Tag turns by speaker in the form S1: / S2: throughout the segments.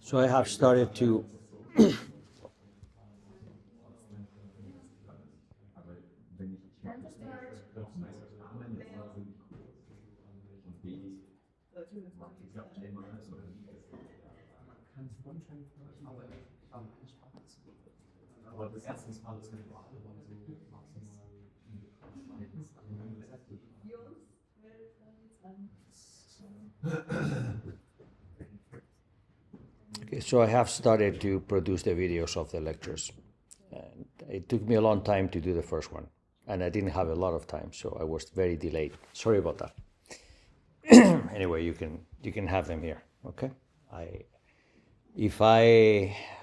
S1: So I have started to Okay, so I have started to produce the videos of the lectures. And it took me a long time to do the first one, and I didn't have a lot of time, so I was very delayed. Sorry about that. Anyway, you can have them here, okay?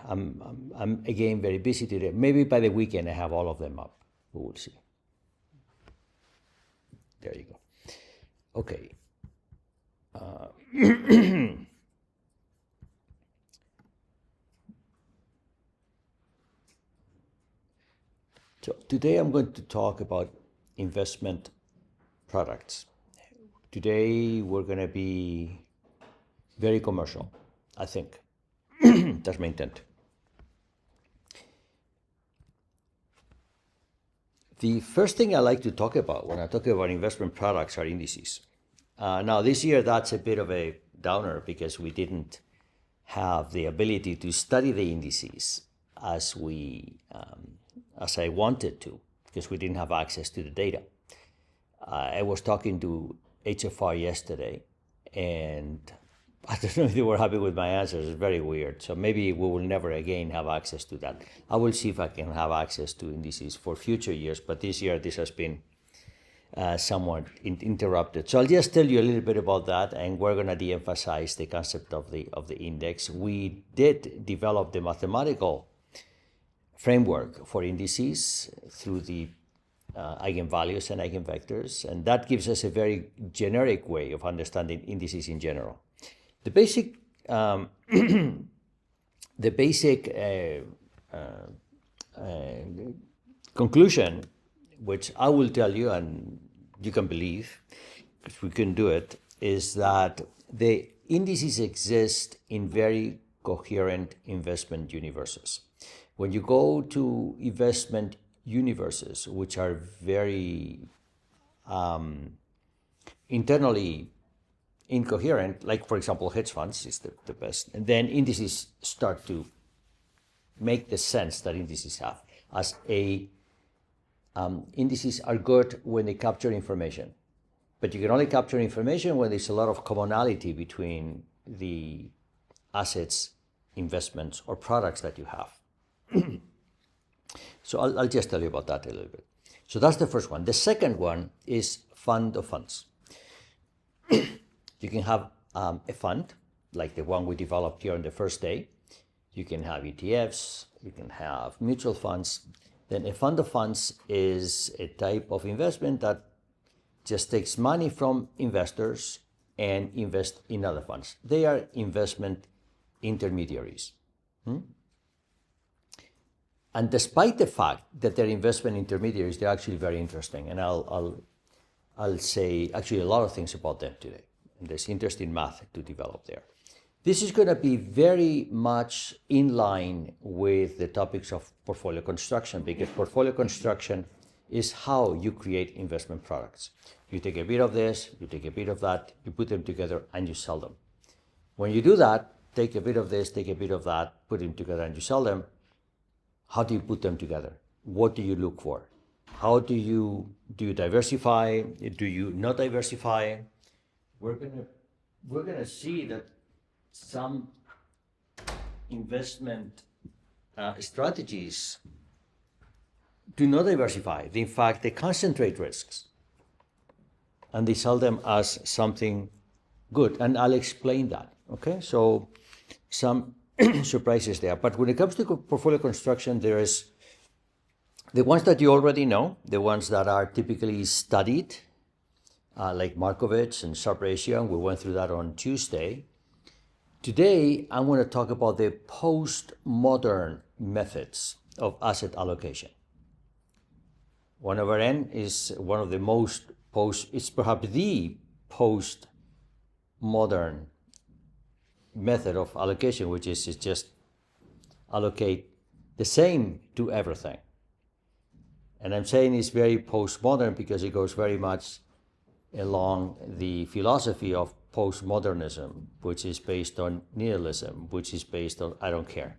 S1: I'm again very busy today. Maybe by the weekend I have all of them up. We will see. There you go. Okay. So today I'm going to talk about investment products. Today we're going to be very commercial, I think. That's my intent. The first thing I like to talk about when I talk about investment products are indices. Now this year that's a bit of a downer because we didn't have the ability to study the indices as I wanted to, because we didn't have access to the data. I was talking to HFR yesterday, and I don't know if they were happy with my answers. It's very weird. So maybe we will never again have access to that. I will see if I can have access to indices for future years, but this year this has been somewhat interrupted. So I'll just tell you a little bit about that, and we're going to de-emphasize the concept of the index. We did develop the mathematical framework for indices through the eigenvalues and eigenvectors, and that gives us a very generic way of understanding indices in general. The basic conclusion, which I will tell you and you can believe, because we couldn't do it, is that the indices exist in very coherent investment universes. When you go to investment universes, which are very internally incoherent, like for example hedge funds is the best, and then indices start to make the sense that indices have. Indices are good when they capture information, but you can only capture information when there's a lot of commonality between the assets, investments, or products that you have. So I'll just tell you about that a little bit. So that's the first one. The second one is fund of funds. You can have a fund, like the one we developed here on the first day. You can have ETFs, you can have mutual funds. Then a fund of funds is a type of investment that just takes money from investors and invest in other funds. They are investment intermediaries. And despite the fact that they're investment intermediaries, they're actually very interesting. And I'll say actually a lot of things about them today. And there's interesting math to develop there. This is going to be very much in line with the topics of portfolio construction, because portfolio construction is how you create investment products. You take a bit of this, you take a bit of that, you put them together and you sell them. When you do that, take a bit of this, take a bit of that, put them together and you sell them. How do you put them together? What do you look for? How do you diversify? Do you not diversify? We're gonna see that some investment strategies do not diversify. In fact, they concentrate risks and they sell them as something good. And I'll explain that. Okay, so some surprises there. But when it comes to portfolio construction, there is the ones that you already know, the ones that are typically studied, like Markovitch and Sharpe ratio. We went through that on Tuesday. Today, I'm going to talk about the postmodern methods of asset allocation. 1/n is one of the most it's perhaps the postmodern method of allocation, which is just allocate the same to everything. And I'm saying it's very postmodern because it goes very much along the philosophy of postmodernism, which is based on nihilism, which is based on I don't care,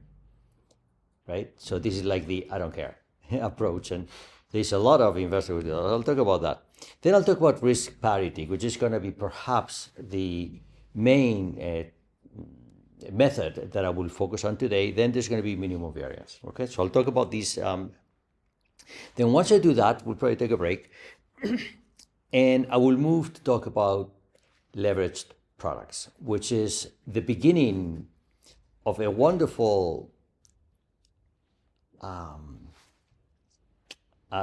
S1: right? So this is like the I don't care approach, and there's a lot of investors. I'll talk about that. Then I'll talk about risk parity, which is going to be perhaps the main method that I will focus on today. Then there's going to be minimum variance. Okay, so I'll talk about these. Then once I do that, we'll probably take a break, and I will move to talk about leveraged products, which is the beginning of a wonderful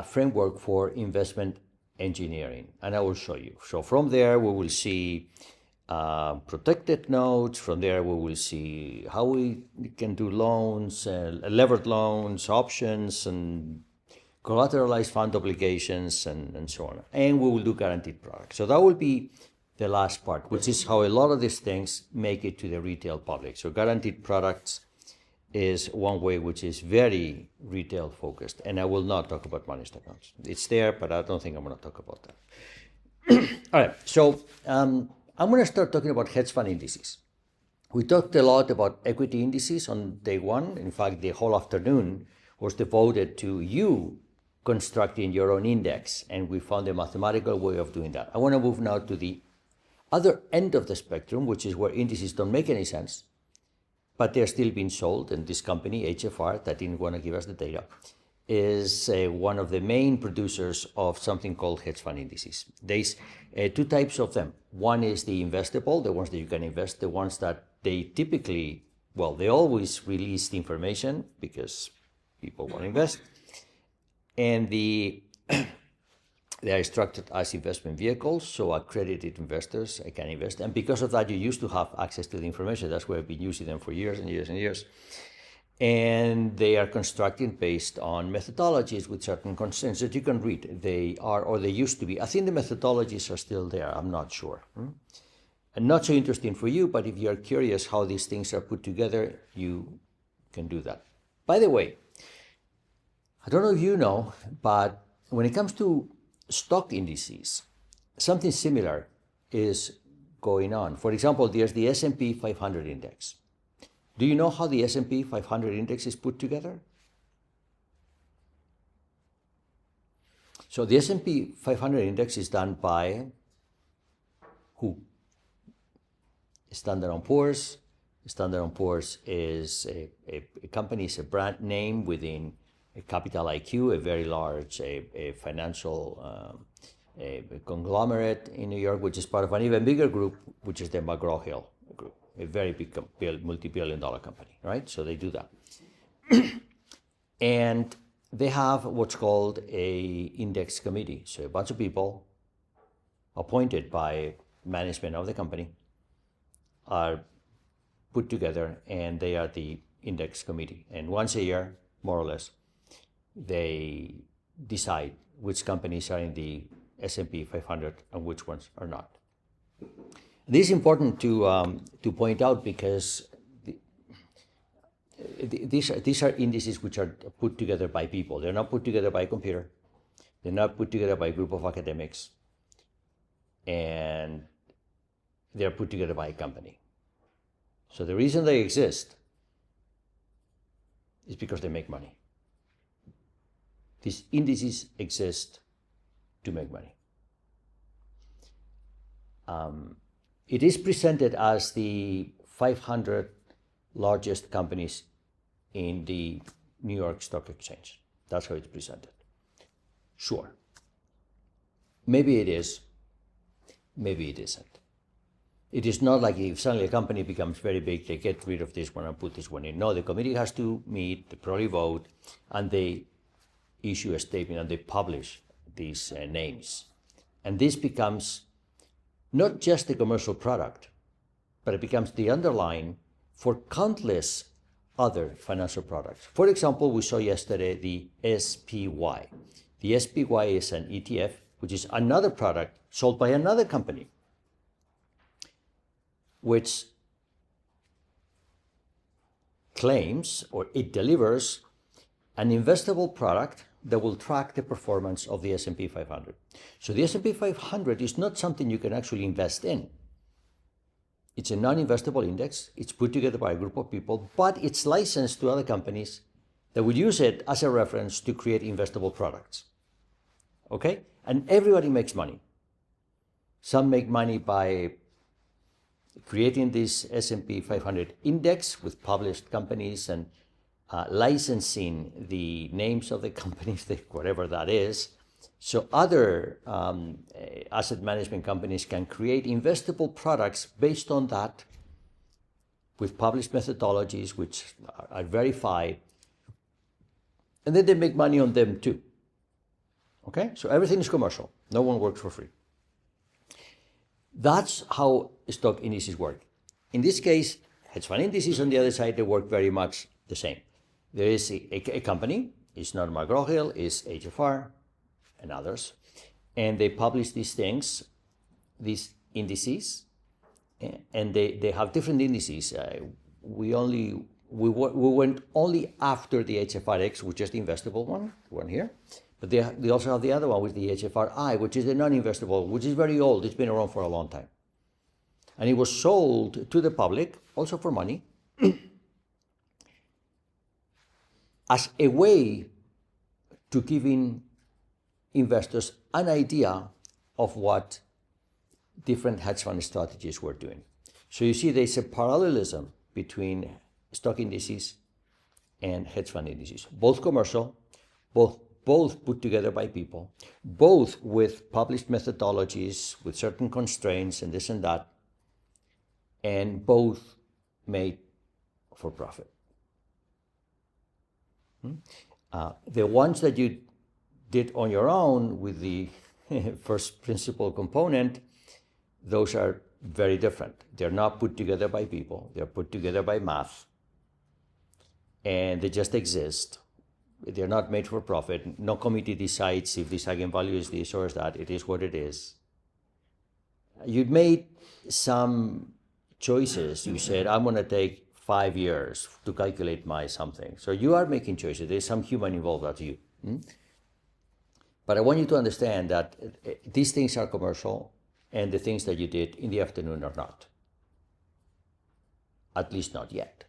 S1: framework for investment engineering, and I will show you. So from there, we will see protected notes. From there, we will see how we can do loans, levered loans, options, and collateralized fund obligations, and so on. And we will do guaranteed products. So that will be the last part, which is how a lot of these things make it to the retail public. So guaranteed products is one way which is very retail focused, and I will not talk about managed accounts. It's there, but I don't think I'm going to talk about that. All right, so I'm going to start talking about hedge fund indices. We talked a lot about equity indices on day one. In fact, the whole afternoon was devoted to you constructing your own index, and we found a mathematical way of doing that. I want to move now to the other end of the spectrum, which is where indices don't make any sense, but they're still being sold, and this company, HFR, that didn't want to give us the data, is one of the main producers of something called hedge fund indices. There's two types of them. One is the investable, the ones that you can invest, the ones that they typically, well, they always release the information because people want to invest, and they are structured as investment vehicles, so accredited investors can invest. And because of that, you used to have access to the information. That's why I've been using them for years and years and years. And they are constructed based on methodologies with certain constraints that you can read. They are, or they used to be. I think the methodologies are still there. I'm not sure. And not so interesting for you, but if you're curious how these things are put together, you can do that. By the way, I don't know if you know, but when it comes to stock indices, something similar is going on. For example, there's the S&P 500 index. Do you know how the S&P 500 index is put together? So the S&P 500 index is done by who? Standard & Poor's. Standard & Poor's is a company, is a brand name within a Capital IQ, a very large a financial a conglomerate in New York, which is part of an even bigger group, which is the McGraw-Hill Group, a very big multi-billion-dollar company, right? So they do that. And they have what's called a index committee. So a bunch of people appointed by management of the company are put together, and they are the index committee. And once a year, more or less, they decide which companies are in the S&P 500 and which ones are not. This is important to point out because these are indices which are put together by people. They're not put together by a computer. They're not put together by a group of academics. And they're put together by a company. So the reason they exist is because they make money. These indices exist to make money. It is presented as the 500 largest companies in the New York Stock Exchange. That's how it's presented. Sure. Maybe it is. Maybe it isn't. It is not like if suddenly a company becomes very big, they get rid of this one and put this one in. No, the committee has to meet, they probably vote, and they issue a statement and they publish these names. And this becomes not just a commercial product, but it becomes the underlying for countless other financial products. For example, we saw yesterday the SPY. The SPY is an ETF, which is another product sold by another company, which claims or it delivers an investable product that will track the performance of the S&P 500. So the S&P 500 is not something you can actually invest in. It's a non-investable index. It's put together by a group of people, but it's licensed to other companies that would use it as a reference to create investable products. Okay? And everybody makes money. Some make money by creating this S&P 500 index with published companies and licensing the names of the companies, whatever that is. So other asset management companies can create investable products based on that with published methodologies which are verified. And then they make money on them too. Okay? So everything is commercial. No one works for free. That's how stock indices work. In this case, hedge fund indices on the other side, they work very much the same. There is a company, it's not McGraw-Hill, it's HFR and others, and they publish these things, these indices, and they have different indices. We went only after the HFRX, which is the investable one here, but they also have the other one with the HFRI, which is the non-investable, which is very old. It's been around for a long time. And it was sold to the public, also for money, as a way to giving investors an idea of what different hedge fund strategies were doing. So you see there's a parallelism between stock indices and hedge fund indices, both commercial, both put together by people, both with published methodologies, with certain constraints and this and that, and both made for profit. The ones that you did on your own with the first principle component, those are very different. They're not put together by people. They're put together by math. And they just exist. They're not made for profit. No committee decides if this eigenvalue is this or is that. It is what it is. You made some choices. You said, I'm going to take 5 years to calculate my something. So you are making choices. There's some human involved as you. But I want you to understand that these things are commercial and the things that you did in the afternoon are not. At least not yet.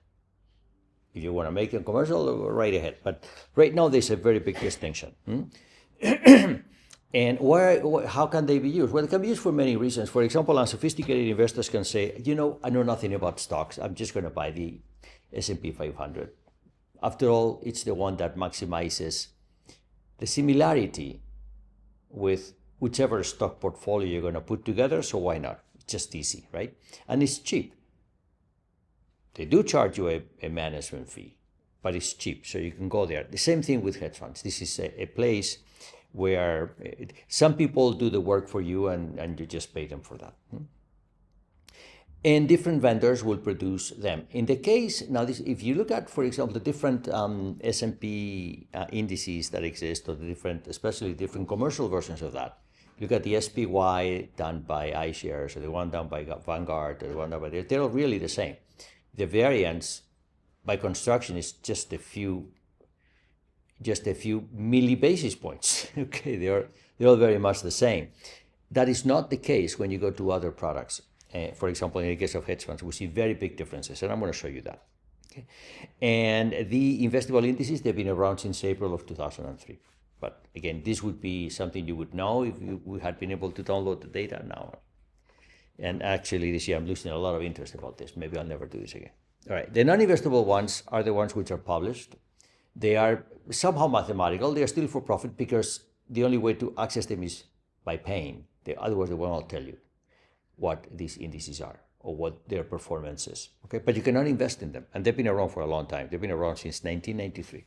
S1: If you want to make a commercial, right ahead. But right now there's a very big distinction. And how can they be used? Well, they can be used for many reasons. For example, unsophisticated investors can say, I know nothing about stocks. I'm just going to buy the S&P 500. After all, it's the one that maximizes the similarity with whichever stock portfolio you're going to put together. So why not? It's just easy, right? And it's cheap. They do charge you a management fee, but it's cheap. So you can go there. The same thing with hedge funds. This is a place where some people do the work for you and you just pay them for that. And different vendors will produce them. In the case, now if you look at, for example, the different S&P indices that exist, or the different, especially different commercial versions of that, Look at the SPY done by iShares, or the one done by Vanguard, or the one done by, they're all really the same. The variance by construction is just a few milli basis points. Okay, they're all very much the same. That is not the case when you go to other products. For example, in the case of hedge funds, we see very big differences, and I'm going to show you that. Okay, and the investable indices, they've been around since April of 2003. But again, this would be something you would know if we had been able to download the data now. And actually, this year I'm losing a lot of interest about this. Maybe I'll never do this again. All right, the non-investable ones are the ones which are published. They are somehow mathematical. They are still for profit because the only way to access them is by paying. Otherwise, they will not tell you what these indices are or what their performance is. Okay, but you cannot invest in them, and they've been around for a long time. They've been around since 1993.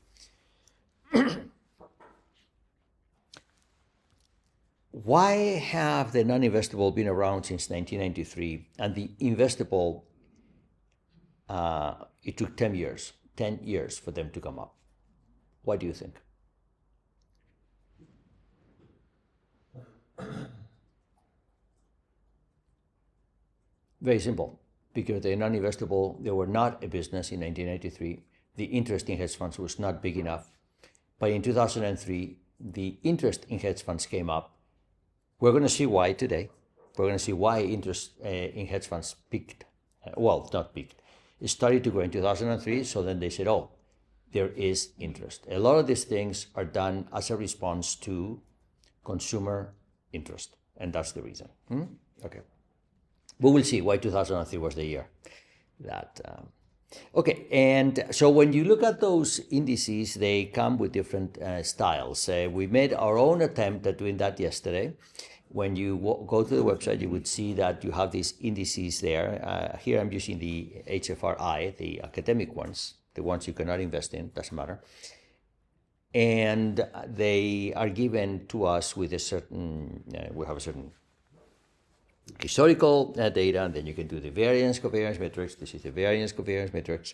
S1: Why have the non-investable been around since 1993 and the investable, it took 10 years for them to come up? Why do you think? Very simple. Because the non-investable, they were not a business in 1993. The interest in hedge funds was not big enough. But in 2003, the interest in hedge funds came up. We're going to see why today. We're going to see why interest in hedge funds peaked. Well, not peaked. It started to grow in 2003, so then they said, oh, there is interest. A lot of these things are done as a response to consumer interest, and that's the reason. Okay. We will see why 2003 was the year that... Okay, and so when you look at those indices, they come with different styles. We made our own attempt at doing that yesterday. When you go to the website, you would see that you have these indices there. Here I'm using the HFRI, the academic ones, the ones you cannot invest in, doesn't matter. And they are given to us with a certain, we have a certain historical data, and then you can do the variance covariance matrix. This is the variance covariance matrix.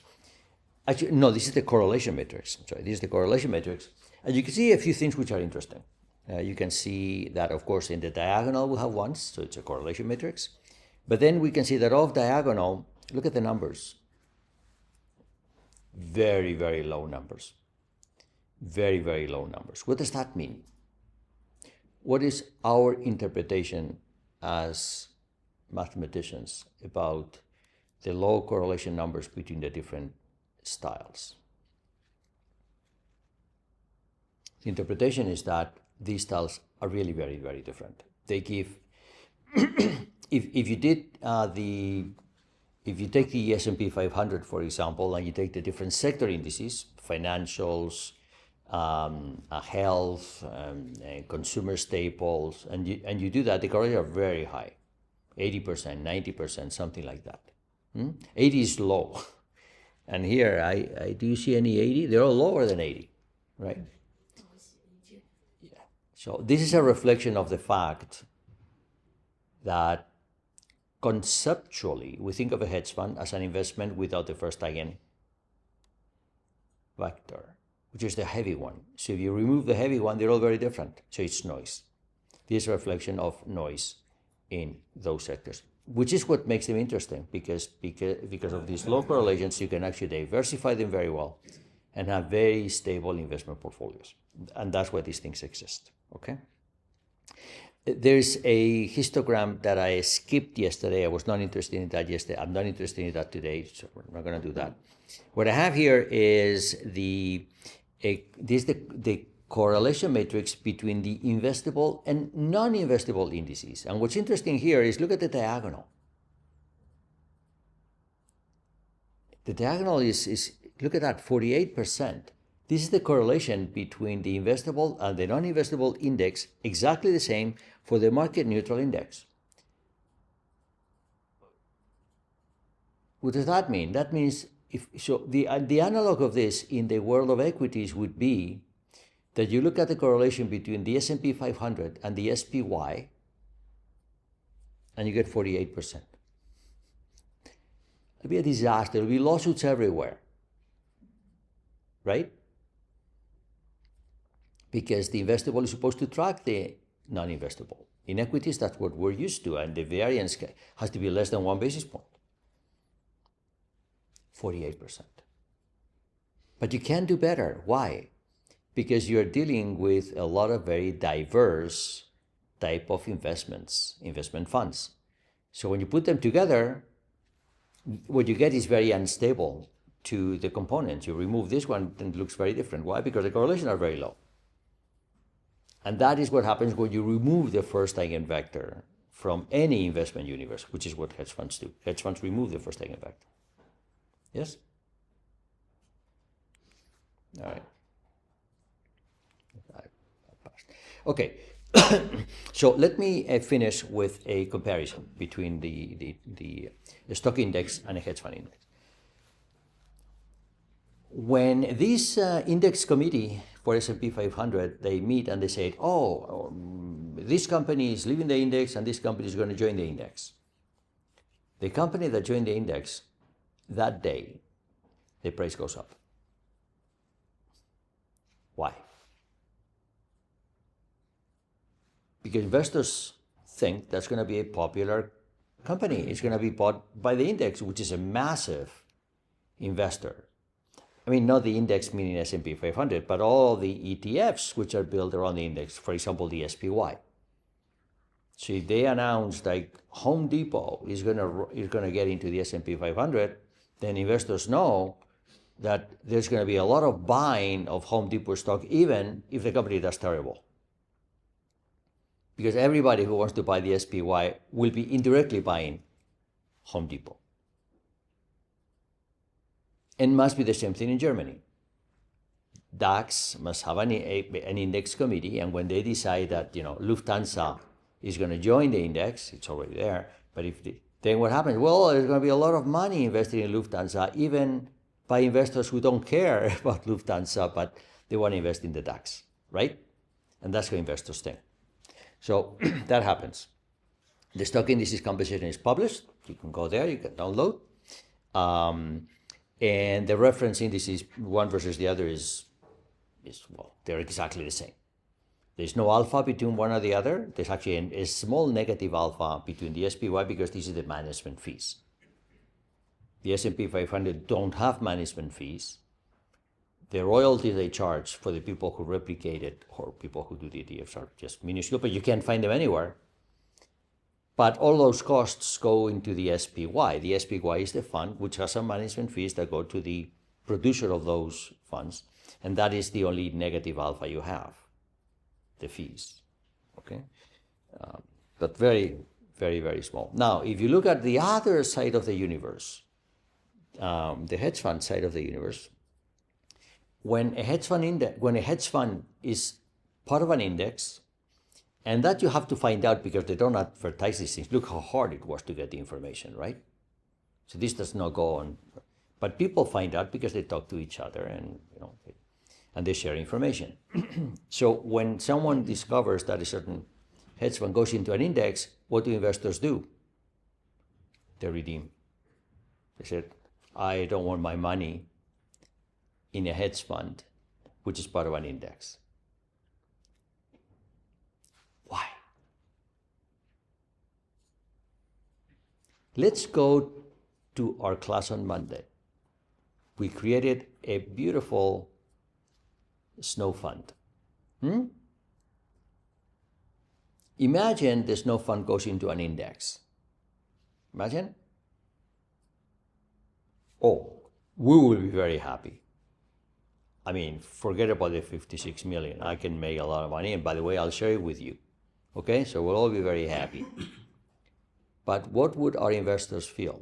S1: Actually, no, this is the correlation matrix. Sorry, this is the correlation matrix. And you can see a few things which are interesting. You can see that, of course, in the diagonal we have ones, so it's a correlation matrix. But then we can see that off diagonal, look at the numbers. Very, very low numbers. Very, very low numbers. What does that mean? What is our interpretation as mathematicians about the low correlation numbers between the different styles? The interpretation is that these styles are really very, very different. They give, if you take the S&P 500, for example, and you take the different sector indices, financials, health, consumer staples, and you do that, the correlations are very high, 80%, 90%, something like that. 80 is low. And here, do you see any 80? They're all lower than 80, right? Yeah. So this is a reflection of the fact that conceptually, we think of a hedge fund as an investment without the first eigen vector, which is the heavy one. So if you remove the heavy one, they're all very different. So it's noise. This is a reflection of noise in those sectors, which is what makes them interesting, because of these low correlations, you can actually diversify them very well and have very stable investment portfolios. And that's why these things exist, okay? There's a histogram that I skipped yesterday. I was not interested in that yesterday. I'm not interested in that today, so we're not going to do that. What I have here is the correlation matrix between the investable and non-investable indices. And what's interesting here is look at the diagonal. The diagonal is look at that, 48%. This is the correlation between the investable and the non-investable index, exactly the same for the market neutral index. What does that mean? That means, the analog of this in the world of equities would be that you look at the correlation between the S&P 500 and the SPY, and you get 48%. It'll be a disaster. There'll be lawsuits everywhere, right? Because the investable is supposed to track the non-investable. In equities, that's what we're used to, and the variance has to be less than 1 basis point. 48%. But you can do better. Why? Because you're dealing with a lot of very diverse type of investment funds. So when you put them together, what you get is very unstable to the components. You remove this one, then it looks very different. Why? Because the correlations are very low. And that is what happens when you remove the first eigenvector from any investment universe, which is what hedge funds do. Hedge funds remove the first eigenvector. Yes? All right. Okay. So let me finish with a comparison between the stock index and a hedge fund index. When this index committee for S&P 500, they meet and they say, this company is leaving the index and this company is going to join the index. The company that joined the index, that day, the price goes up. Why? Because investors think that's going to be a popular company. It's going to be bought by the index, which is a massive investor. I mean, not the index meaning S&P 500, but all the ETFs which are built around the index, for example, the SPY. So if they announce like Home Depot is going to get into the S&P 500, then investors know that there's going to be a lot of buying of Home Depot stock, even if the company does terrible. Because everybody who wants to buy the SPY will be indirectly buying Home Depot. And must be the same thing in Germany. DAX must have an index committee, and when they decide that Lufthansa is going to join the index, it's already there. But then what happens? Well, there's going to be a lot of money invested in Lufthansa, even by investors who don't care about Lufthansa, but they want to invest in the DAX, right? And that's what investors think. So that happens. The stock indices composition is published. You can go there, you can download. And the reference indices, one versus the other well, they're exactly the same. There's no alpha between one or the other. There's actually a small negative alpha between the SPY because this is the management fees. The S&P 500 don't have management fees. The royalties they charge for the people who replicate it or people who do the ETFs are just minuscule, but you can't find them anywhere. But all those costs go into the SPY. The SPY is the fund which has some management fees that go to the producer of those funds, and that is the only negative alpha you have, the fees. Okay, but very, very, very small. Now, if you look at the other side of the universe, the hedge fund side of the universe, when a hedge fund is part of an index, and that you have to find out because they don't advertise these things. Look how hard it was to get the information, right? So this does not go on, but people find out because they talk to each other and and they share information. So when someone discovers that a certain hedge fund goes into an index, what do investors do? They redeem. They said, I don't want my money in a hedge fund, which is part of an index. Why? Let's go to our class on Monday. We created a beautiful snow fund. Imagine the snow fund goes into an index. Imagine. Oh, we will be very happy. I mean, forget about the 56 million. I can make a lot of money. And by the way, I'll share it with you. Okay, so we'll all be very happy. But what would our investors feel?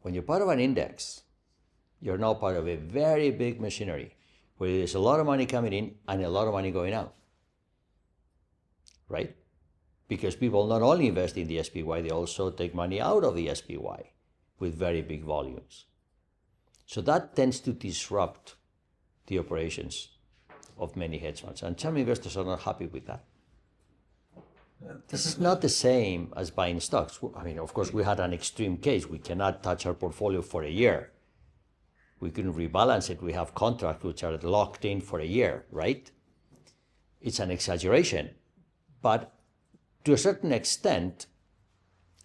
S1: When you're part of an index, you're now part of a very big machinery where there's a lot of money coming in and a lot of money going out. Right? Because people not only invest in the SPY, they also take money out of the SPY with very big volumes. So that tends to disrupt the operations of many hedge funds. And some investors are not happy with that. This is not the same as buying stocks. I mean, of course, we had an extreme case. We cannot touch our portfolio for a year. We couldn't rebalance it. We have contracts which are locked in for a year, right? it's an exaggeration. But to a certain extent,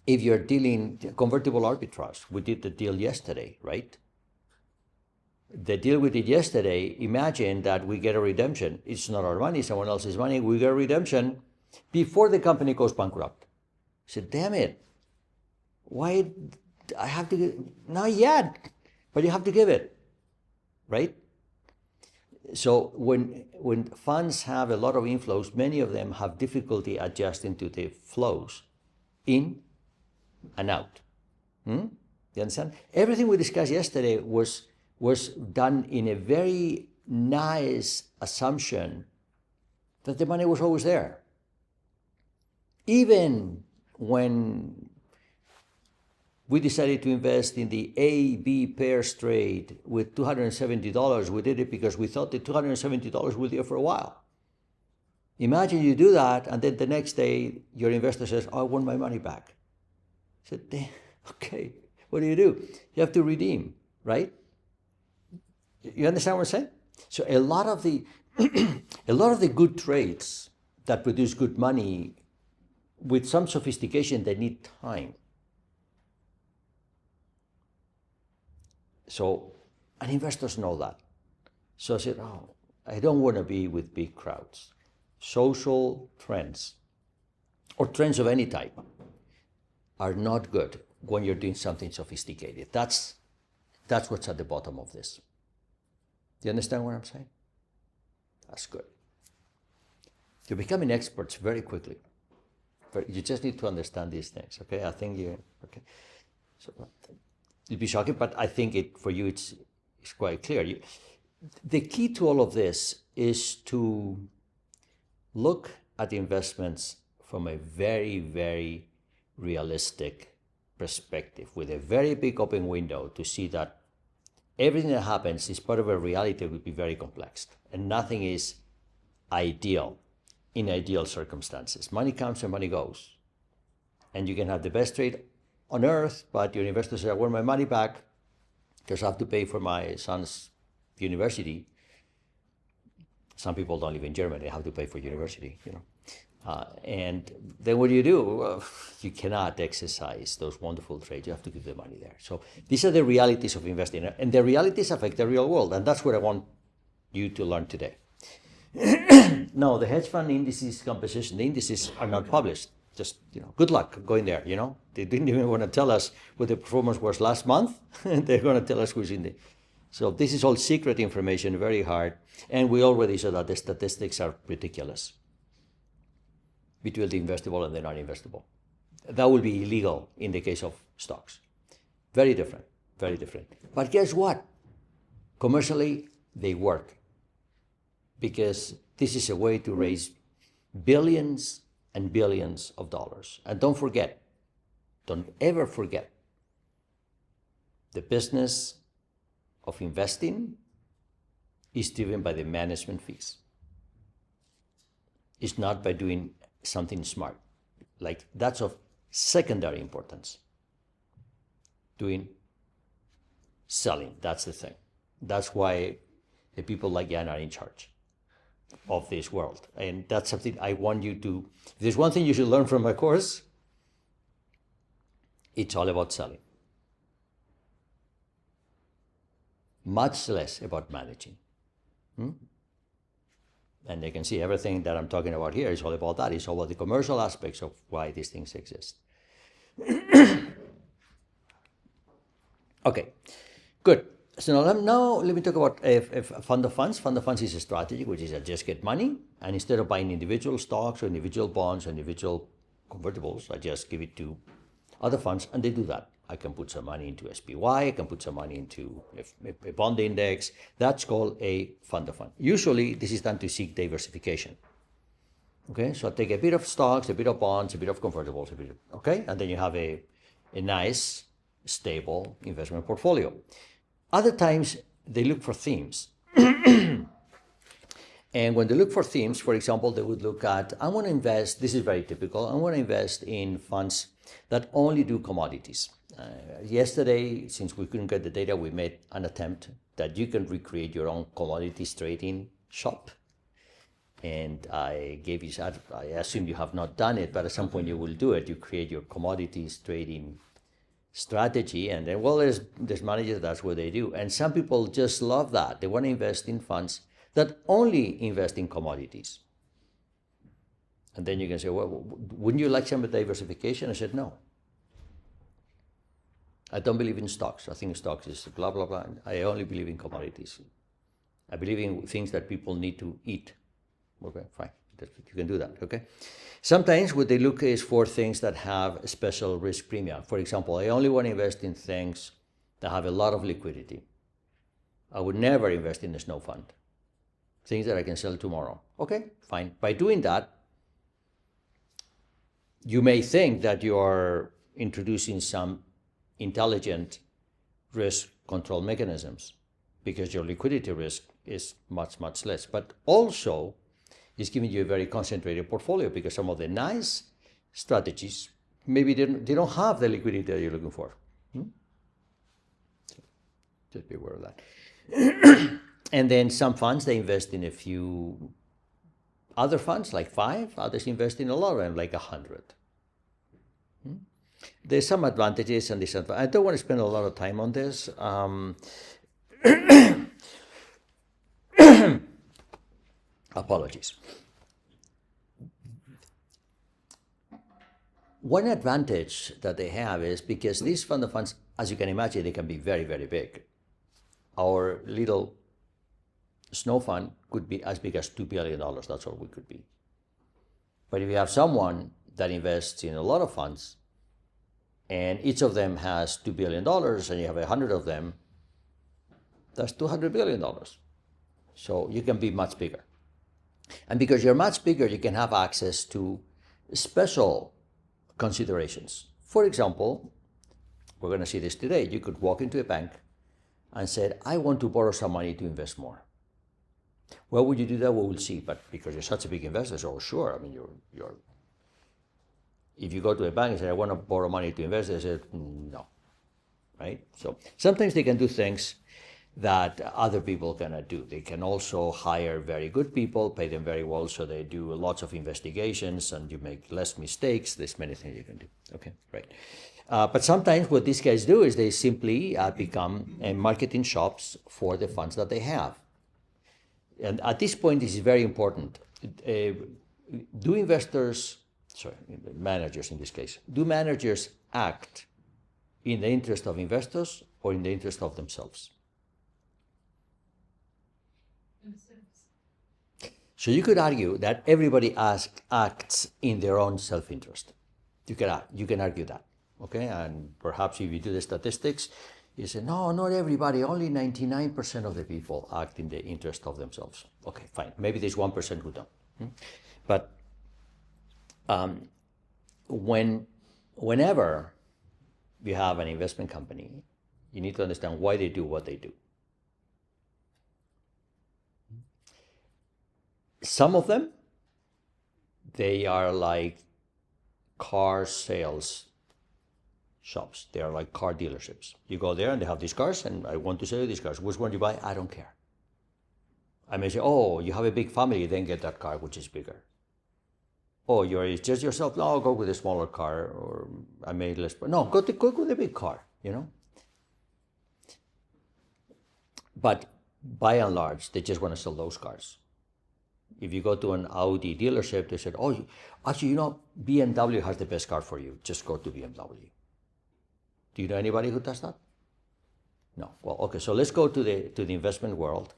S1: if you're dealing convertible arbitrage, we did the deal yesterday, right? The deal we did yesterday, imagine that we get a redemption. It's not our money, someone else's money. We get a redemption before the company goes bankrupt. I said, damn it. Why I have to give? Not yet, but you have to give it, right? So when funds have a lot of inflows, many of them have difficulty adjusting to the flows in and out. You understand? Everything we discussed yesterday was done in a very nice assumption that the money was always there. Even when we decided to invest in the A-B pairs trade with $270, we did it because we thought the $270 would be there for a while. Imagine you do that, and then the next day your investor says, oh, I want my money back. I said, okay, what do? You have to redeem, right? You understand what I'm saying? So a lot of the good trades that produce good money with some sophistication, they need time. So, and investors know that. So I said, oh, I don't want to be with big crowds. Social trends, or trends of any type, are not good when you're doing something sophisticated. That's what's at the bottom of this. Do you understand what I'm saying? That's good. You're becoming experts very quickly. But you just need to understand these things, okay? I think okay. So it'd be shocking, but I think for you it's quite clear. The key to all of this is to look at investments from a very, very realistic perspective, with a very big open window to see that everything that happens is part of a reality that would be very complex, and nothing is ideal in ideal circumstances. Money comes and money goes, and you can have the best trade on earth, but your investor says, I want my money back because I have to pay for my son's university. Some people don't live in Germany, they have to pay for university, and then what do? You cannot exercise those wonderful trades. You have to give the money there. So these are the realities of investing, and the realities affect the real world, and that's what I want you to learn today. No, the hedge fund indices composition, the indices are not published. Just, good luck going there, They didn't even want to tell us what the performance was last month. They're going to tell us who's in the... So this is all secret information, very hard. And we already saw that the statistics are ridiculous between the investable and the non-investable. That will be illegal in the case of stocks. Very different, very different. But guess what? Commercially, they work, because this is a way to raise billions and billions of dollars. And don't ever forget, the business of investing is driven by the management fees. It's not by doing something smart. Like, that's of secondary importance. Selling, that's the thing. That's why the people like Jan are in charge of this world. And that's something I want you to, if there's one thing you should learn from my course, it's all about selling. Much less about managing. And you can see everything that I'm talking about here is all about that. It's all about the commercial aspects of why these things exist. Okay, good. So now let me talk about a fund of funds. Fund of funds is a strategy which is I just get money, and instead of buying individual stocks or individual bonds or individual convertibles, I just give it to other funds, and they do that. I can put some money into SPY, I can put some money into a bond index. That's called a fund of funds. Usually this is done to seek diversification. Okay, so I take a bit of stocks, a bit of bonds, a bit of convertibles, okay? And then you have a nice, stable investment portfolio. Other times they look for themes. And when they look for themes, for example, they would look at, I want to invest, this is very typical, I want to invest in funds that only do commodities. Yesterday, since we couldn't get the data, we made an attempt that you can recreate your own commodities trading shop. And I gave you, I assume you have not done it, but at some point you will do it. You create your commodities trading strategy, and then, well, there's managers, that's what they do. And some people just love that. They want to invest in funds that only invest in commodities. And then you can say, well, wouldn't you like some diversification? I said, no. I don't believe in stocks. I think stocks is blah, blah, blah. I only believe in commodities. I believe in things that people need to eat. Okay, fine. You can do that, okay? Sometimes what they look is for things that have a special risk premium. For example, I only want to invest in things that have a lot of liquidity. I would never invest in a snow fund. Things that I can sell tomorrow. Okay, fine. By doing that, you may think that you are introducing some intelligent risk control mechanisms because your liquidity risk is much, much less. But also, it's giving you a very concentrated portfolio because some of the nice strategies, maybe they don't have the liquidity that you're looking for. So just be aware of that. And then some funds, they invest in a few other funds, like 5. Others invest in a lot of them, like 100. There's some advantages and disadvantages. I don't want to spend a lot of time on this. Apologies. One advantage that they have is because these fund of funds, as you can imagine, they can be very, very big. Our little snow fund could be as big as $2 billion. That's all we could be. But if you have someone that invests in a lot of funds, and each of them has $2 billion, and you have 100 of them, that's $200 billion. So you can be much bigger. And because you're much bigger, you can have access to special considerations. For example, we're going to see this today. You could walk into a bank and say, I want to borrow some money to invest more. Where would you do that? We will see. But because you're such a big investor, so sure. I mean, you're. If you go to a bank and say, I want to borrow money to invest, they say, no, right? So sometimes they can do things that other people cannot do. They can also hire very good people, pay them very well, so they do lots of investigations and you make less mistakes. There's many things you can do. Okay, right. But sometimes what these guys do is they simply become marketing shops for the funds that they have. And at this point, this is very important. Do managers in this case, do managers act in the interest of investors or in the interest of themselves? So you could argue that everybody acts in their own self-interest. You can argue that, okay? And perhaps if you do the statistics, you say, no, not everybody, only 99% of the people act in the interest of themselves. Okay, fine. Maybe there's 1% who don't. But whenever you have an investment company, you need to understand why they do what they do. Some of them, they are like car sales shops. They are like car dealerships. You go there and they have these cars, and I want to sell you these cars. Which one do you buy? I don't care. I may say, oh, you have a big family, then get that car, which is bigger. Oh, you're just yourself? No, I'll go with a smaller car, or I may less. No, go with a big car, you know? But by and large, they just want to sell those cars. If you go to an Audi dealership, they said, oh, actually, you know, BMW has the best car for you. Just go to BMW. Do you know anybody who does that? No. Well, okay, so let's go to the investment world.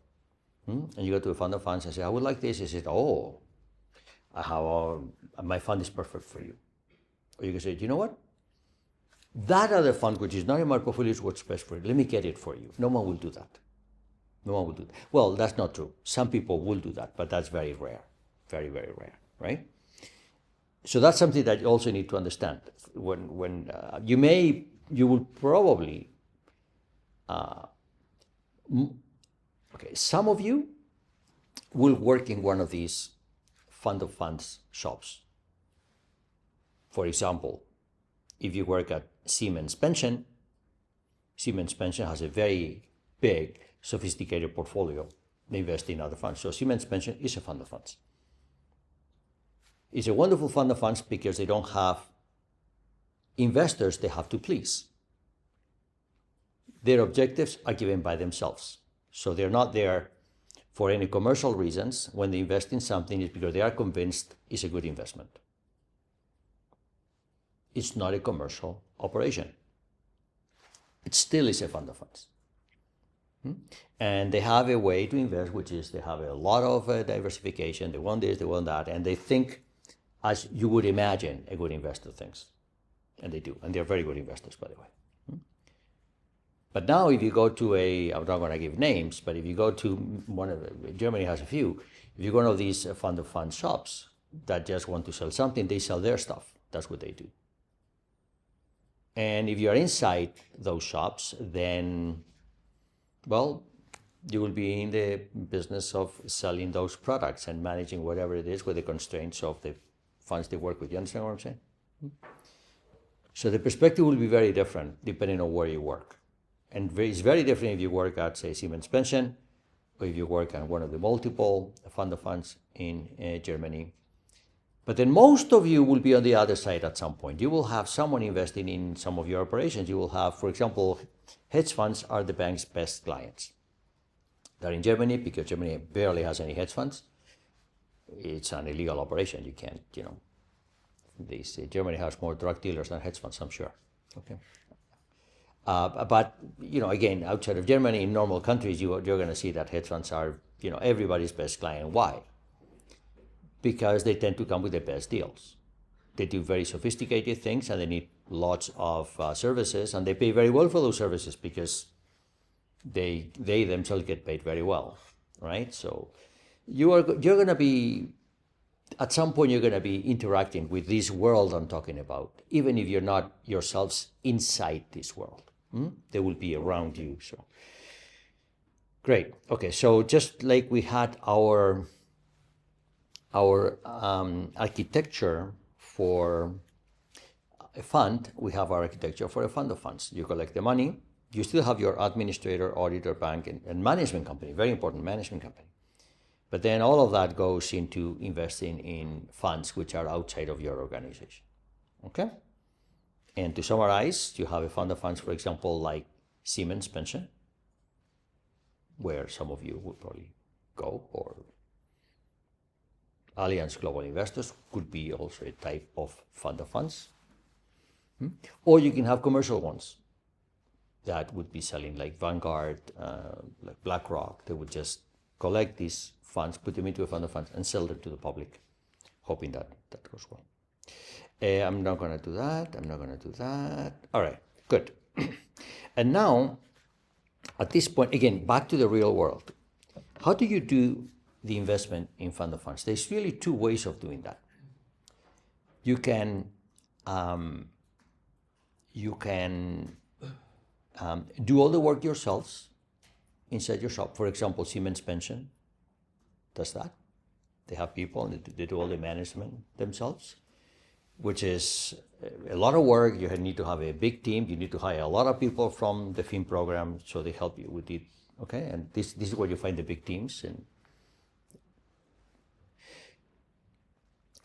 S1: And you go to a fund of funds and say, I would like this. He said, oh, my fund is perfect for you. Or you can say, you know what? That other fund, which is not in my portfolio, is what's best for you. Let me get it for you. No one will do that. No one will do that. Well, that's not true. Some people will do that, but that's very rare. Very, very rare, right? So that's something that you also need to understand. When you will probably, some of you will work in one of these fund of funds shops. For example, if you work at Siemens Pension has a very big, sophisticated portfolio. They invest in other funds. So Siemens Pension is a fund of funds. It's a wonderful fund of funds because they don't have investors they have to please. Their objectives are given by themselves. So they're not there for any commercial reasons. When they invest in something, it's because they are convinced it's a good investment. It's not a commercial operation. It still is a fund of funds. And they have a way to invest, which is they have a lot of diversification. They want this, they want that, and they think as you would imagine a good investor thinks. And they do, and they're very good investors, by the way. But now if you go to I'm not going to give names, but if you go to Germany has a few, if you go to these fund of funds shops that just want to sell something, they sell their stuff. That's what they do. And if you're inside those shops, then, well, you will be in the business of selling those products and managing whatever it is with the constraints of the funds they work with. You understand what I'm saying? So the perspective will be very different depending on where you work. And it's very different if you work at, say, Siemens Pension, or if you work on one of the multiple fund of funds in Germany. But then most of you will be on the other side at some point. You will have someone investing in some of your operations. You will have, for example, hedge funds are the bank's best clients. They're in Germany because Germany barely has any hedge funds. It's an illegal operation. You can't, Germany has more drug dealers than hedge funds, I'm sure. Okay. But, again, outside of Germany, in normal countries, you're going to see that hedge funds are, everybody's best client. Why? Because they tend to come with the best deals. They do very sophisticated things and they need lots of services, and they pay very well for those services because they themselves get paid very well, right? So you're going to be, at some point, you're going to be interacting with this world I'm talking about, even if you're not yourselves inside this world. They will be around you. So great. Okay, so just like we had our architecture for a fund, we have our architecture for a fund of funds. You collect the money. You still have your administrator, auditor, bank, and management company, very important management company. But then all of that goes into investing in funds which are outside of your organization. Okay? And to summarize, you have a fund of funds, for example, like Siemens Pension, where some of you will probably go, or Allianz Global Investors could be also a type of fund of funds. Or you can have commercial ones that would be selling, like Vanguard, like BlackRock. They would just collect these funds, put them into a fund of funds, and sell them to the public, hoping that goes well. I'm not going to do that. I'm not going to do that. All right, good. And now, at this point, again, back to the real world. How do you do the investment in fund of funds? There's really two ways of doing that. You can do all the work yourselves inside your shop. For example, Siemens Pension does that. They have people and they do all the management themselves, which is a lot of work. You need to have a big team. You need to hire a lot of people from the FIM program so they help you with it. Okay, and this is where you find the big teams. And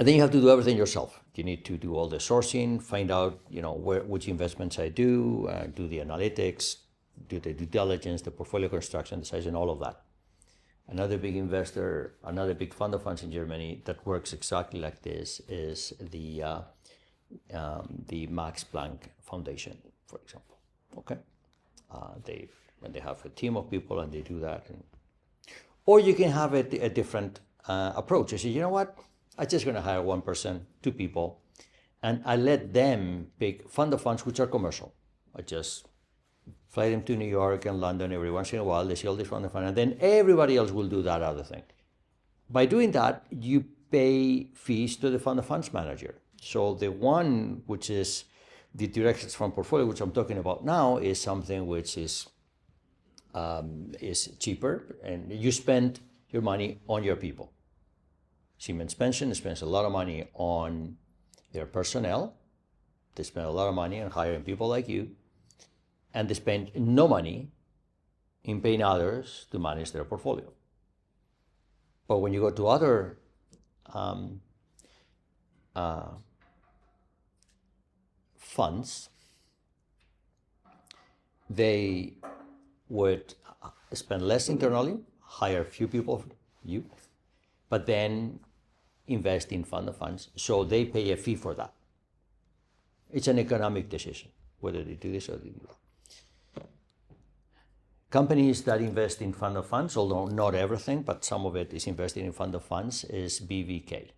S1: then you have to do everything yourself. You need to do all the sourcing, find out, which investments I do the analytics, do the due diligence, the portfolio construction, the size, and all of that. Another big investor, another big fund of funds in Germany that works exactly like this is the Max Planck Foundation, for example. Okay, they have a team of people and they do that. Or you can have a different approach. You say, you know what? I'm just going to hire one person, two people, and I let them pick fund of funds which are commercial. I just fly them to New York and London every once in a while. They see all this fund of funds, and then everybody else will do that other thing. By doing that, you pay fees to the fund of funds manager. So the one which is the directions from portfolio, which I'm talking about now, is something which is cheaper, and you spend your money on your people. Siemens Pension spends a lot of money on their personnel. They spend a lot of money on hiring people like you. And they spend no money in paying others to manage their portfolio. But when you go to other funds, they would spend less internally, hire few people, but then invest in fund of funds. So they pay a fee for that. It's an economic decision whether they do this or they do that. Companies that invest in fund of funds, although not everything, but some of it is invested in fund of funds, is BVK.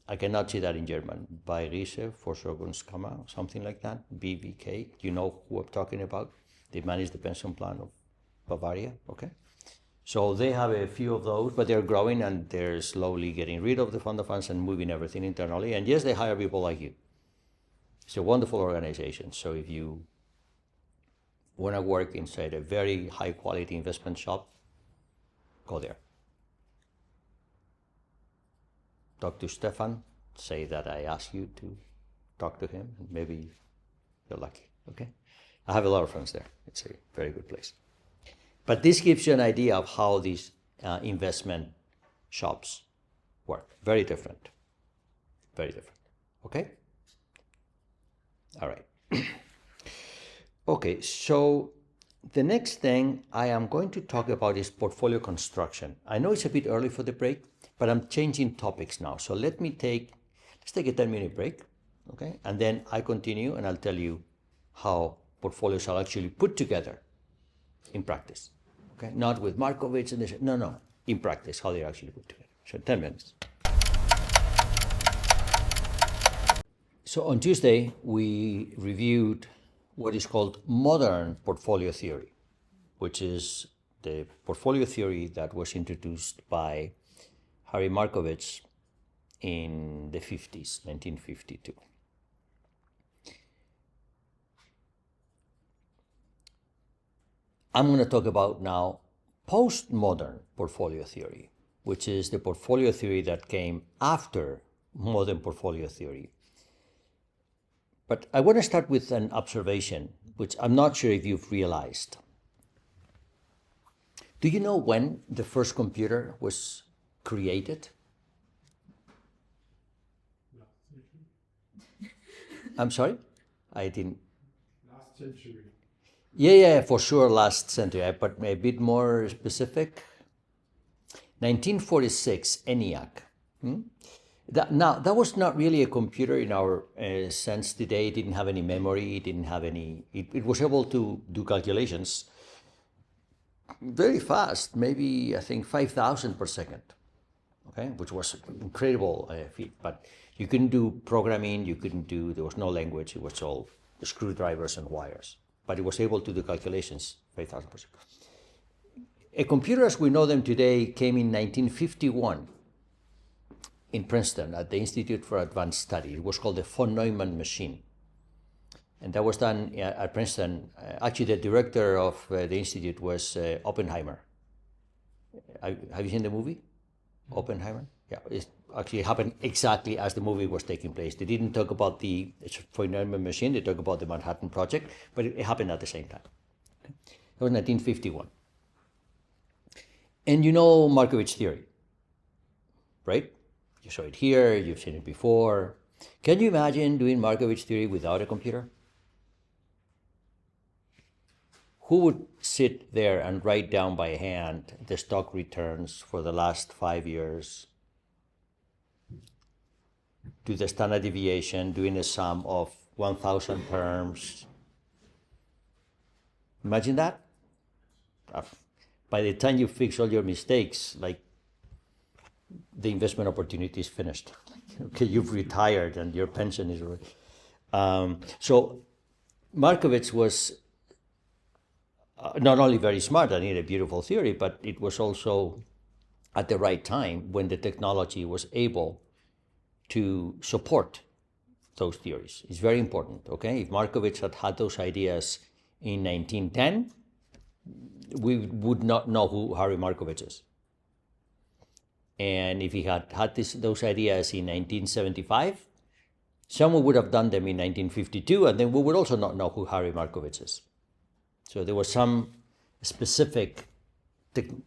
S1: I cannot see that in German. Bayerische Vorsorgungskammer, something like that. BVK. You know who I'm talking about? They manage the pension plan of Bavaria. Okay. So they have a few of those, but they're growing and they're slowly getting rid of the fund of funds and moving everything internally. And yes, they hire people like you. It's a wonderful organization. So if you want to work inside a very high quality investment shop, go there. Talk to Stefan, say that I asked you to talk to him, and maybe you're lucky, okay? I have a lot of friends there. It's a very good place. But this gives you an idea of how these investment shops work. Very different, okay? All right. Okay, so the next thing I am going to talk about is portfolio construction. I know it's a bit early for the break, but I'm changing topics now. So let's take a 10-minute break, okay? And then I continue and I'll tell you how portfolios are actually put together in practice, okay? Not with Markovits and this, no, in practice, how they're actually put together. So 10 minutes. So on Tuesday, we reviewed what is called modern portfolio theory, which is the portfolio theory that was introduced by Harry Markowitz in the 50s, 1952. I'm going to talk about now postmodern portfolio theory, which is the portfolio theory that came after modern portfolio theory. But I want to start with an observation, which I'm not sure if you've realized. Do you know when the first computer was created? I'm sorry? I didn't.
S2: Last century.
S1: Yeah, for sure, last century, but a bit more specific. 1946, ENIAC. That was not really a computer in our sense today. It didn't have any memory. It didn't have any. It was able to do calculations very fast, maybe I think 5,000 per second, okay, which was incredible feat. But you couldn't do programming. There was no language. It was all screwdrivers and wires. But it was able to do calculations 5,000 per second. A computer as we know them today came in 1951. In Princeton at the Institute for Advanced Study. It was called the von Neumann machine. And that was done at Princeton. Actually, the director of the institute was Oppenheimer. Have you seen the movie? Oppenheimer? Yeah, it actually happened exactly as the movie was taking place. They didn't talk about the von Neumann machine, they talked about the Manhattan Project, but it happened at the same time. Okay? That was 1951. And you know Markowitz theory, right? You saw it here, you've seen it before. Can you imagine doing Markowitz theory without a computer? Who would sit there and write down by hand the stock returns for the last 5 years? Do the standard deviation, doing a sum of 1,000 terms. Imagine that? By the time you fix all your mistakes, like the investment opportunity is finished. Okay, you've retired and your pension is already. So Markowitz was not only very smart and he had a beautiful theory, but it was also at the right time when the technology was able to support those theories. It's very important, okay? If Markowitz had had those ideas in 1910, we would not know who Harry Markowitz is. And if he had had those ideas in 1975, someone would have done them in 1952, and then we would also not know who Harry Markowitz is. So there was some specific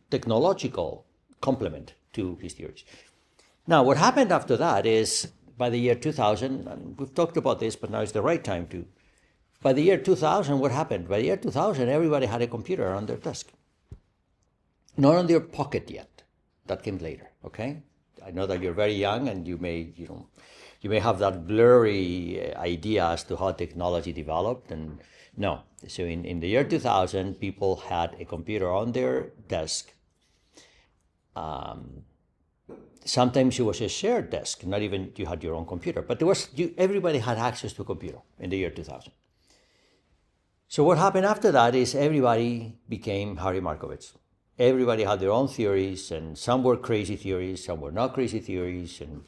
S1: technological complement to his theories. Now, what happened after that is by the year 2000, and we've talked about this, but now is the right time to. By the year 2000, what happened? By the year 2000, everybody had a computer on their desk. Not on their pocket yet. That came later, okay? I know that you're very young and you may have that blurry idea as to how technology developed, and no. So in the year 2000, people had a computer on their desk. Sometimes it was a shared desk, not even you had your own computer, but everybody had access to a computer in the year 2000. So what happened after that is everybody became Harry Markowitz. Everybody had their own theories, and some were crazy theories, some were not crazy theories, and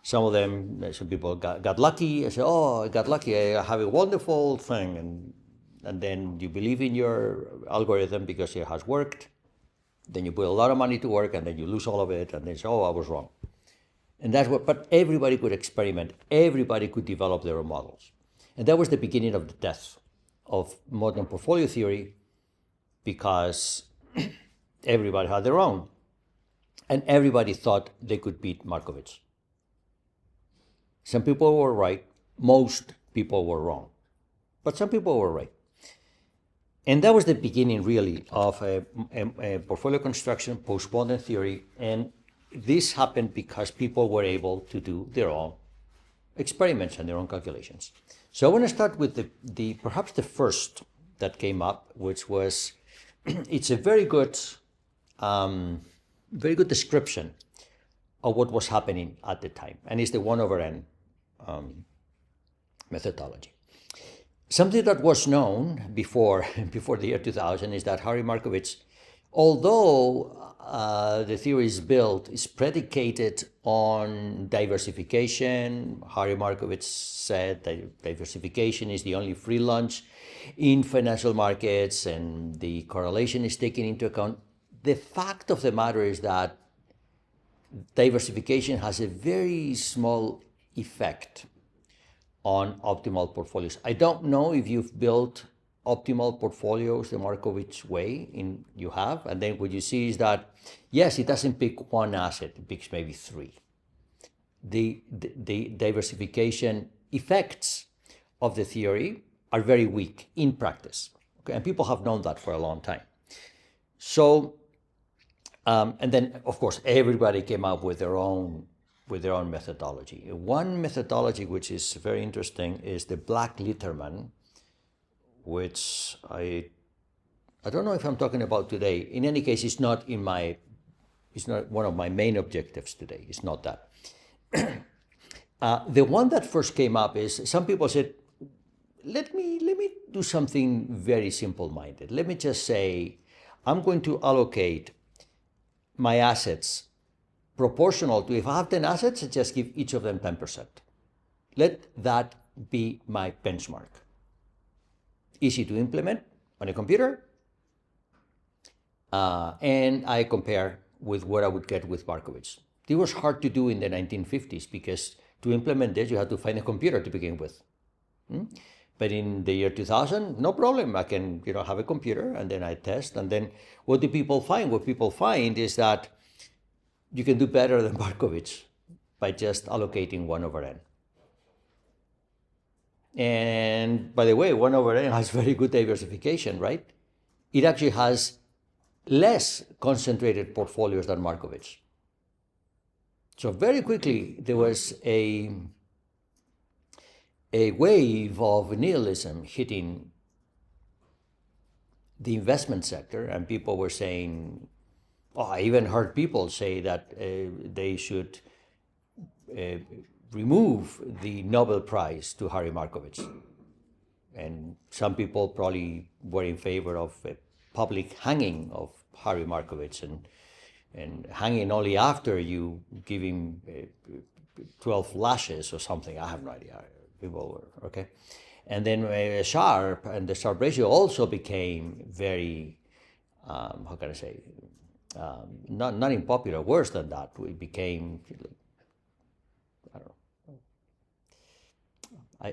S1: some people got lucky. I said, oh, I got lucky, I have a wonderful thing, and then you believe in your algorithm because it has worked. Then you put a lot of money to work, and then you lose all of it, and then say, oh, I was wrong. And but everybody could experiment, everybody could develop their own models. And that was the beginning of the death of modern portfolio theory, because everybody had their own, and everybody thought they could beat Markowitz. Some people were right, most people were wrong, but some people were right. And that was the beginning, really, of a portfolio construction, post-modern theory, and this happened because people were able to do their own experiments and their own calculations. So I want to start with the perhaps the first that came up, which was, it's a very good description of what was happening at the time, and it's the 1/n methodology. Something that was known before the year 2000 is that Harry Markowitz, although the theory is predicated on diversification. Harry Markowitz said that diversification is the only free lunch in financial markets, and the correlation is taken into account. The fact of the matter is that diversification has a very small effect on optimal portfolios. I don't know if you've built optimal portfolios the Markowitz way. You have, and then what you see is that, yes, it doesn't pick one asset, it picks maybe three. The diversification effects of the theory are very weak in practice, okay? And people have known that for a long time. So, and then of course everybody came up with their own methodology. One methodology which is very interesting is the Black-Litterman, which I don't know if I'm talking about today. In any case, it's not one of my main objectives today. It's not that. The one that first came up is, some people said, let me do something very simple-minded. Let me just say, I'm going to allocate my assets proportional to, if I have 10 assets, I just give each of them 10%. Let that be my benchmark. Easy to implement on a computer, and I compare with what I would get with Markowitz. It was hard to do in the 1950s because to implement this, you had to find a computer to begin with. But in the year 2000, no problem. I can have a computer, and then I test, and then what do people find? What people find is that you can do better than Markowitz by just allocating 1/n. And by the way, 1/n has very good diversification, right? It actually has less concentrated portfolios than Markowitz. So very quickly, there was a wave of nihilism hitting the investment sector, and people were saying, I even heard people say that they should remove the Nobel Prize to Harry Markowitz. And some people probably were in favor of a public hanging of Harry Markowitz, and hanging only after you give him 12 lashes or something. I have no idea. People were, okay. And then the Sharpe ratio also became very, how can I say, not unpopular, worse than that. It became, I don't know.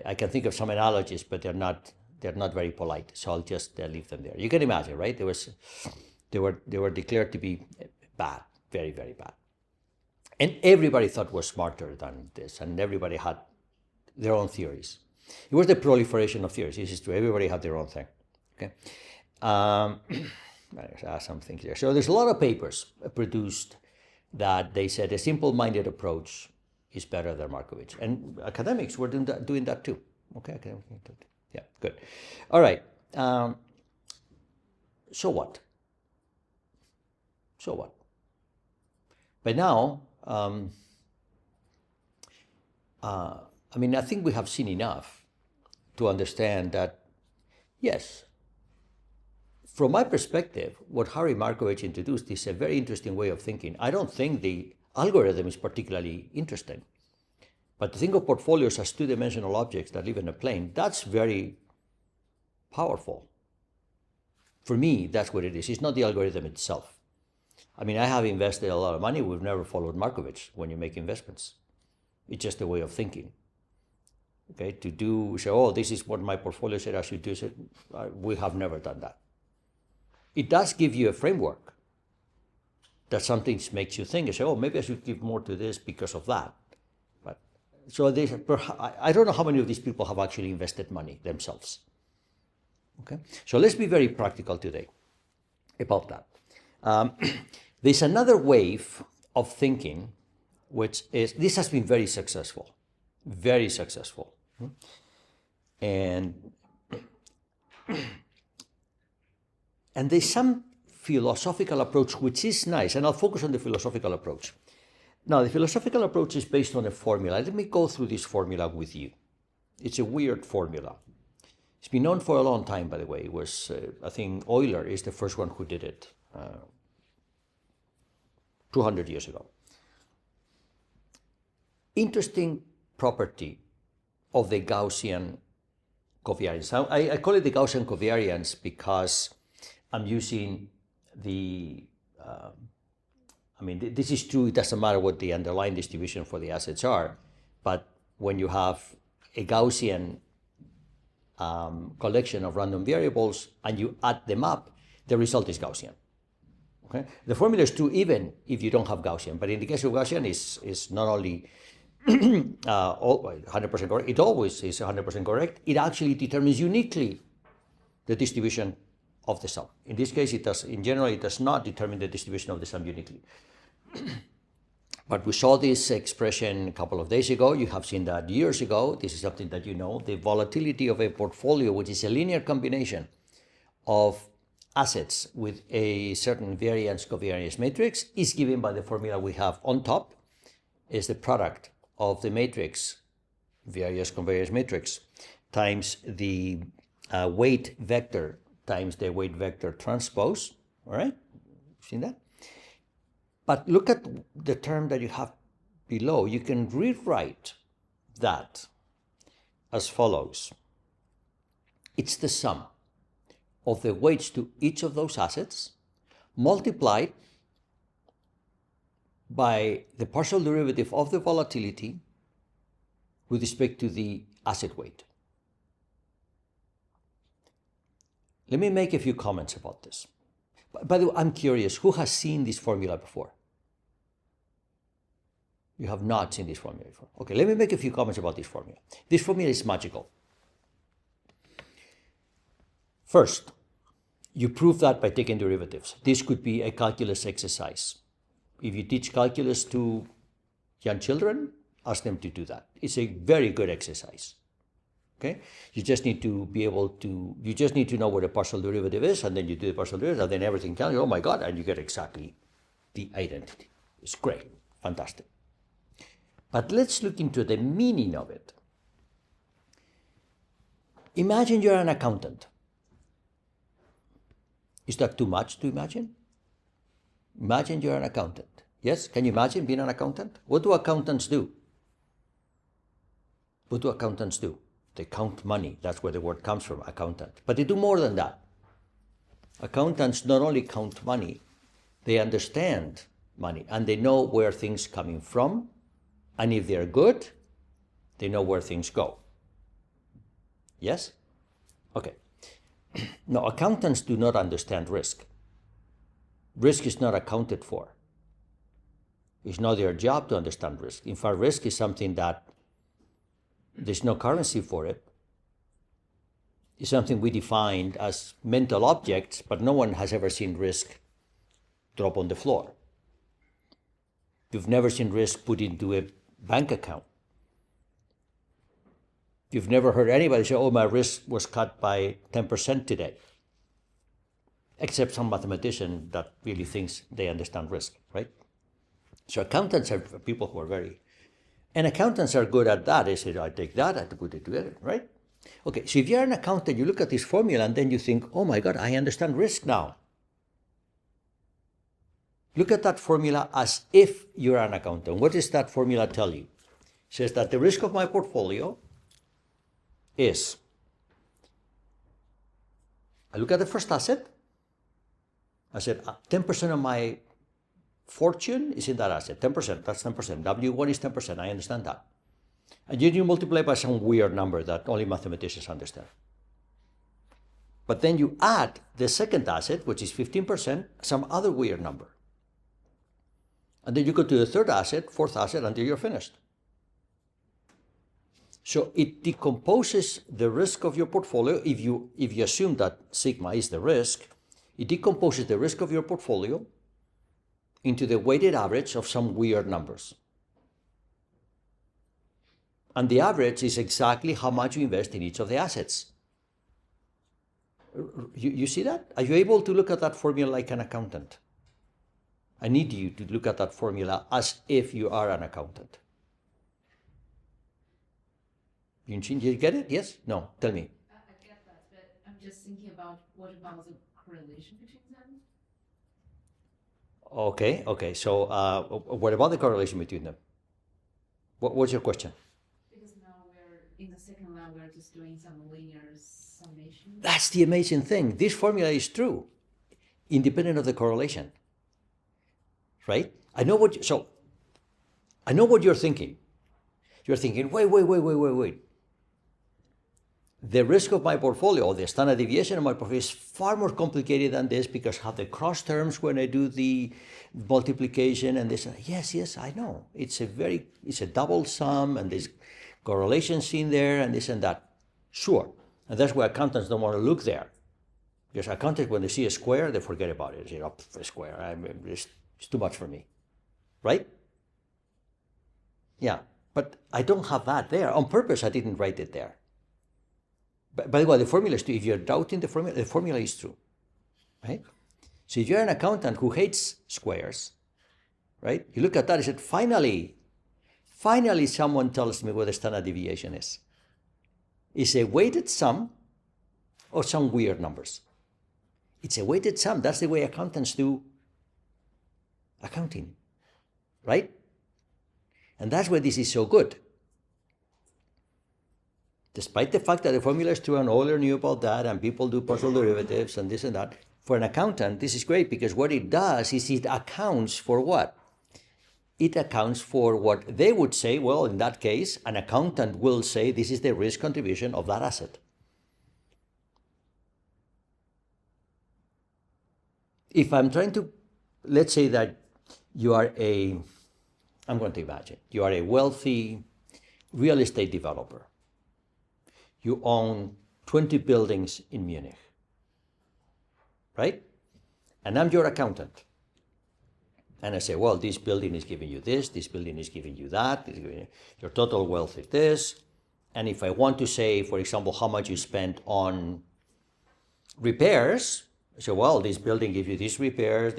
S1: I can think of some analogies, but they're not very polite. So I'll just leave them there. You can imagine, right? They were declared to be bad, very, very bad. And everybody thought was smarter than this, and everybody had their own theories. It was the proliferation of theories. This is true. Everybody had their own thing. Okay. Let's add some things there. So there's a lot of papers produced that they said a simple-minded approach is better than Markovitch. And academics were doing that too. Okay, academics. Yeah, good. All right. So what? So what? By now, I mean, I think we have seen enough to understand that, yes, from my perspective, what Harry Markovitch introduced is a very interesting way of thinking. I don't think the algorithm is particularly interesting. But to think of portfolios as two-dimensional objects that live in a plane, that's very powerful. For me, that's what it is. It's not the algorithm itself. I mean, I have invested a lot of money. We've never followed Markovitch when you make investments. It's just a way of thinking. Okay, to say, oh, this is what my portfolio said I should do. We have never done that. It does give you a framework that something makes you think. You say, oh, maybe I should give more to this because of that. But so I don't know how many of these people have actually invested money themselves. Okay, so let's be very practical today about that. There's another wave of thinking, which is, this has been very successful, and there's some philosophical approach which is nice, and I'll focus on the philosophical approach. Now, the philosophical approach is based on a formula. Let me go through this formula with you. It's a weird formula. It's been known for a long time, by the way. It was, I think Euler is the first one who did it 200 years ago. Interesting property of the Gaussian covariance. I call it the Gaussian covariance because I'm using the, I mean, this is true. It doesn't matter what the underlying distribution for the assets are, but when you have a Gaussian collection of random variables and you add them up, the result is Gaussian. Okay? The formula is true even if you don't have Gaussian, but in the case of Gaussian, is not only 100% correct, it always is 100% correct. It actually determines uniquely the distribution of the sum. In this case, it does. In general, it does not determine the distribution of the sum uniquely. But we saw this expression a couple of days ago. You have seen that years ago. This is something that you know. The volatility of a portfolio, which is a linear combination of assets with a certain variance covariance matrix, is given by the formula we have on top, is the product of the matrix, variance covariance matrix, times the weight vector times the weight vector transpose. All right? Seen that? But look at the term that you have below. You can rewrite that as follows. It's the sum of the weights to each of those assets multiplied by the partial derivative of the volatility with respect to the asset weight. Let me make a few comments about this. By the way, I'm curious, who has seen this formula before? You have not seen this formula before. Okay, let me make a few comments about this formula. This formula is magical. First, you prove that by taking derivatives. This could be a calculus exercise. If you teach calculus to young children, ask them to do that. It's a very good exercise. Okay? You just need to be able to, you just need to know what a partial derivative is, and then you do the partial derivative, and then everything counts. Oh my God, and you get exactly the identity. It's great, fantastic. But let's look into the meaning of it. Imagine you're an accountant. Is that too much to imagine? Imagine you're an accountant. Yes? Can you imagine being an accountant? What do accountants do? What do accountants do? They count money. That's where the word comes from, accountant. But they do more than that. Accountants not only count money, they understand money, and they know where things are coming from, and if they're good, they know where things go. Yes? Okay. Now, accountants do not understand risk. Risk is not accounted for. It's not their job to understand risk. In fact, risk is something that there's no currency for it. It's something we define as mental objects, but no one has ever seen risk drop on the floor. You've never seen risk put into a bank account. You've never heard anybody say, oh, my risk was cut by 10% today. Except some mathematician that really thinks they understand risk, right? So accountants are people who are very, and accountants are good at that. They say, I take that, I put it together, right? Okay, so if you're an accountant, you look at this formula and then you think, oh my God, I understand risk now. Look at that formula as if you're an accountant. What does that formula tell you? It says that the risk of my portfolio is, I look at the first asset, I said 10% of my fortune is in that asset, 10%, that's 10%. W1 is 10%, I understand that. And then you multiply by some weird number that only mathematicians understand. But then you add the second asset, which is 15%, some other weird number. And then you go to the third asset, fourth asset, until you're finished. So it decomposes the risk of your portfolio. If you assume that sigma is the risk, it decomposes the risk of your portfolio into the weighted average of some weird numbers. And the average is exactly how much you invest in each of the assets. You see that? Are you able to look at that formula like an accountant? I need you to look at that formula as if you are an accountant. You get it? Yes? No? Tell me.
S3: I get that, but I'm just thinking about what about the correlation between them?
S1: Okay. So what about the correlation between them? What's your question?
S3: Because now we're in the second lab, we're just doing some linear summation.
S1: That's the amazing thing. This formula is true, independent of the correlation. Right? I know what you're thinking. You're thinking, wait. The risk of my portfolio, or the standard deviation of my portfolio, is far more complicated than this because I have the cross terms when I do the multiplication and this. Yes, I know. It's a double sum and there's correlations in there and this and that. Sure. And that's why accountants don't want to look there. Because accountants, when they see a square, they forget about it. They say, oh, a square, it's too much for me. Right? Yeah. But I don't have that there. On purpose, I didn't write it there. But by the way, the formula is true. If you're doubting the formula is true, right? So if you're an accountant who hates squares, right? You look at that and said, finally someone tells me what the standard deviation is. It's a weighted sum of some weird numbers. It's a weighted sum. That's the way accountants do accounting, right? And that's why this is so good. Despite the fact that the formula is true and Euler knew about that and people do partial derivatives and this and that, for an accountant, this is great because what it does is it accounts for what? It accounts for what they would say, well, in that case, an accountant will say this is the risk contribution of that asset. If I'm trying to, let's say that you are I'm going to imagine, you are a wealthy real estate developer. You own 20 buildings in Munich, right? And I'm your accountant. And I say, well, this building is giving you this building is giving you that, your total wealth is this. And if I want to say, for example, how much you spent on repairs, I say, well, this building gives you these repairs,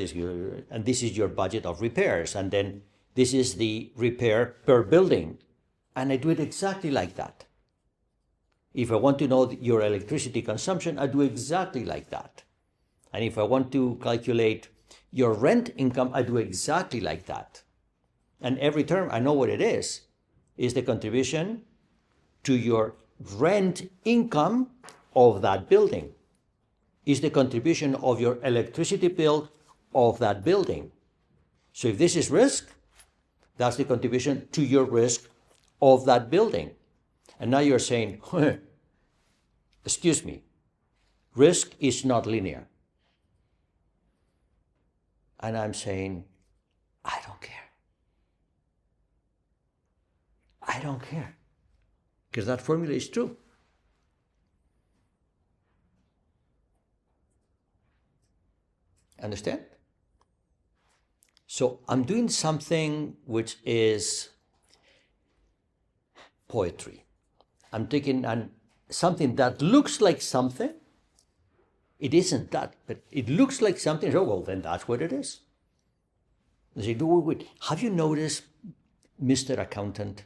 S1: and this is your budget of repairs. And then this is the repair per building. And I do it exactly like that. If I want to know your electricity consumption, I do exactly like that. And if I want to calculate your rent income, I do exactly like that. And every term, I know what it is the contribution to your rent income of that building. Is the contribution of your electricity bill of that building. So if this is risk, that's the contribution to your risk of that building. And now you're saying, excuse me, risk is not linear. And I'm saying, I don't care. I don't care, because that formula is true. Understand? So I'm doing something which is poetry. I'm taking something that looks like something. It isn't that, but it looks like something. So, well, then that's what it is. They say, wait. Have you noticed, Mr. Accountant,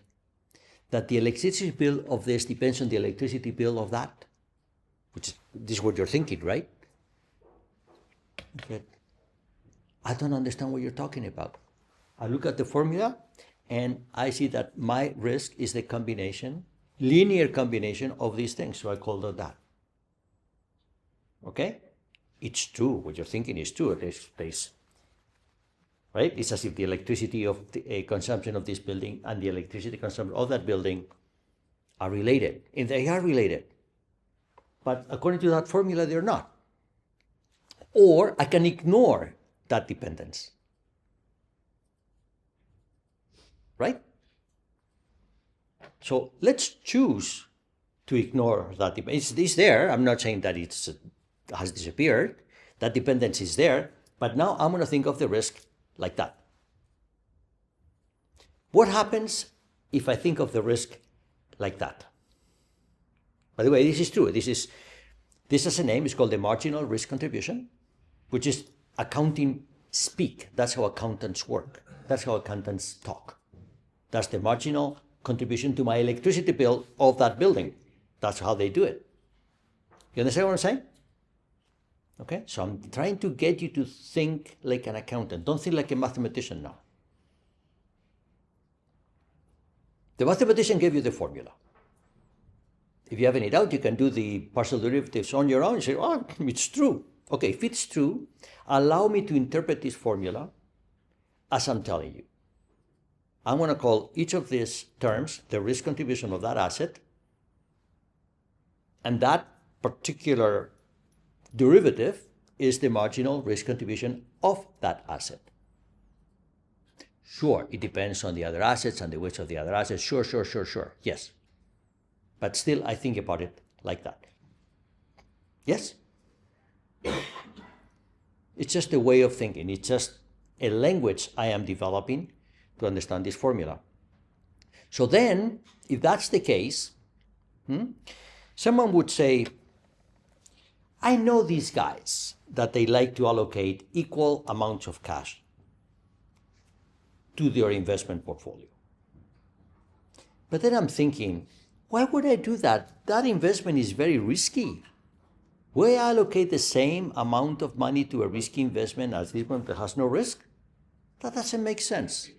S1: that the electricity bill of this depends on the electricity bill of that? This is what you're thinking, right? Okay. I don't understand what you're talking about. I look at the formula and I see that my risk is the combination, linear combination of these things. So I call it that. Okay? It's true. What you're thinking is true. Right? It's as if the electricity of the consumption of this building and the electricity consumption of that building are related. And they are related. But according to that formula, they're not. Or I can ignore that dependence. Right? So let's choose to ignore that dependence. It's there. I'm not saying that it has disappeared. That dependence is there. But now I'm going to think of the risk like that. What happens if I think of the risk like that? By the way, this is true. This has a name. It's called the marginal risk contribution, which is accounting speak. That's how accountants work. That's how accountants talk. That's the marginal contribution to my electricity bill of that building. That's how they do it. You understand what I'm saying? Okay, so I'm trying to get you to think like an accountant. Don't think like a mathematician now. The mathematician gave you the formula. If you have any doubt, you can do the partial derivatives on your own and say, oh, it's true. Okay, if it's true, allow me to interpret this formula as I'm telling you. I'm going to call each of these terms the risk contribution of that asset, and that particular derivative is the marginal risk contribution of that asset. Sure, it depends on the other assets and the weights of the other assets. Sure. Yes. But still, I think about it like that. Yes? It's just a way of thinking. It's just a language I am developing to understand this formula. So then, if that's the case, someone would say, I know these guys, that they like to allocate equal amounts of cash to their investment portfolio. But then I'm thinking, why would I do that? That investment is very risky. Will I allocate the same amount of money to a risky investment as this one that has no risk? That doesn't make sense,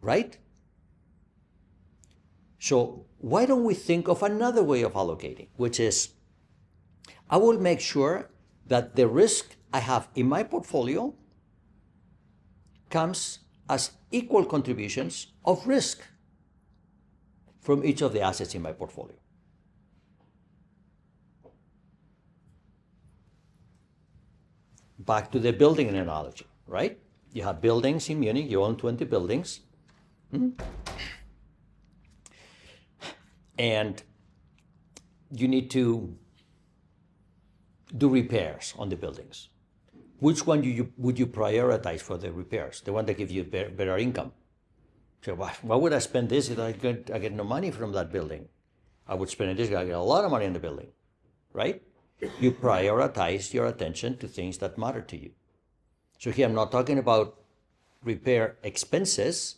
S1: right? So why don't we think of another way of allocating, which is, I will make sure that the risk I have in my portfolio comes as equal contributions of risk from each of the assets in my portfolio. Back to the building analogy, right? You have buildings in Munich, you own 20 buildings. And you need to do repairs on the buildings. Which one would you prioritize for the repairs? The one that gives you better income. So why would I spend this if I get no money from that building? I would spend this, I get a lot of money in the building, right? You prioritize your attention to things that matter to you. So here I'm not talking about repair expenses.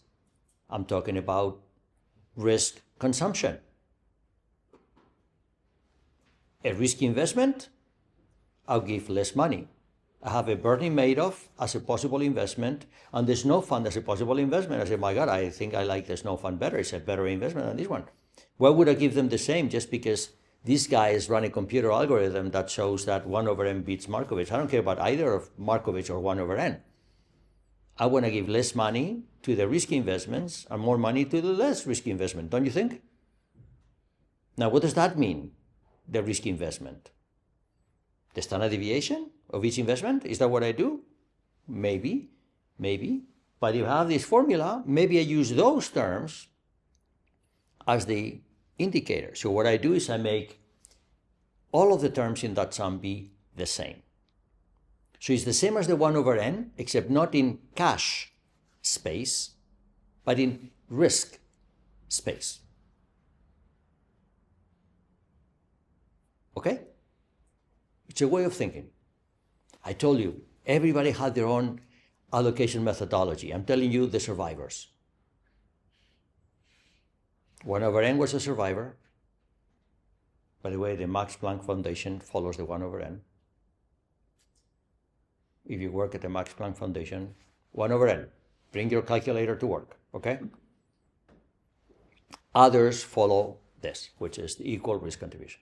S1: I'm talking about risk consumption. A risky investment, I'll give less money. I have a Bernie Madoff as a possible investment and the snow fund as a possible investment. I say, my God, I think I like the snow fund better. It's a better investment than this one. Why would I give them the same just because these guys run a computer algorithm that shows that 1 over n beats Markovitch? I don't care about either of Markovitch or 1 over n. I want to give less money to the risky investments and more money to the less risky investment, don't you think? Now, what does that mean, the risky investment? The standard deviation of each investment? Is that what I do? Maybe. But if I have this formula, maybe I use those terms as the indicator. So what I do is I make all of the terms in that sum be the same. So it's the same as the 1 over n, except not in cash space, but in risk space. Okay? It's a way of thinking. I told you, everybody had their own allocation methodology. I'm telling you the survivors. 1 over n was a survivor. By the way, the Max Planck Foundation follows the 1 over n. If you work at the Max Planck Foundation, 1 over n. Bring your calculator to work, okay? Others follow this, which is the equal risk contribution.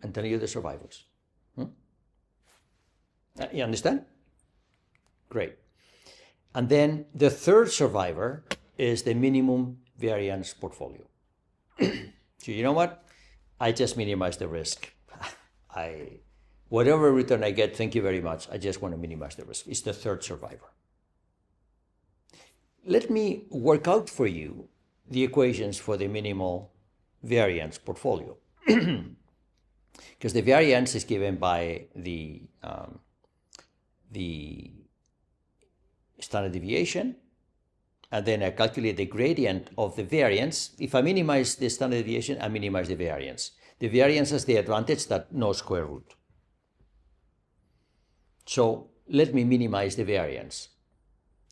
S1: I'm telling you the survivors. You understand? Great. And then the third survivor is the minimum variance portfolio. So you know what? I just minimize the risk. Whatever return I get, thank you very much. I just want to minimize the risk. It's the third survivor. Let me work out for you the equations for the minimal variance portfolio. Because the variance is given by the standard deviation, and then I calculate the gradient of the variance. If I minimize the standard deviation, I minimize the variance. The variance has the advantage that no square root. So let me minimize the variance.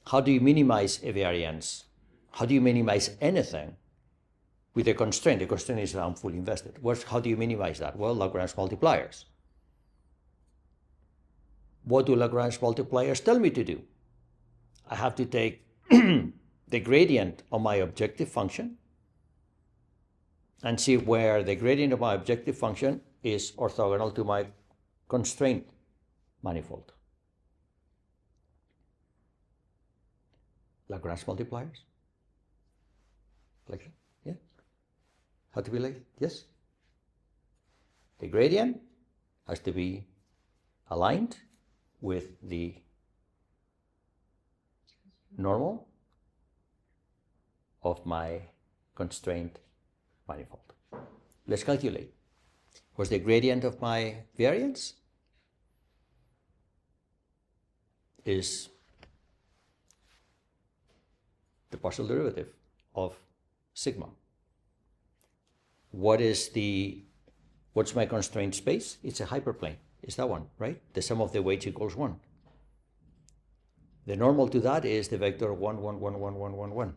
S1: How do you minimize a variance? How do you minimize anything with a constraint? The constraint is I'm fully invested. How do you minimize that? Well, Lagrange multipliers. What do Lagrange multipliers tell me to do? I have to take the gradient of my objective function and see where the gradient of my objective function is orthogonal to my constraint manifold. Lagrange multipliers? Like that? Yeah? How to be like? Yes? The gradient has to be aligned with the normal of my constraint manifold. Let's calculate. What's the gradient of my variance? Is the partial derivative of sigma. What's my constraint space? It's a hyperplane. It's that one, right? The sum of the weights equals 1. The normal to that is the vector 1, 1, 1, 1, 1, 1, 1.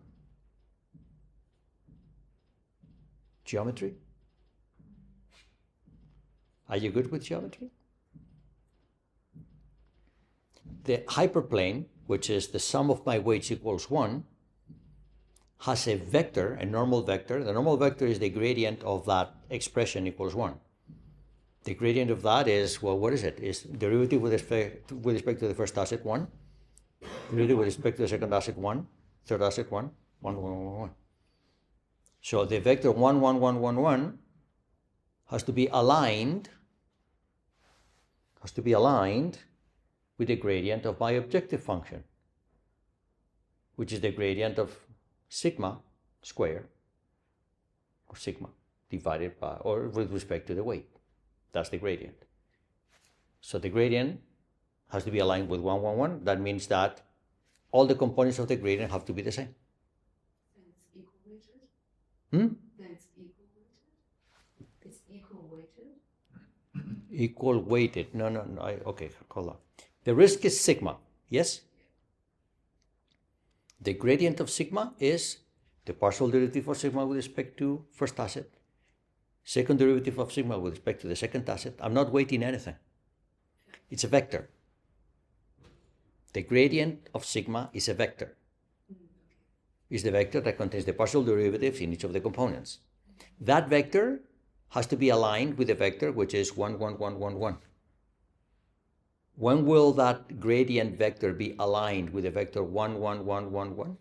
S1: Geometry? Are you good with geometry? The hyperplane, which is the sum of my weights equals 1, has a vector, a normal vector. The normal vector is the gradient of that expression equals 1. The gradient of that is, well, what is it? Is derivative with respect to the first asset 1, derivative with respect to the second asset 1, third asset 1, 1, 1, 1, 1. So the vector 1, 1, 1, 1, 1 has to be aligned with the gradient of my objective function, which is the gradient of sigma squared, or sigma divided by, or with respect to the weight. That's the gradient. So the gradient has to be aligned with 1, 1, 1. That means that all the components of the gradient have to be the same.
S3: Then it's equal weighted? Then it's equal weighted? It's equal weighted?
S1: Equal weighted. No. Okay, hold on. The risk is sigma, yes? The gradient of sigma is the partial derivative of sigma with respect to first asset, second derivative of sigma with respect to the second asset. I'm not weighting anything. It's a vector. The gradient of sigma is a vector. It's the vector that contains the partial derivatives in each of the components. That vector has to be aligned with the vector which is 1, 1, 1, 1, 1. When will that gradient vector be aligned with the vector 1, 1, 1, 1, 1?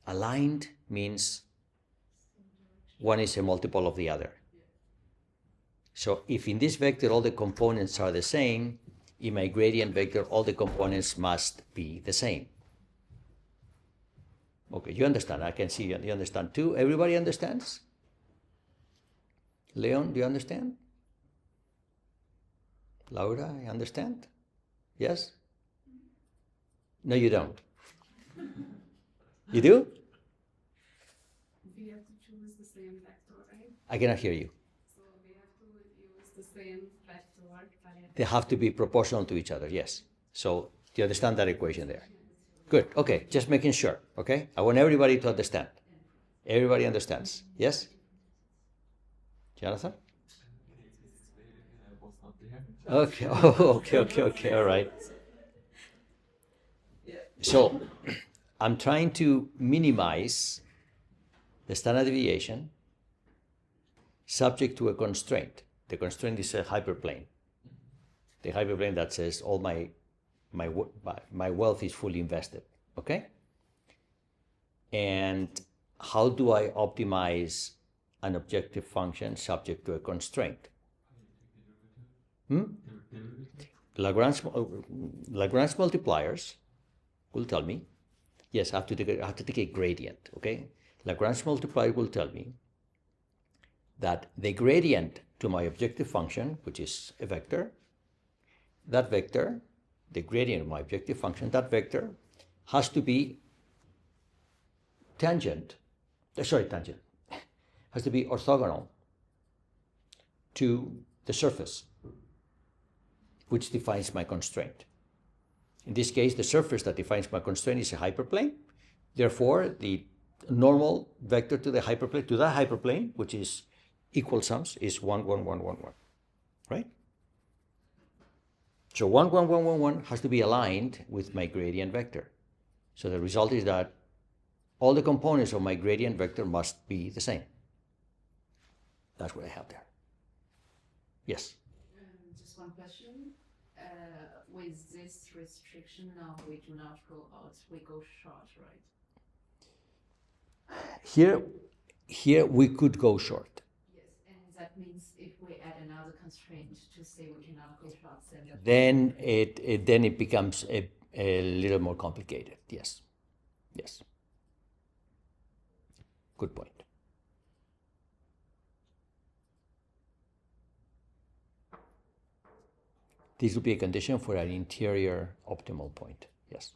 S1: Aligned means one is a multiple of the other. So if in this vector all the components are the same, in my gradient vector all the components must be the same. Okay, you understand. I can see you understand too. Everybody understands? Leon, do you understand? Laura, you understand? Yes? No, you don't. You do?
S3: We have to choose the same vector, right?
S1: I cannot hear you.
S3: So we have to use the same vector, but
S1: They have to be proportional to each other, yes. So do you understand that equation there? Good, okay, just making sure, okay? I want everybody to understand. Everybody understands, yes? Jonathan? Okay, oh, okay, all right. So I'm trying to minimize the standard deviation subject to a constraint. The constraint is a hyperplane. The hyperplane that says all my wealth is fully invested, okay? And how do I optimize an objective function subject to a constraint? Lagrange multipliers will tell me, yes, I have to take a gradient, okay? Lagrange multiplier will tell me that the gradient to my objective function, which is a vector, that vector, the gradient of my objective function, that vector has to be has to be orthogonal to the surface, which defines my constraint. In this case, the surface that defines my constraint is a hyperplane. Therefore, the normal vector to that hyperplane, which is equal sums, is 1, 1, 1, 1, 1, right? So 1, 1, 1, 1, 1 has to be aligned with my gradient vector. So the result is that all the components of my gradient vector must be the same. That's what I have there. Yes?
S3: Just one question. With this restriction now, we do not go out, we go short, right?
S1: Here we could go short.
S3: Yes, and that means if we add another constraint to say we cannot go short,
S1: then it becomes a little more complicated. Yes. Good point. This will be a condition for an interior optimal point. Yes.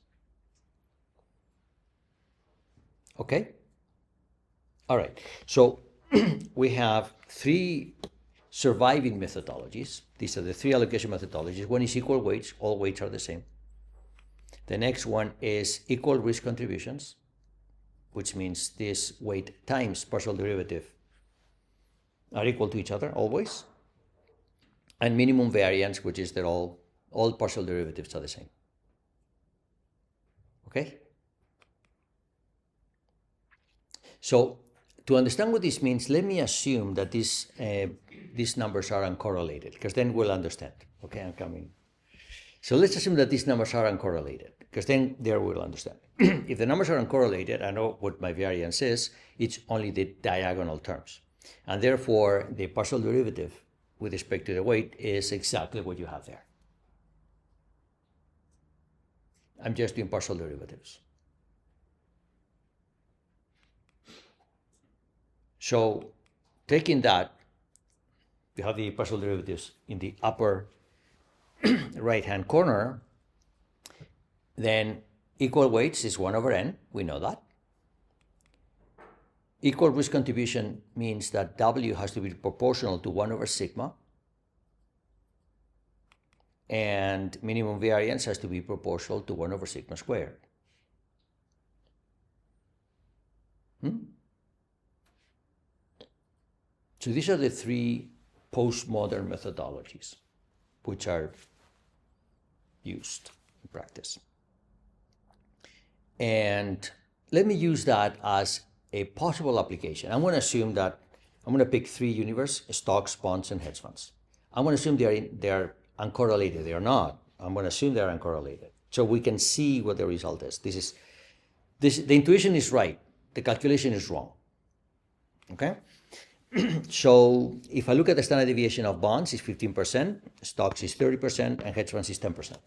S1: Okay. All right. So we have three surviving methodologies. These are the three allocation methodologies. One is equal weights. All weights are the same. The next one is equal risk contributions, which means this weight times partial derivative are equal to each other always. And minimum variance, which is that all partial derivatives are the same. Okay? So to understand what this means, let me assume that these numbers are uncorrelated, because then we'll understand. Okay, I'm coming. So let's assume that these numbers are uncorrelated, because then there we'll understand. If the numbers are uncorrelated, I know what my variance is. It's only the diagonal terms. And therefore, the partial derivative with respect to the weight is exactly what you have there. I'm just doing partial derivatives. So taking that, you have the partial derivatives in the upper right-hand corner, then equal weights is 1 over n, we know that. Equal risk contribution means that W has to be proportional to 1 over sigma, and minimum variance has to be proportional to 1 over sigma squared. So these are the three postmodern methodologies which are used in practice. And let me use that as a possible application. I'm going to assume that I'm going to pick three universe: stocks, bonds, and hedge funds. I'm going to assume they are uncorrelated. They are not. I'm going to assume they are uncorrelated, so we can see what the result is. The intuition is right. The calculation is wrong. Okay. So if I look at the standard deviation of bonds is 15%, stocks is 30%, and hedge funds is 10%.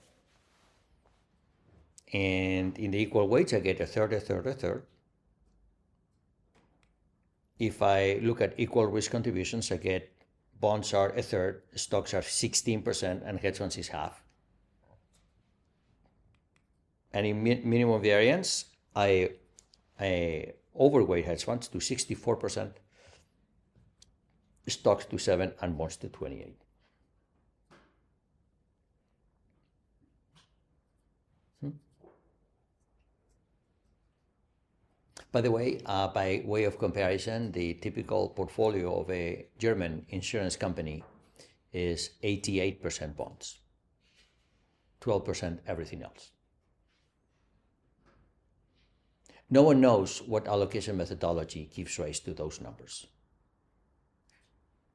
S1: And in the equal weights, I get a third, a third, a third. if I look at equal risk contributions, I get bonds are a third, stocks are 16%, and hedge funds is half. And in minimum variance, I overweight hedge funds to 64%, stocks to 7%, and bonds to 28%. By the way, by way of comparison, the typical portfolio of a German insurance company is 88% bonds, 12% everything else. No one knows what allocation methodology gives rise to those numbers.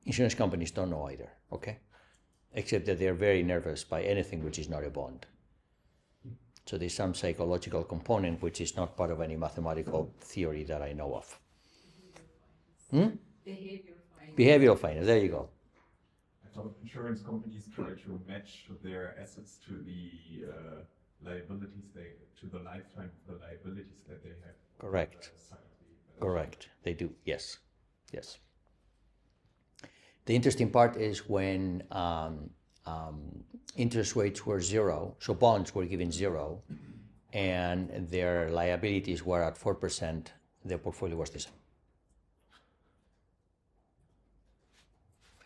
S1: Insurance companies don't know either, okay? Except that they're very nervous by anything which is not a bond. So there's some psychological component which is not part of any mathematical theory that I know of.
S3: Behavioral finance.
S1: Behavioral finance, there you go.
S2: I thought insurance companies try to match their assets to the liabilities to the lifetime of the liabilities that they have.
S1: Correct. Correct. They do. Yes. Yes. The interesting part is when interest rates were zero, so bonds were given zero, and their liabilities were at 4%, their portfolio was the same.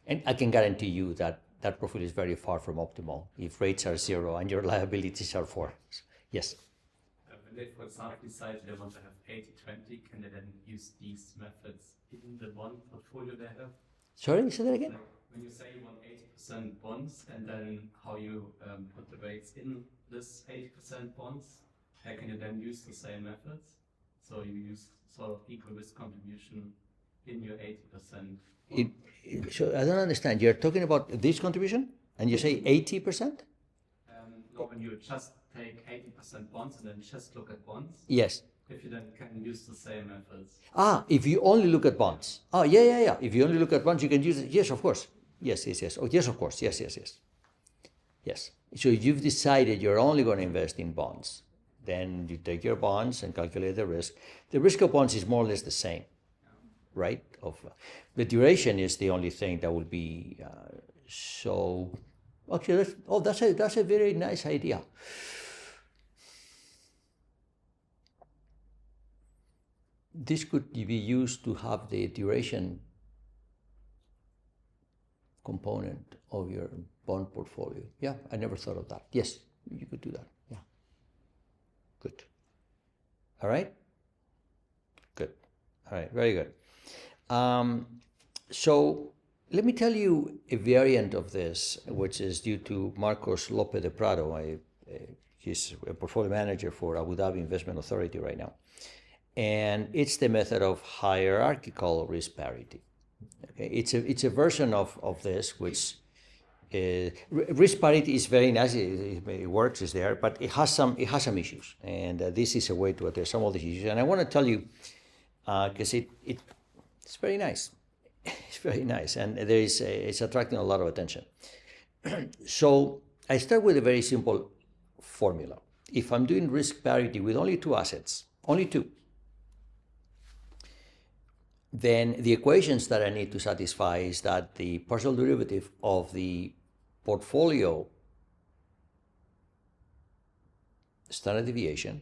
S1: And I can guarantee you that that portfolio is very far from optimal if rates are zero and your liabilities are 4. Yes?
S4: When they, for example, decide they want to have 80-20, can they then use these methods in the bond portfolio they have?
S1: Sorry, say that again?
S4: Like when you say you want 80% bonds and then how you put the rates in this 80% bonds, how can you then use the same methods? So you use sort of equal risk contribution in your 80%.
S1: So I don't understand. You're talking about this contribution and you say 80%?
S4: No, when you just take 80% bonds and then just look at bonds.
S1: Yes.
S4: If you then can use the same methods.
S1: If you only look at bonds. Oh, yeah. If you only look at bonds, you can use it. Yes, of course. Yes. Oh, yes, of course. Yes. Yes. So you've decided you're only going to invest in bonds. Then you take your bonds and calculate the risk. The risk of bonds is more or less the same, right? The duration is the only thing that will be so. Actually, that's a very nice idea. This could be used to have the duration component of your bond portfolio. Yeah, I never thought of that. Yes, you could do that. Yeah. Good. All right? Good. All right, very good. So let me tell you a variant of this, which is due to Marcos Lopez de Prado. He's a portfolio manager for Abu Dhabi Investment Authority right now. And it's the method of hierarchical risk parity. Okay? It's a version of this, which risk parity is very nice. It works, it's there, but it has some issues. And this is a way to address some of these issues. And I want to tell you, because it's very nice. It's very nice, and it's attracting a lot of attention. So I start with a very simple formula. If I'm doing risk parity with only two assets, only two, then the equations that I need to satisfy is that the partial derivative of the portfolio standard deviation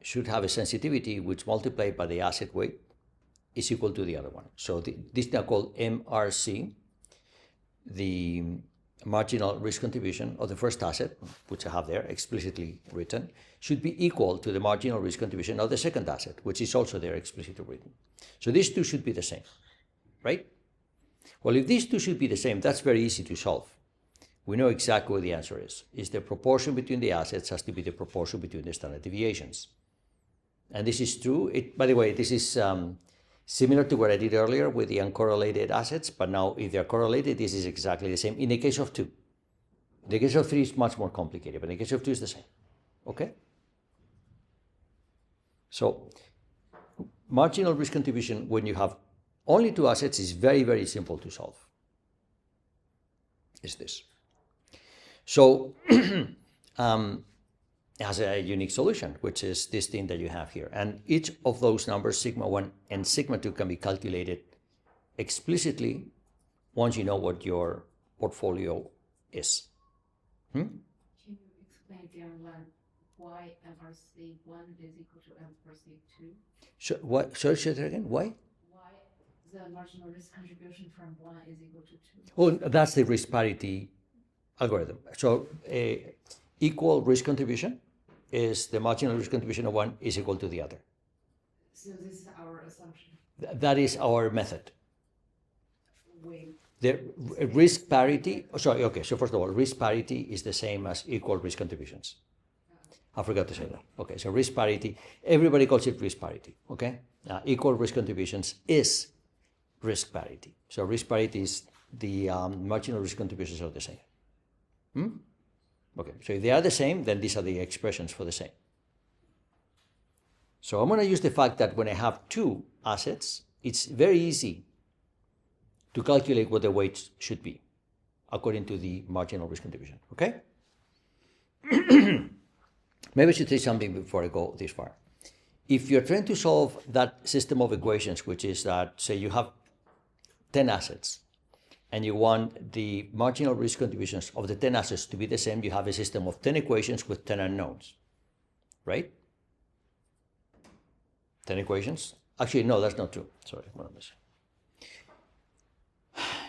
S1: should have a sensitivity which multiplied by the asset weight is equal to the other one. So this is now called MRC, the marginal risk contribution of the first asset, which I have there explicitly written, should be equal to the marginal risk contribution of the second asset, which is also there explicitly written. So these two should be the same, right? Well, if these two should be the same, that's very easy to solve. We know exactly what the answer is. Is the proportion between the assets has to be the proportion between the standard deviations. And this is true. By the way, this is similar to what I did earlier with the uncorrelated assets, but now if they're correlated, this is exactly the same in the case of 2. In the case of 3, it's much more complicated, but in the case of 2, it's the same. Okay? So, marginal risk contribution when you have only 2 assets is very, very simple to solve. Is this. So, has a unique solution, which is this thing that you have here. And each of those numbers, sigma 1 and sigma 2, can be calculated explicitly once you know what your portfolio is.
S3: Can you explain again why MRC1 is equal to MRC2?
S1: So what? Sorry, say that again. Why?
S3: Why the marginal risk contribution from 1 is equal to 2?
S1: Oh, that's the risk parity algorithm. So equal risk contribution is the marginal risk contribution of one is equal to the other.
S3: So this is our assumption.
S1: That is our method.
S3: Wait.
S1: The risk parity, sorry, okay, so first of all, risk parity is the same as equal risk contributions. I forgot to say that. Okay, so risk parity, everybody calls it risk parity, okay? Equal risk contributions is risk parity. So risk parity is the marginal risk contributions are the same. Okay, so if they are the same, then these are the expressions for the same. So I'm going to use the fact that when I have two assets, it's very easy to calculate what the weights should be according to the marginal risk contribution, okay? Maybe I should say something before I go this far. If you're trying to solve that system of equations, which is that, say you have 10 assets, and you want the marginal risk contributions of the 10 assets to be the same, you have a system of 10 equations with 10 unknowns, right? 10 equations? Actually, no, that's not true. Sorry, what am I saying?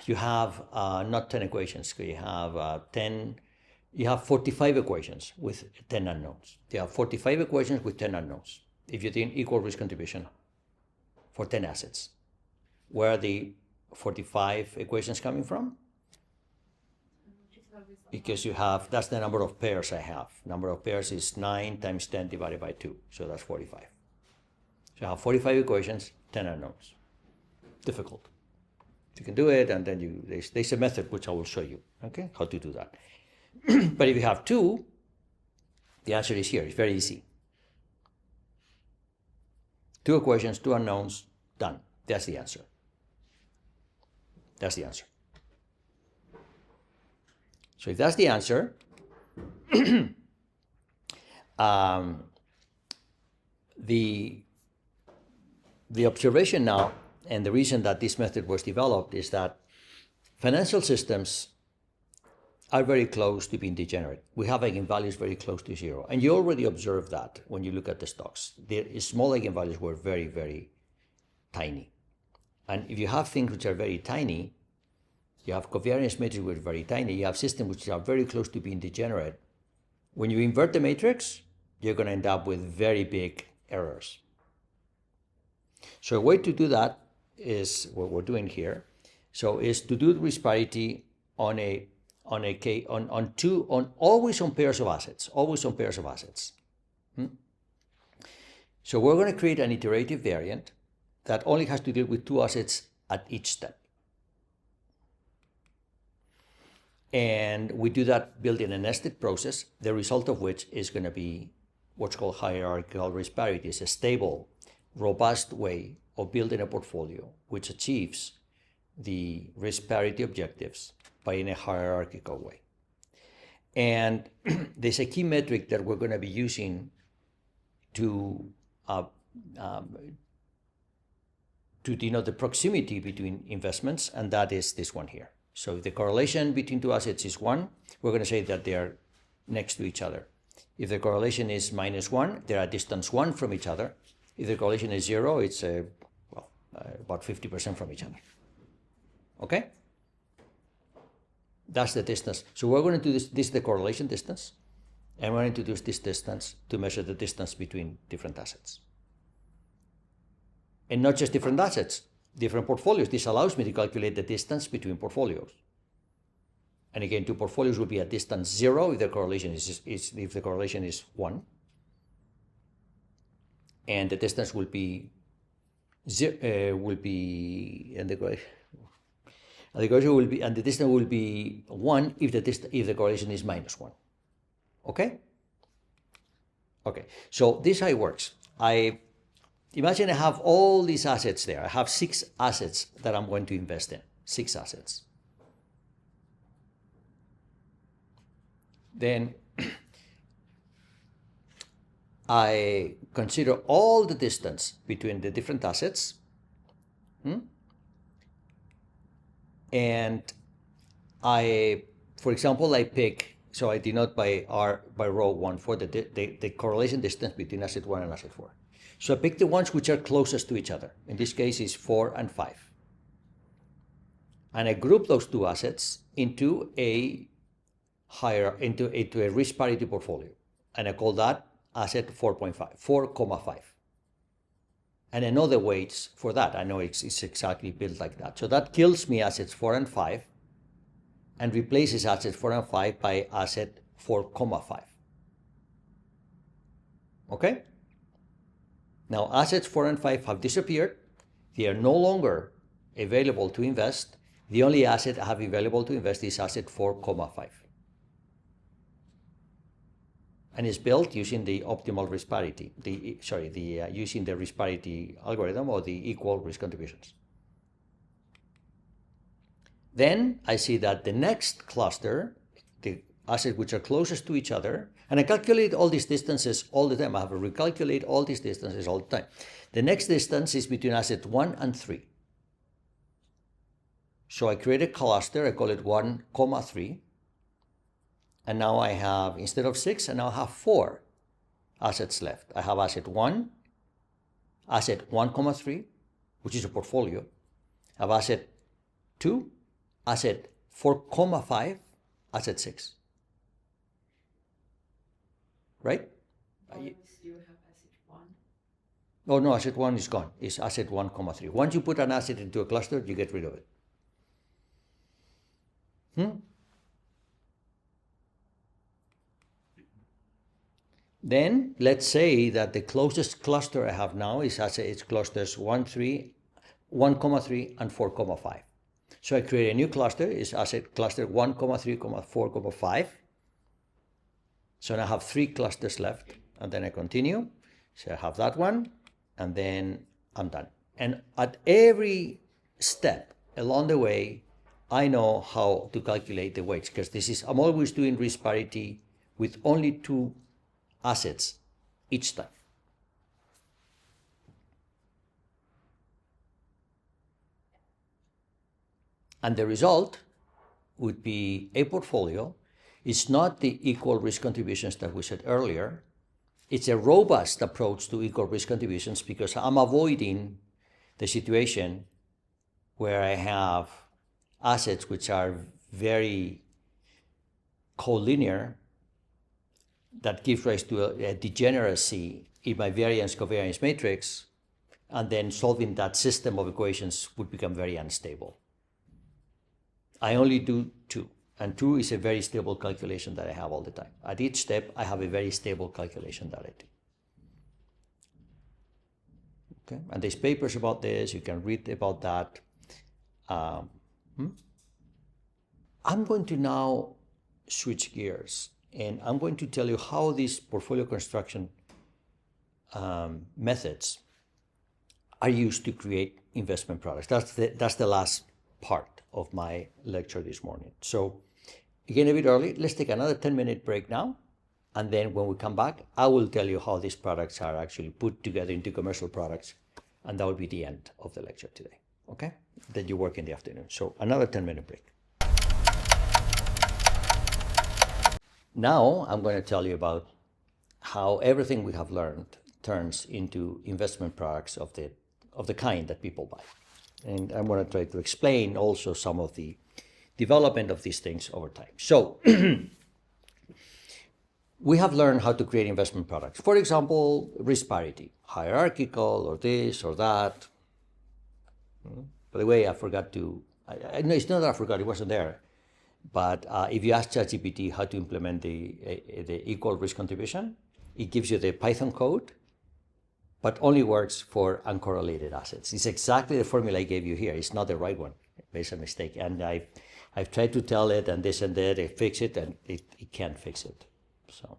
S1: You have not 10 equations. You have 45 equations with 10 unknowns. You have 45 equations with 10 unknowns. If you think equal risk contribution for 10 assets, where are the 45 equations coming from? Because you have, that's the number of pairs I have. Number of pairs is 9 times 10 divided by 2. So that's 45. So I have 45 equations, 10 unknowns. Difficult. You can do it, and then there's a method which I will show you, okay, how to do that. But if you have two, the answer is here. It's very easy. Two equations, two unknowns, done. That's the answer. That's the answer. So if that's the answer, the observation now, and the reason that this method was developed, is that financial systems are very close to being degenerate. We have eigenvalues very close to zero. And you already observe that when you look at the stocks. The small eigenvalues were very, very tiny. And if you have things which are very tiny, you have covariance matrices which are very tiny, you have systems which are very close to being degenerate. When you invert the matrix, you're going to end up with very big errors. So a way to do that is what we're doing here. So is to do risk parity always on pairs of assets, always on pairs of assets. So we're going to create an iterative variant that only has to deal with two assets at each step. And we do that building a nested process, the result of which is going to be what's called hierarchical risk parity. It's a stable, robust way of building a portfolio which achieves the risk parity objectives but in a hierarchical way. And there's a key metric that we're going to be using to denote the proximity between investments, and that is this one here. So if the correlation between two assets is 1, we're going to say that they are next to each other. If the correlation is -1, they're at distance 1 from each other. If the correlation is 0, it's about 50% from each other. Okay? That's the distance. So we're going to do this is the correlation distance, and we're going to use this distance to measure the distance between different assets. And not just different assets, different portfolios. This allows me to calculate the distance between portfolios. And again, two portfolios will be at distance 0 if the correlation is 1. And the distance will be and the distance will be 1 if the correlation is -1. Okay? Okay. So this is how it works. Imagine I have all these assets there. I have 6 assets that I'm going to invest in. 6 assets. Then I consider all the distance between the different assets, and for example, I pick, so I denote by row 1 for the correlation distance between asset 1 and asset 4. So I pick the ones which are closest to each other. In this case is 4 and 5. And I group those two assets into a risk parity portfolio. And I call that asset 4.5. And I know the weights for that. I know it's exactly built like that. So that kills me assets 4 and 5 and replaces asset 4 and 5 by asset 4.5. Okay? Now assets 4 and 5 have disappeared. They are no longer available to invest. The only asset I have available to invest is asset 4.5. And it's built using the optimal risk parity, using the risk parity algorithm or the equal risk contributions. Then I see that the next cluster, the assets which are closest to each other, and I calculate all these distances all the time. I have to recalculate all these distances all the time. The next distance is between asset 1 and 3. So I create a cluster, I call it 1,3. And now I have, instead of 6, I now have 4 assets left. I have asset 1, asset 1,3, which is a portfolio. I have asset 2, asset 4,5, asset 6. Right?
S3: Always you have asset 1.
S1: Oh no, asset 1 is gone. It's asset 1,3. Once you put an asset into a cluster, you get rid of it. Then let's say that the closest cluster I have now is it's clusters 1,3, and 4,5. So I create a new cluster, is asset cluster 1,3, 4,5. So now I have 3 clusters left, and then I continue. So I have that one, and then I'm done. And at every step along the way, I know how to calculate the weights, because I'm always doing risk parity with only 2 assets each time. And the result would be a portfolio. It's not the equal risk contributions that we said earlier. It's a robust approach to equal risk contributions because I'm avoiding the situation where I have assets which are very collinear that give rise to a degeneracy in my variance covariance matrix, and then solving that system of equations would become very unstable. I only do 2, and 2 is a very stable calculation that I have all the time. At each step, I have a very stable calculation that I do. Okay, and there's papers about this, you can read about that. I'm going to now switch gears, and I'm going to tell you how these portfolio construction methods are used to create investment products. That's the last part of my lecture this morning. So again, a bit early, let's take another 10-minute break now. And then when we come back, I will tell you how these products are actually put together into commercial products. And that will be the end of the lecture today. Okay? Then you work in the afternoon. So another 10-minute break. Now I'm going to tell you about how everything we have learned turns into investment products of the kind that people buy. And I'm going to try to explain also some of the development of these things over time. So we have learned how to create investment products. For example, risk parity, hierarchical or this or that. By the way, I forgot to, no, it's not that I forgot, it wasn't there. But if you ask ChatGPT how to implement the equal risk contribution, it gives you the Python code, but only works for uncorrelated assets. It's exactly the formula I gave you here. It's not the right one. It's a mistake. And I've tried to tell it and this and that, it fix it, and it can't fix it. So,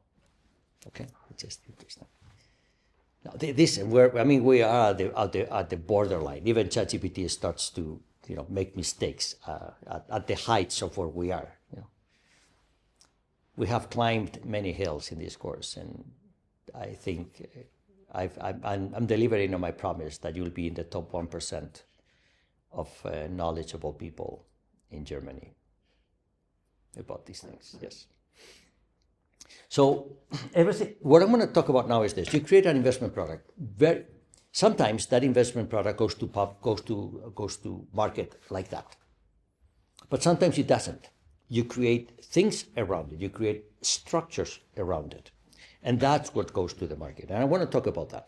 S1: okay, it's just interesting. Now, we are at the borderline. Even ChatGPT starts to make mistakes at the heights of where we are. We have climbed many hills in this course, I think I'm delivering on my promise that you'll be in the top 1% of knowledgeable people in Germany about these things. Yes. So everything. What I'm going to talk about now is this: you create an investment product. Sometimes that investment product goes to market like that, but sometimes it doesn't. You create things around it. You create structures around it, and that's what goes to the market. And I want to talk about that.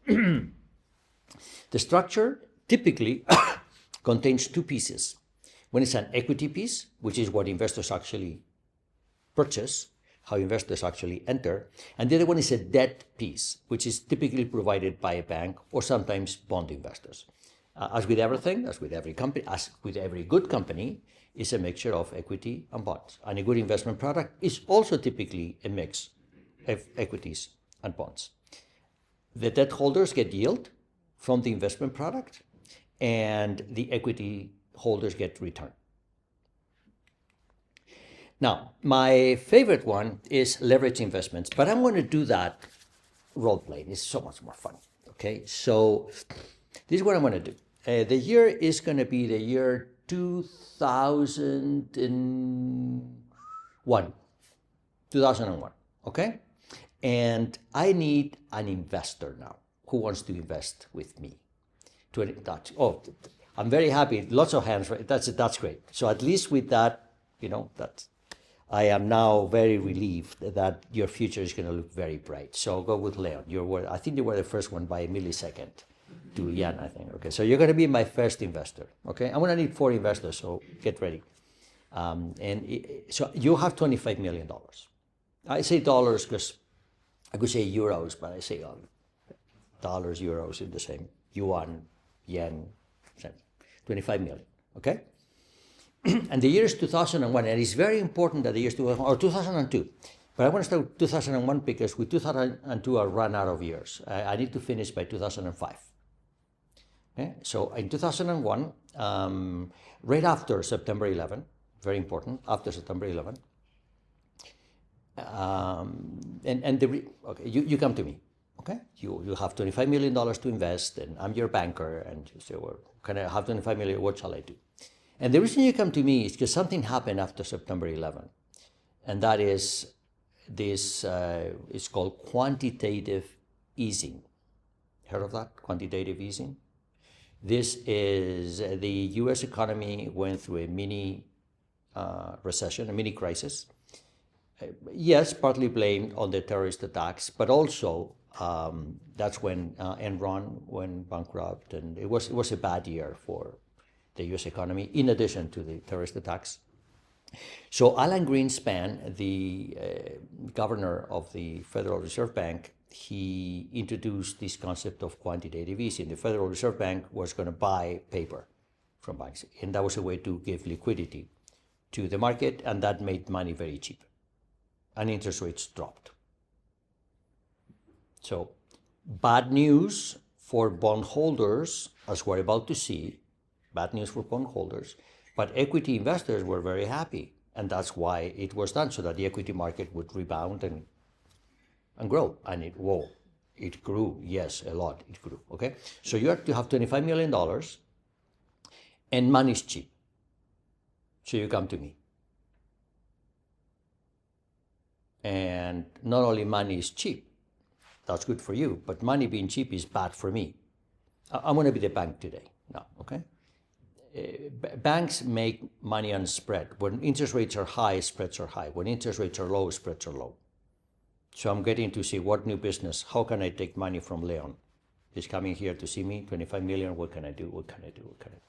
S1: The structure typically contains two pieces. One is an equity piece, which is what investors actually purchase, how investors actually enter. And the other one is a debt piece, which is typically provided by a bank or sometimes bond investors. As with everything, as with every company, as with every good company, is a mixture of equity and bonds. And a good investment product is also typically a mix of equities and bonds. The debt holders get yield from the investment product, and the equity holders get return. Now, my favorite one is leverage investments, but I'm going to do that role playing. It's so much more fun. Okay, so this is what I'm going to do. The year is going to be the year 2001. 2001. Okay, and I need an investor now who wants to invest with me. I'm very happy. Lots of hands. Right? That's great. So at least with that, I am now very relieved that your future is going to look very bright. So go with Leon. I think you were the first one by a millisecond to Jan, I think. Okay, so you're going to be my first investor. Okay, I'm going to need 4 investors, so get ready. So you have $25 million. I say dollars because I could say euros, but I say dollars, euros in the same. Yuan, yen, same. 25 million. Okay. And the year is 2001, and it's very important that the year is 2001 or 2002. But I want to start with 2001 because with 2002 I run out of years. I need to finish by 2005. Okay? So in 2001, right after September 11, very important, after September 11, you come to me. Okay, you have $25 million to invest, and I'm your banker, and you say, well, can I have $25 million? What shall I do? And the reason you come to me is because something happened after September 11, and that is this. It's called quantitative easing. Heard of that? Quantitative easing. This is the U.S. economy went through a mini recession, a mini crisis. Yes, partly blamed on the terrorist attacks, but also that's when Enron went bankrupt, and it was a bad year for the U.S. economy, in addition to the terrorist attacks. So Alan Greenspan, the governor of the Federal Reserve Bank, he introduced this concept of quantitative easing. The Federal Reserve Bank was going to buy paper from banks, and that was a way to give liquidity to the market, and that made money very cheap, and interest rates dropped. So bad news for bondholders, as we're about to see, bad news for bondholders, but equity investors were very happy, and that's why it was done, so that the equity market would rebound and grow. And it grew, yes, a lot, it grew, okay? So you have to have $25 million, and money is cheap. So you come to me. And not only money is cheap, that's good for you, but money being cheap is bad for me. I'm going to be the bank today now, okay? Banks make money on spread. When interest rates are high, spreads are high. When interest rates are low, spreads are low. So I'm getting to see what new business, how can I take money from Leon? He's coming here to see me, 25 million, what can I do, what can I do, what can I do?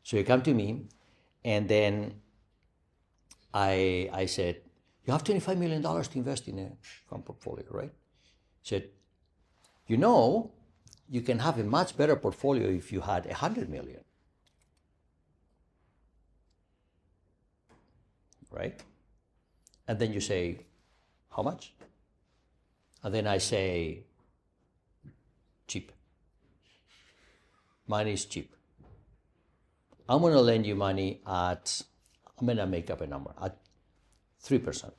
S1: So you come to me, and then I said, you have $25 million to invest in a fund portfolio, right? I said, you can have a much better portfolio if you had 100 million. Right? And then you say, how much? And then I say, cheap. Money is cheap. I'm going to lend you money at, I'm going to make up a number, at 3%.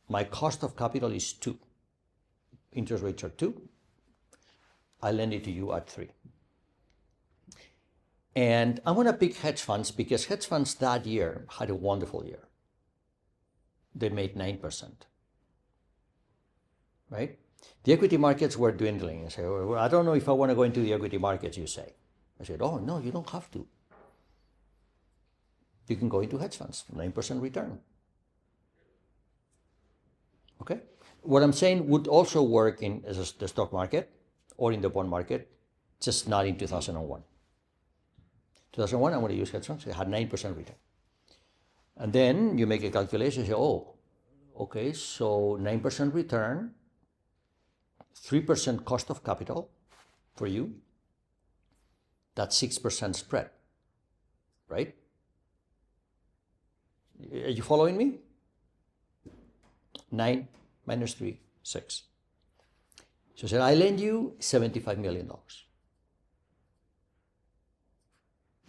S1: My cost of capital is 2. interest rates are 2. I lend it to you at 3. And I'm going to pick hedge funds because hedge funds that year had a wonderful year. They made 9%, right? The equity markets were dwindling. I said, well, I don't know if I want to go into the equity markets, you say. I said, oh, no, you don't have to. You can go into hedge funds, 9% return. Okay? What I'm saying would also work in the stock market or in the bond market, just not in 2001. 2001, I'm going to use hedge funds. It had 9% return. And then you make a calculation, you say, oh, okay, so 9% return, 3% cost of capital for you, that's 6% spread, right? Are you following me? 9 minus 3, 6. So I said, I lend you $75 million.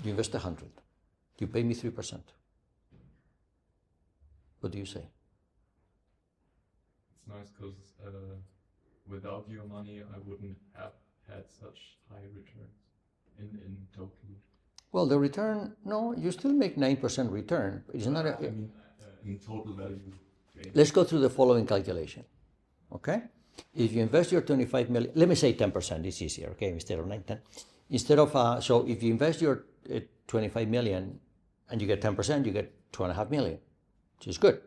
S1: You invest 100. You pay me 3%. What do you say?
S2: It's nice because without your money, I wouldn't have had such high returns in total.
S1: Well, the return, no, you still make 9% return. It's not a,
S2: in total value.
S1: let's go through the following calculation, okay? If you invest your 25 million, let me say 10%, it's easier, okay, instead of 9, 10. Instead of, so if you invest your 25 million and you get 10%, you get 2.5 million, which is good.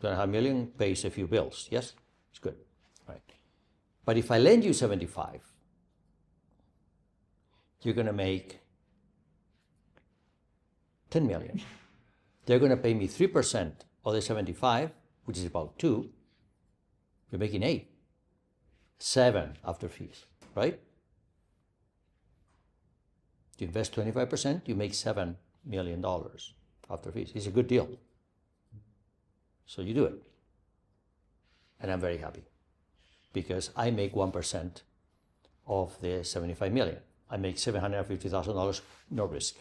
S1: 2.5 million pays a few bills, yes? It's good, right? But if I lend you 75, you're going to make 10 million. They're going to pay me 3% of the 75, which is about 2. You're making 8. 7 after fees, right? You invest 25%, you make $7 million after fees. It's a good deal. So you do it. And I'm very happy because I make 1% of the 75 million. I make $750,000, no risk.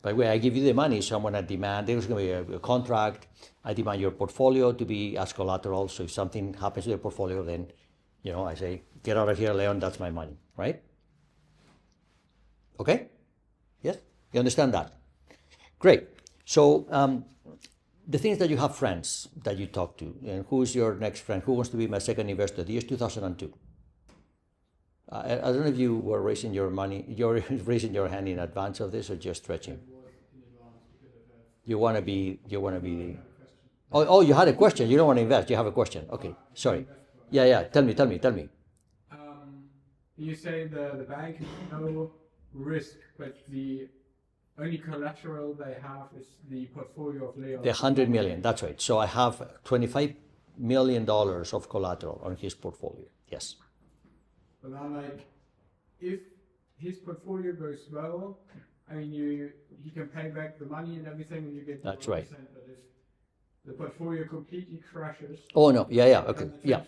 S1: By the way, I give you the money, so I'm going to demand, there's going to be a contract. I demand your portfolio to be as collateral. So if something happens to the portfolio, then, you know, I say, get out of here, Leon, that's my money, right? Okay? Yes? You understand that? Great. So the thing is that you have friends that you talk to. And who is your next friend? Who wants to be my second investor? The year 2002. I don't know if you were raising your money, you're raising your hand in advance of this or just stretching? You want to be, oh, you had a question. You don't want to invest. You have a question. Okay, sorry. Yeah. Tell me.
S5: You say the bank has no risk, but the only collateral they have is the portfolio of Leon.
S1: The 100 million, that's right. So I have $25 million of collateral on his portfolio. Yes.
S5: But I'm like, if his portfolio goes well, I mean, he can pay back the money and everything, and you get.
S1: That's right.
S5: But if the portfolio completely crashes.
S1: Oh no, yeah, okay, yeah.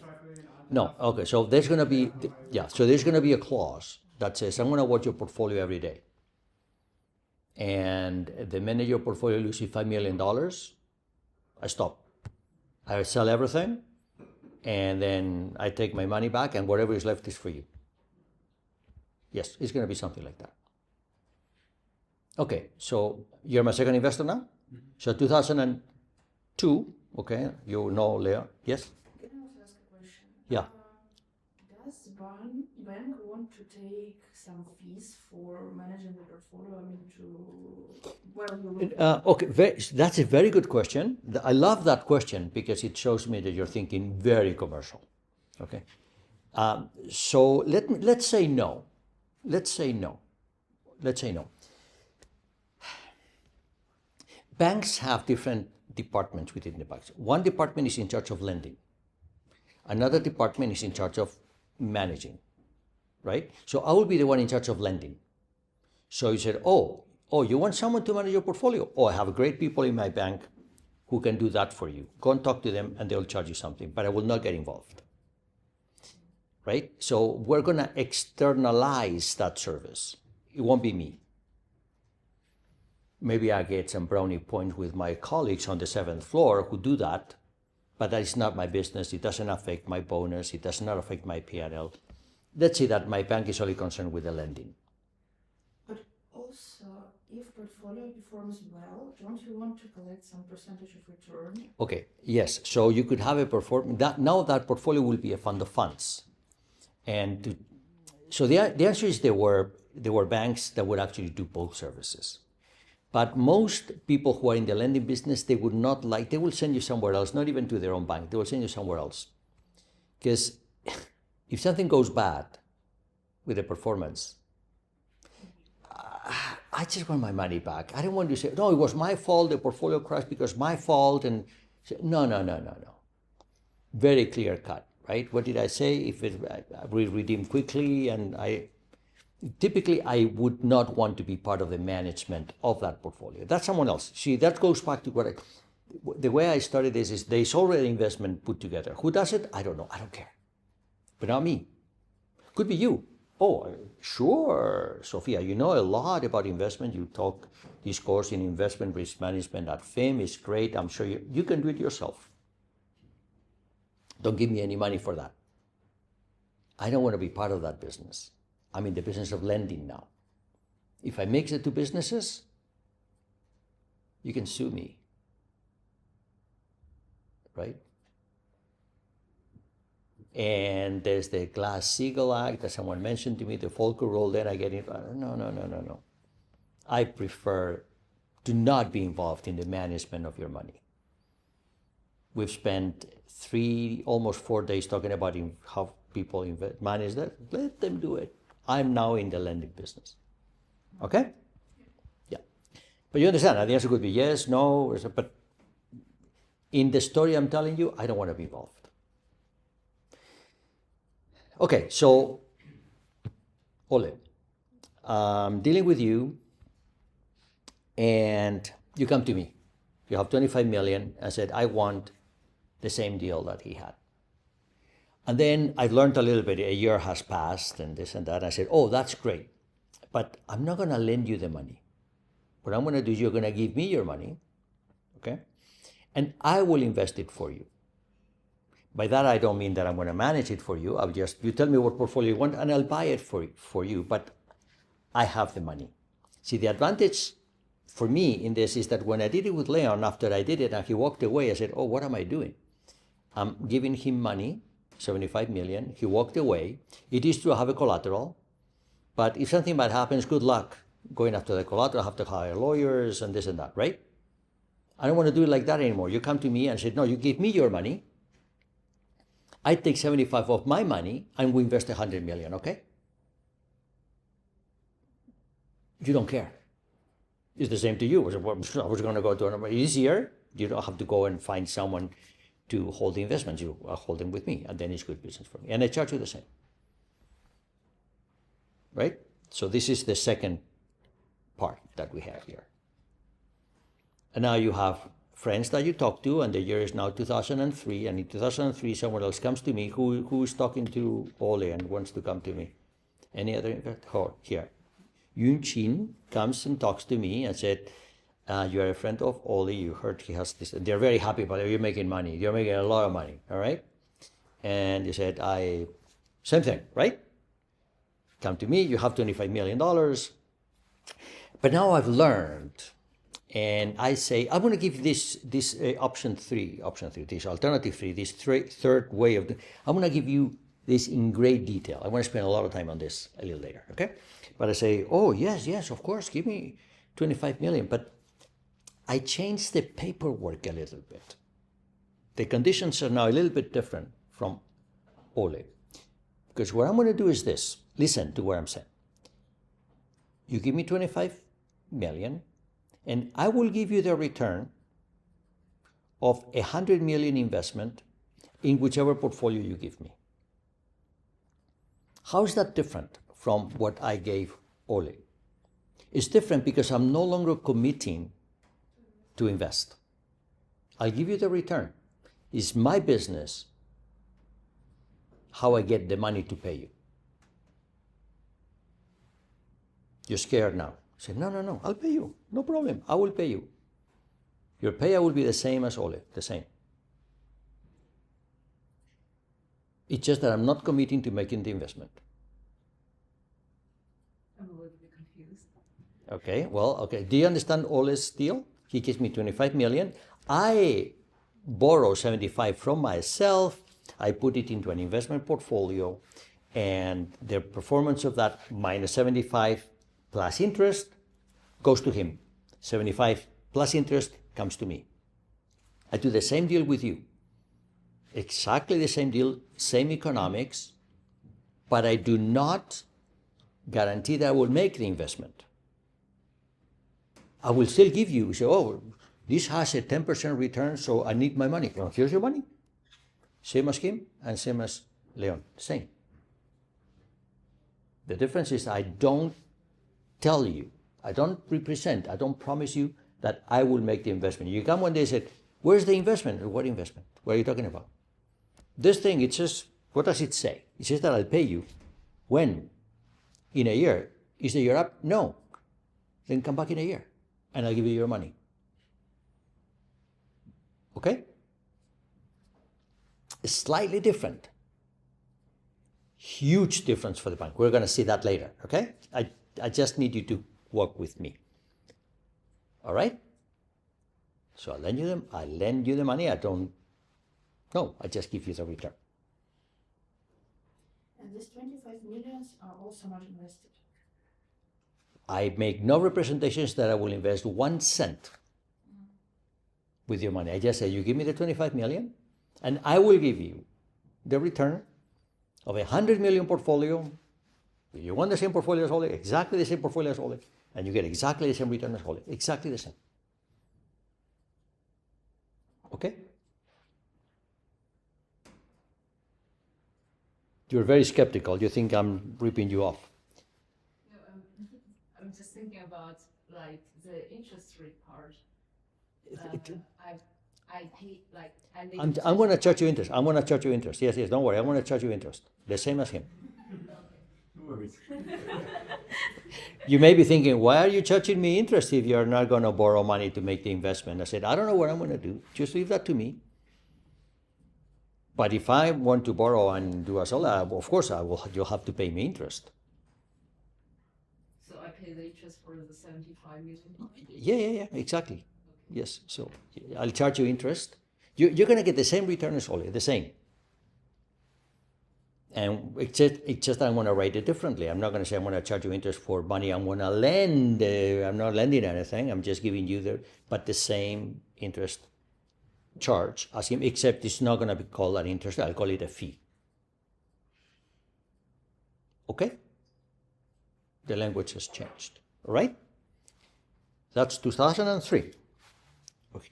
S1: No, okay. So there's going to be, So there's going to be a clause that says I'm going to watch your portfolio every day. And the minute your portfolio loses $5 million, I stop. I sell everything. And then I take my money back, and whatever is left is for you. Yes, it's going to be something like that. Okay, so you're my second investor now? Mm-hmm. So 2002, okay, you know Leo. Yes?
S3: Can I also ask a question?
S1: Yeah.
S3: Does the bank want to take some fees for managing the portfolio? I mean,
S1: okay, that's a very good question. I love that question because it shows me that you're thinking very commercial. Okay, so let's say no. Let's say no. Banks have different departments within the banks. One department is in charge of lending. Another department is in charge of managing, right? So I will be the one in charge of lending. So you said, oh, you want someone to manage your portfolio? Oh, I have great people in my bank who can do that for you. Go and talk to them and they'll charge you something, but I will not get involved, right? So we're going to externalize that service. It won't be me. Maybe I get some brownie points with my colleagues on the 7th floor who do that, but that is not my business. It doesn't affect my bonus. It does not affect my P&L. Let's say that my bank is only concerned with the lending.
S6: But also, if portfolio performs well, don't you want to collect some percentage of return?
S1: Okay, yes. So you could have now that portfolio will be a fund of funds. And so the answer is there were banks that would actually do both services. But most people who are in the lending business, they will send you somewhere else, not even to their own bank. They will send you somewhere else. Because if something goes bad with the performance, I just want my money back. I don't want to say, no, it was my fault, the portfolio crashed because my fault. And no. Very clear cut, right? What did I say? If we redeem quickly, and typically I would not want to be part of the management of that portfolio. That's someone else. See, that goes back to the way I started this is there's already investment put together. Who does it? I don't know. I don't care. But not me. Could be you. Oh, sure, Sophia, you know a lot about investment. You taught this course in investment risk management at FIM. It's great. I'm sure you can do it yourself. Don't give me any money for that. I don't want to be part of that business. I'm in the business of lending now. If I mix the two businesses, you can sue me, right? And there's the Glass-Steagall Act that someone mentioned to me, the Volcker rule, then I get it. No. I prefer to not be involved in the management of your money. We've spent almost 4 days talking about how people manage that. Let them do it. I'm now in the lending business. Okay? Yeah. But you understand, the answer could be yes, no, but in the story I'm telling you, I don't want to be involved. Okay, so, Ole, I'm dealing with you, and you come to me. You have 25 million. I said, I want the same deal that he had. And then I've learned a little bit. A year has passed and this and that. I said, oh, that's great. But I'm not going to lend you the money. What I'm going to do is you're going to give me your money, okay? And I will invest it for you. By that, I don't mean that I'm going to manage it for you. You tell me what portfolio you want and I'll buy it for you, but I have the money. See, the advantage for me in this is that when I did it with Leon, after I did it and he walked away, I said, oh, what am I doing? I'm giving him money, 75 million. He walked away. It is true I have a collateral, but if something bad happens, good luck going after the collateral. I have to hire lawyers and this and that, right? I don't want to do it like that anymore. You come to me and say, no, you give me your money. I take 75 of my money and we invest 100 million, okay? You don't care. It's the same to you. I was going to go to another. Easier. You don't have to go and find someone to hold the investments. You hold them with me, and then it's good business for me. And I charge you the same. Right? So this is the second part that we have here. And now you have friends that you talk to, and the year is now 2003, and in 2003 someone else comes to me who is talking to Ole and wants to come to me. Any other investor? Oh, here. Yun Chin comes and talks to me and said, you're a friend of Ole, you heard he has this. They're very happy about it. You're making money. You're making a lot of money, all right? And you said, same thing, right? Come to me, you have $25 million. But now I've learned, and I say, I'm going to give you this option three, this alternative three, this third way of, I'm going to give you this in great detail. I want to spend a lot of time on this a little later, okay? But I say, oh, yes, of course, give me 25 million. But I changed the paperwork a little bit. The conditions are now a little bit different from Ole. Because what I'm going to do is this. Listen to what I'm saying. You give me 25 million, and I will give you the return of 100 million investment in whichever portfolio you give me. How is that different from what I gave Ole? It's different because I'm no longer committing to invest. I'll give you the return. It's my business how I get the money to pay you. You're scared now. Say, no, I'll pay you. No problem. I will pay you. Your payout will be the same as Ole, the same. It's just that I'm not committing to making the investment.
S3: I'm a little bit confused.
S1: Okay, well, okay. Do you understand Ole's deal? He gives me 25 million. I borrow 75 from myself. I put it into an investment portfolio, and the performance of that minus 75 plus interest goes to him. 75 plus interest comes to me. I do the same deal with you. Exactly the same deal, same economics, but I do not guarantee that I will make the investment. I will still give you, say, oh, this has a 10% return, so I need my money. Well, here's your money. Same as him and same as Leon, same. The difference is I don't tell you, I don't represent, I don't promise you that I will make the investment. You come one day and say, where's the investment? What investment? What are you talking about? This thing, it says, what does it say? It says that I'll pay you. When? In a year. Is the year up? No. Then come back in a year and I'll give you your money. Okay? It's slightly different. Huge difference for the bank. We're going to see that later, okay? I just need you to work with me. All right? So I lend you the money. I just give you the return.
S6: And these 25 millions are also not invested.
S1: I make no representations that I will invest 1 cent with your money. I just say, you give me the 25 million, and I will give you the return of 100 million portfolio. You want the same portfolio as Ole, exactly the same portfolio as Ole, and you get exactly the same return as Ole, exactly the same. Okay? You're very skeptical. You think I'm ripping you off.
S3: No, I'm just thinking about like the interest rate part. I pay like
S1: I'm going to charge you interest. I'm going to charge you interest. Yes, don't worry. I'm going to charge you interest. The same as him.
S2: No worries.
S1: You may be thinking, why are you charging me interest if you're not going to borrow money to make the investment? I said, I don't know what I'm going to do. Just leave that to me. But if I want to borrow and do a solo, of course you'll have to pay me interest.
S3: So I pay the interest for the 75 million?
S1: Yeah, exactly. Okay. Yes, so I'll charge you interest. You're going to get the same return as Ole, the same. And it's just I'm going to write it differently. I'm not going to say I'm going to charge you interest for money I'm going to lend. I'm not lending anything. I'm just giving you the same interest charge as him, except it's not going to be called an interest. I'll call it a fee. Okay? The language has changed. All right? That's 2003. Okay.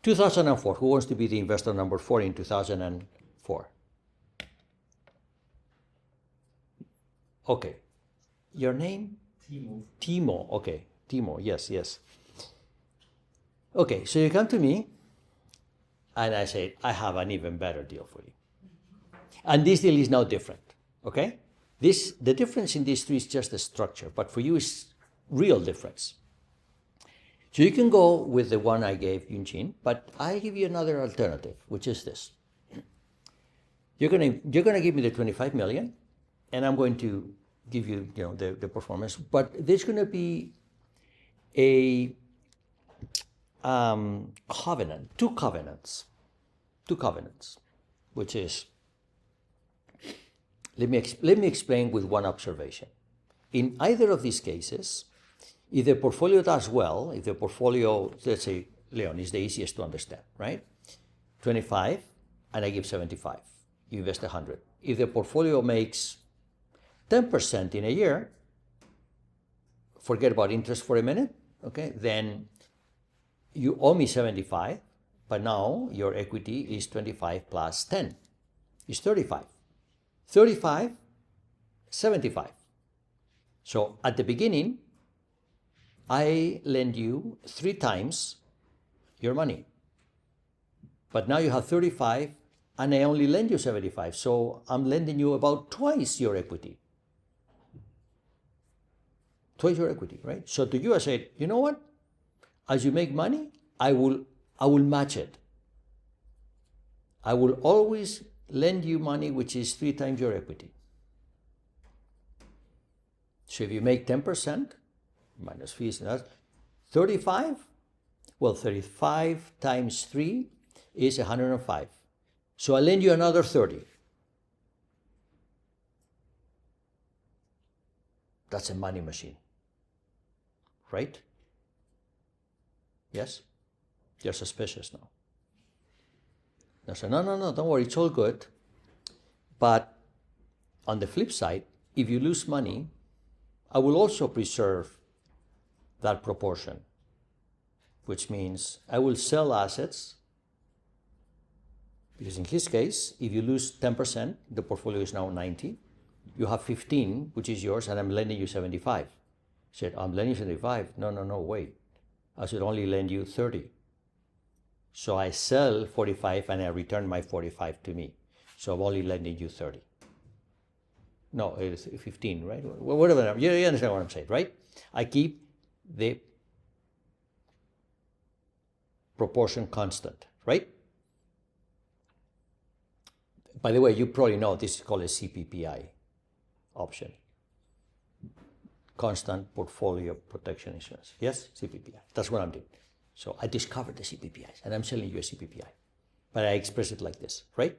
S1: 2004. Who wants to be the investor number 4 in 2004? Okay. Your name?
S2: Timo.
S1: Timo. Okay. Timo. Yes. Okay. So you come to me and I say, I have an even better deal for you. And this deal is now different. Okay? The difference in these three is just the structure, but for you it's real difference. So you can go with the one I gave Yunchin, but I give you another alternative, which is this. You're gonna give me the 25 million, and I'm going to give you, the performance, but there's gonna be a covenant, two covenants, which is, let me explain with one observation. In either of these cases, if the portfolio does well, if the portfolio, let's say, Leon is the easiest to understand, right? 25, and I give 75. You invest 100. If the portfolio makes 10% in a year, forget about interest for a minute, okay? Then you owe me 75, but now your equity is 25 plus 10. It's 35. 35, 75. So at the beginning, I lend you 3 times your money. But now you have 35 and I only lend you 75. So I'm lending you about twice your equity. Twice your equity, right? So to you I said, you know what? As you make money, I will match it. I will always lend you money which is 3 times your equity. So if you make 10% minus fees, that's 35. Well, 35 times 3 is 105. So I lend you another 30. That's a money machine, right? Yes? You're suspicious now. I said, no, don't worry, it's all good. But on the flip side, if you lose money, I will also preserve that proportion, which means I will sell assets, because in his case, if you lose 10%, the portfolio is now 90. You have 15, which is yours, and I'm lending you 75. He said, I'm lending you 75. No, wait. I should only lend you 30. So I sell 45 and I return my 45 to me. So I'm only lending you 30. No, it's 15, right? Whatever. You understand what I'm saying, right? I keep the proportion constant, right? By the way, you probably know this is called a CPPI option. Constant Portfolio Protection Insurance. Yes, CPPI. That's what I'm doing. So I discovered the CPPIs and I'm selling you a CPPI. But I express it like this, right?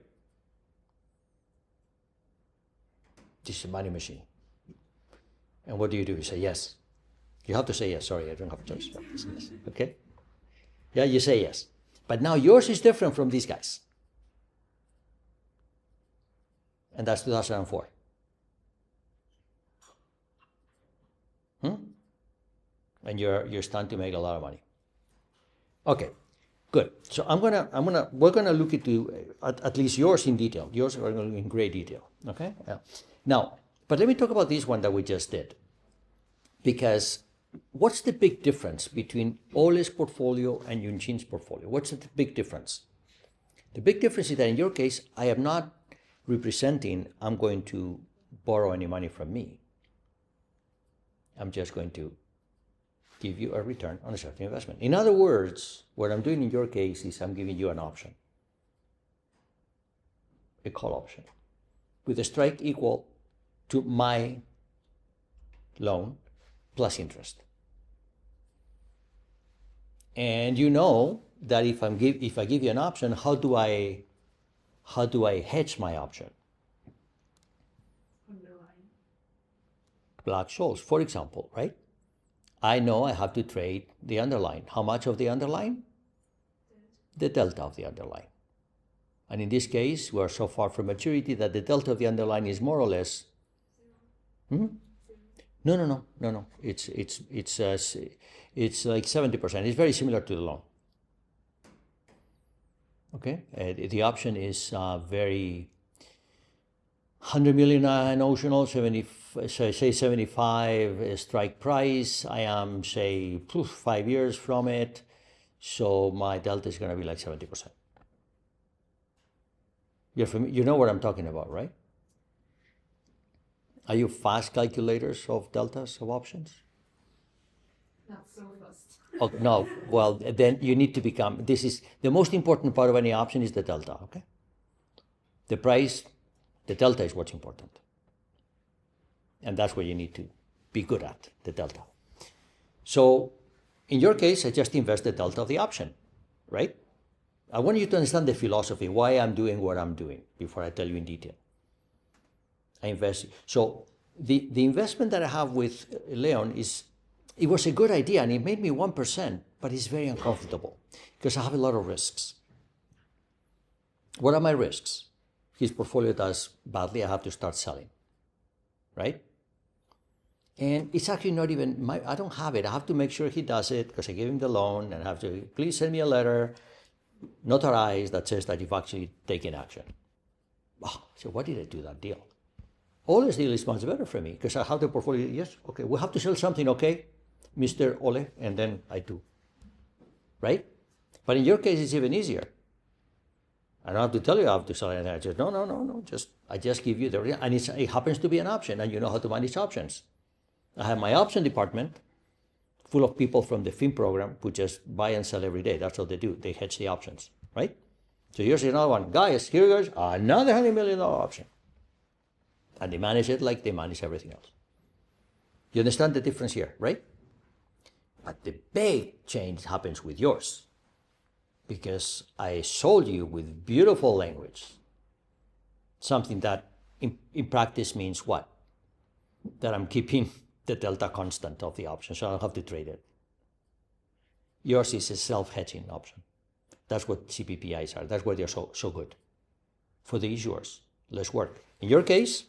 S1: This is a money machine. And what do? You say yes. You have to say yes. Sorry, I don't have a choice. Yes. Okay? Yeah, you say yes. But now yours is different from these guys. And that's 2004. And you're starting to make a lot of money. Okay, good. So we're gonna look into at least yours in detail. Yours are going to look in great detail. Okay. Now, but let me talk about this one that we just did, because what's the big difference between Ole's portfolio and Yunchin's portfolio? What's the big difference? The big difference is that in your case, I am not representing I'm going to borrow any money from me. I'm just going to give you a return on a certain investment. In other words, what I'm doing in your case is I'm giving you an option, a call option, with a strike equal to my loan plus interest. And you know that if I give you an option, how do I hedge my option?
S3: Underline.
S1: Black-Scholes, for example, right? I know I have to trade the underlying. How much of the underlying? The delta of the underlying. And in this case, we are so far from maturity that the delta of the underlying is more or less. No. It's like 70%. It's very similar to the loan. Okay, the option is very 100 million notional, 75 strike price. I am, say, 5 years from it, so my delta is going to be like 70%. You know what I'm talking about, right? Are you fast calculators of deltas of options?
S3: Not so fast.
S1: Oh, no, well, then you need to become, this is, the most important part of any option is the delta, okay? The price, the delta is what's important. And that's what you need to be good at, the delta. So in your case, I just invest the delta of the option, right? I want you to understand the philosophy, why I'm doing what I'm doing, before I tell you in detail. I invest. So the investment that I have with Leon it was a good idea and it made me 1%, but it's very uncomfortable because I have a lot of risks. What are my risks? His portfolio does badly, I have to start selling, right? And it's actually not even, I don't have it. I have to make sure he does it because I gave him the loan and I have to, please send me a letter, notarized, that says that you've actually taken action. Oh, so why did I do that deal? Ole's deal is much better for me because I have the portfolio. Yes, okay, we have to sell something, okay, Mr. Ole, and then I do, right? But in your case, it's even easier. I don't have to tell you I have to sell anything. I just, no, I just give you the, and it happens to be an option, and you know how to manage options. I have my option department full of people from the FIM program who just buy and sell every day. That's what they do. They hedge the options, right? So here's another one. Guys, here goes another $100 million option. And they manage it like they manage everything else. You understand the difference here, right? But the big change happens with yours. Because I sold you with beautiful language. Something that in practice means what? That I'm keeping the delta constant of the option, so I don't have to trade it. Yours is a self-hedging option. That's what CPPIs are. That's why they're so good. For the issuers, less work. In your case,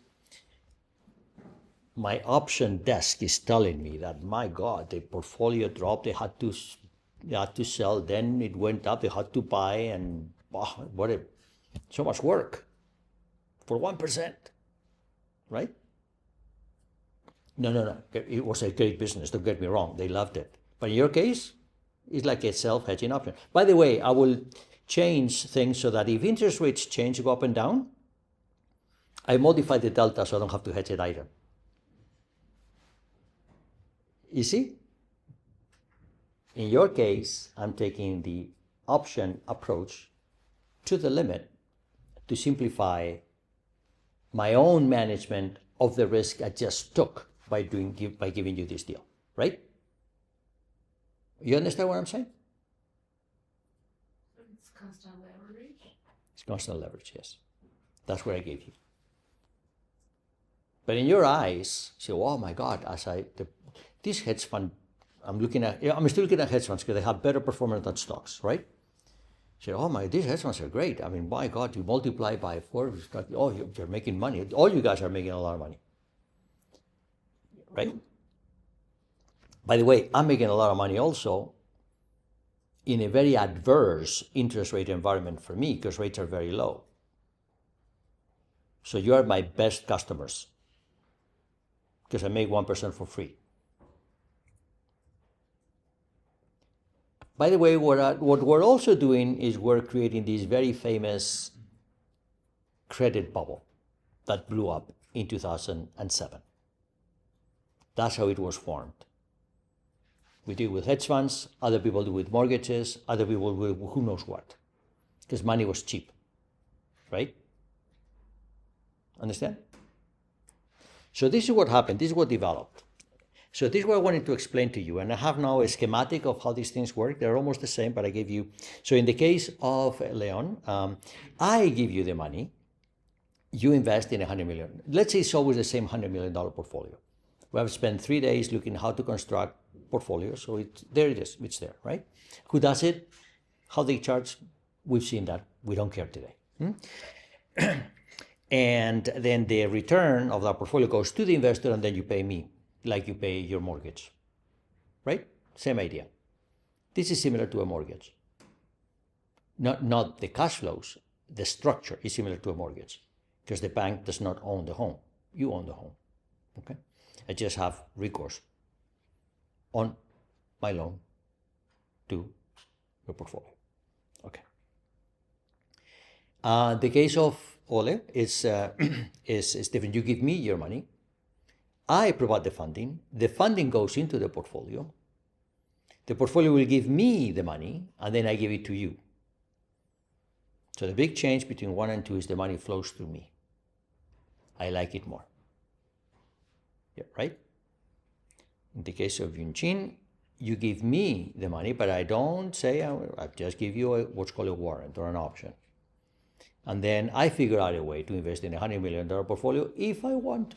S1: my option desk is telling me that, my God, the portfolio dropped, they had to sell, then it went up, they had to buy, and so much work for 1%, right? No. It was a great business, don't get me wrong, they loved it. But in your case, it's like a self-hedging option. By the way, I will change things so that if interest rates change, go up and down, I modify the delta so I don't have to hedge it either. You see? In your case, I'm taking the option approach to the limit to simplify my own management of the risk I just took by giving you this deal, right? You understand what I'm saying?
S3: It's constant leverage.
S1: It's constant leverage, yes. That's what I gave you. But in your eyes, you say, oh my God, this hedge fund, I'm still looking at hedge funds because they have better performance than stocks, right? Say, these hedge funds are great. I mean, my God, you multiply by 4, you're making money. All you guys are making a lot of money, right? By the way, I'm making a lot of money also in a very adverse interest rate environment for me because rates are very low. So you are my best customers because I make 1% for free. By the way, what we're also doing is we're creating this very famous credit bubble that blew up in 2007. That's how it was formed. We do it with hedge funds, other people do it with mortgages, other people with who knows what, because money was cheap, right? Understand? So this is what happened, this is what developed. So this is what I wanted to explain to you, and I have now a schematic of how these things work. They're almost the same, but I gave you, so in the case of Leon, I give you the money, you invest in $100 million. Let's say it's always the same $100 million portfolio. We have spent 3 days looking how to construct portfolios, so there it is, it's there, right? Who does it? How they charge? We've seen that. We don't care today. And then the return of that portfolio goes to the investor, and then you pay me, like you pay your mortgage, right? Same idea. This is similar to a mortgage. Not the cash flows, the structure is similar to a mortgage, because the bank does not own the home. You own the home, okay? I just have recourse on my loan to your portfolio. Okay. The case of Ole is different. You give me your money. I provide the funding. The funding goes into the portfolio. The portfolio will give me the money, and then I give it to you. So the big change between 1 and 2 is the money flows through me. I like it more. Yeah, right? In the case of Yunchin, you give me the money, but I don't say, I just give you what's called a warrant or an option. And then I figure out a way to invest in a $100 million portfolio if I want,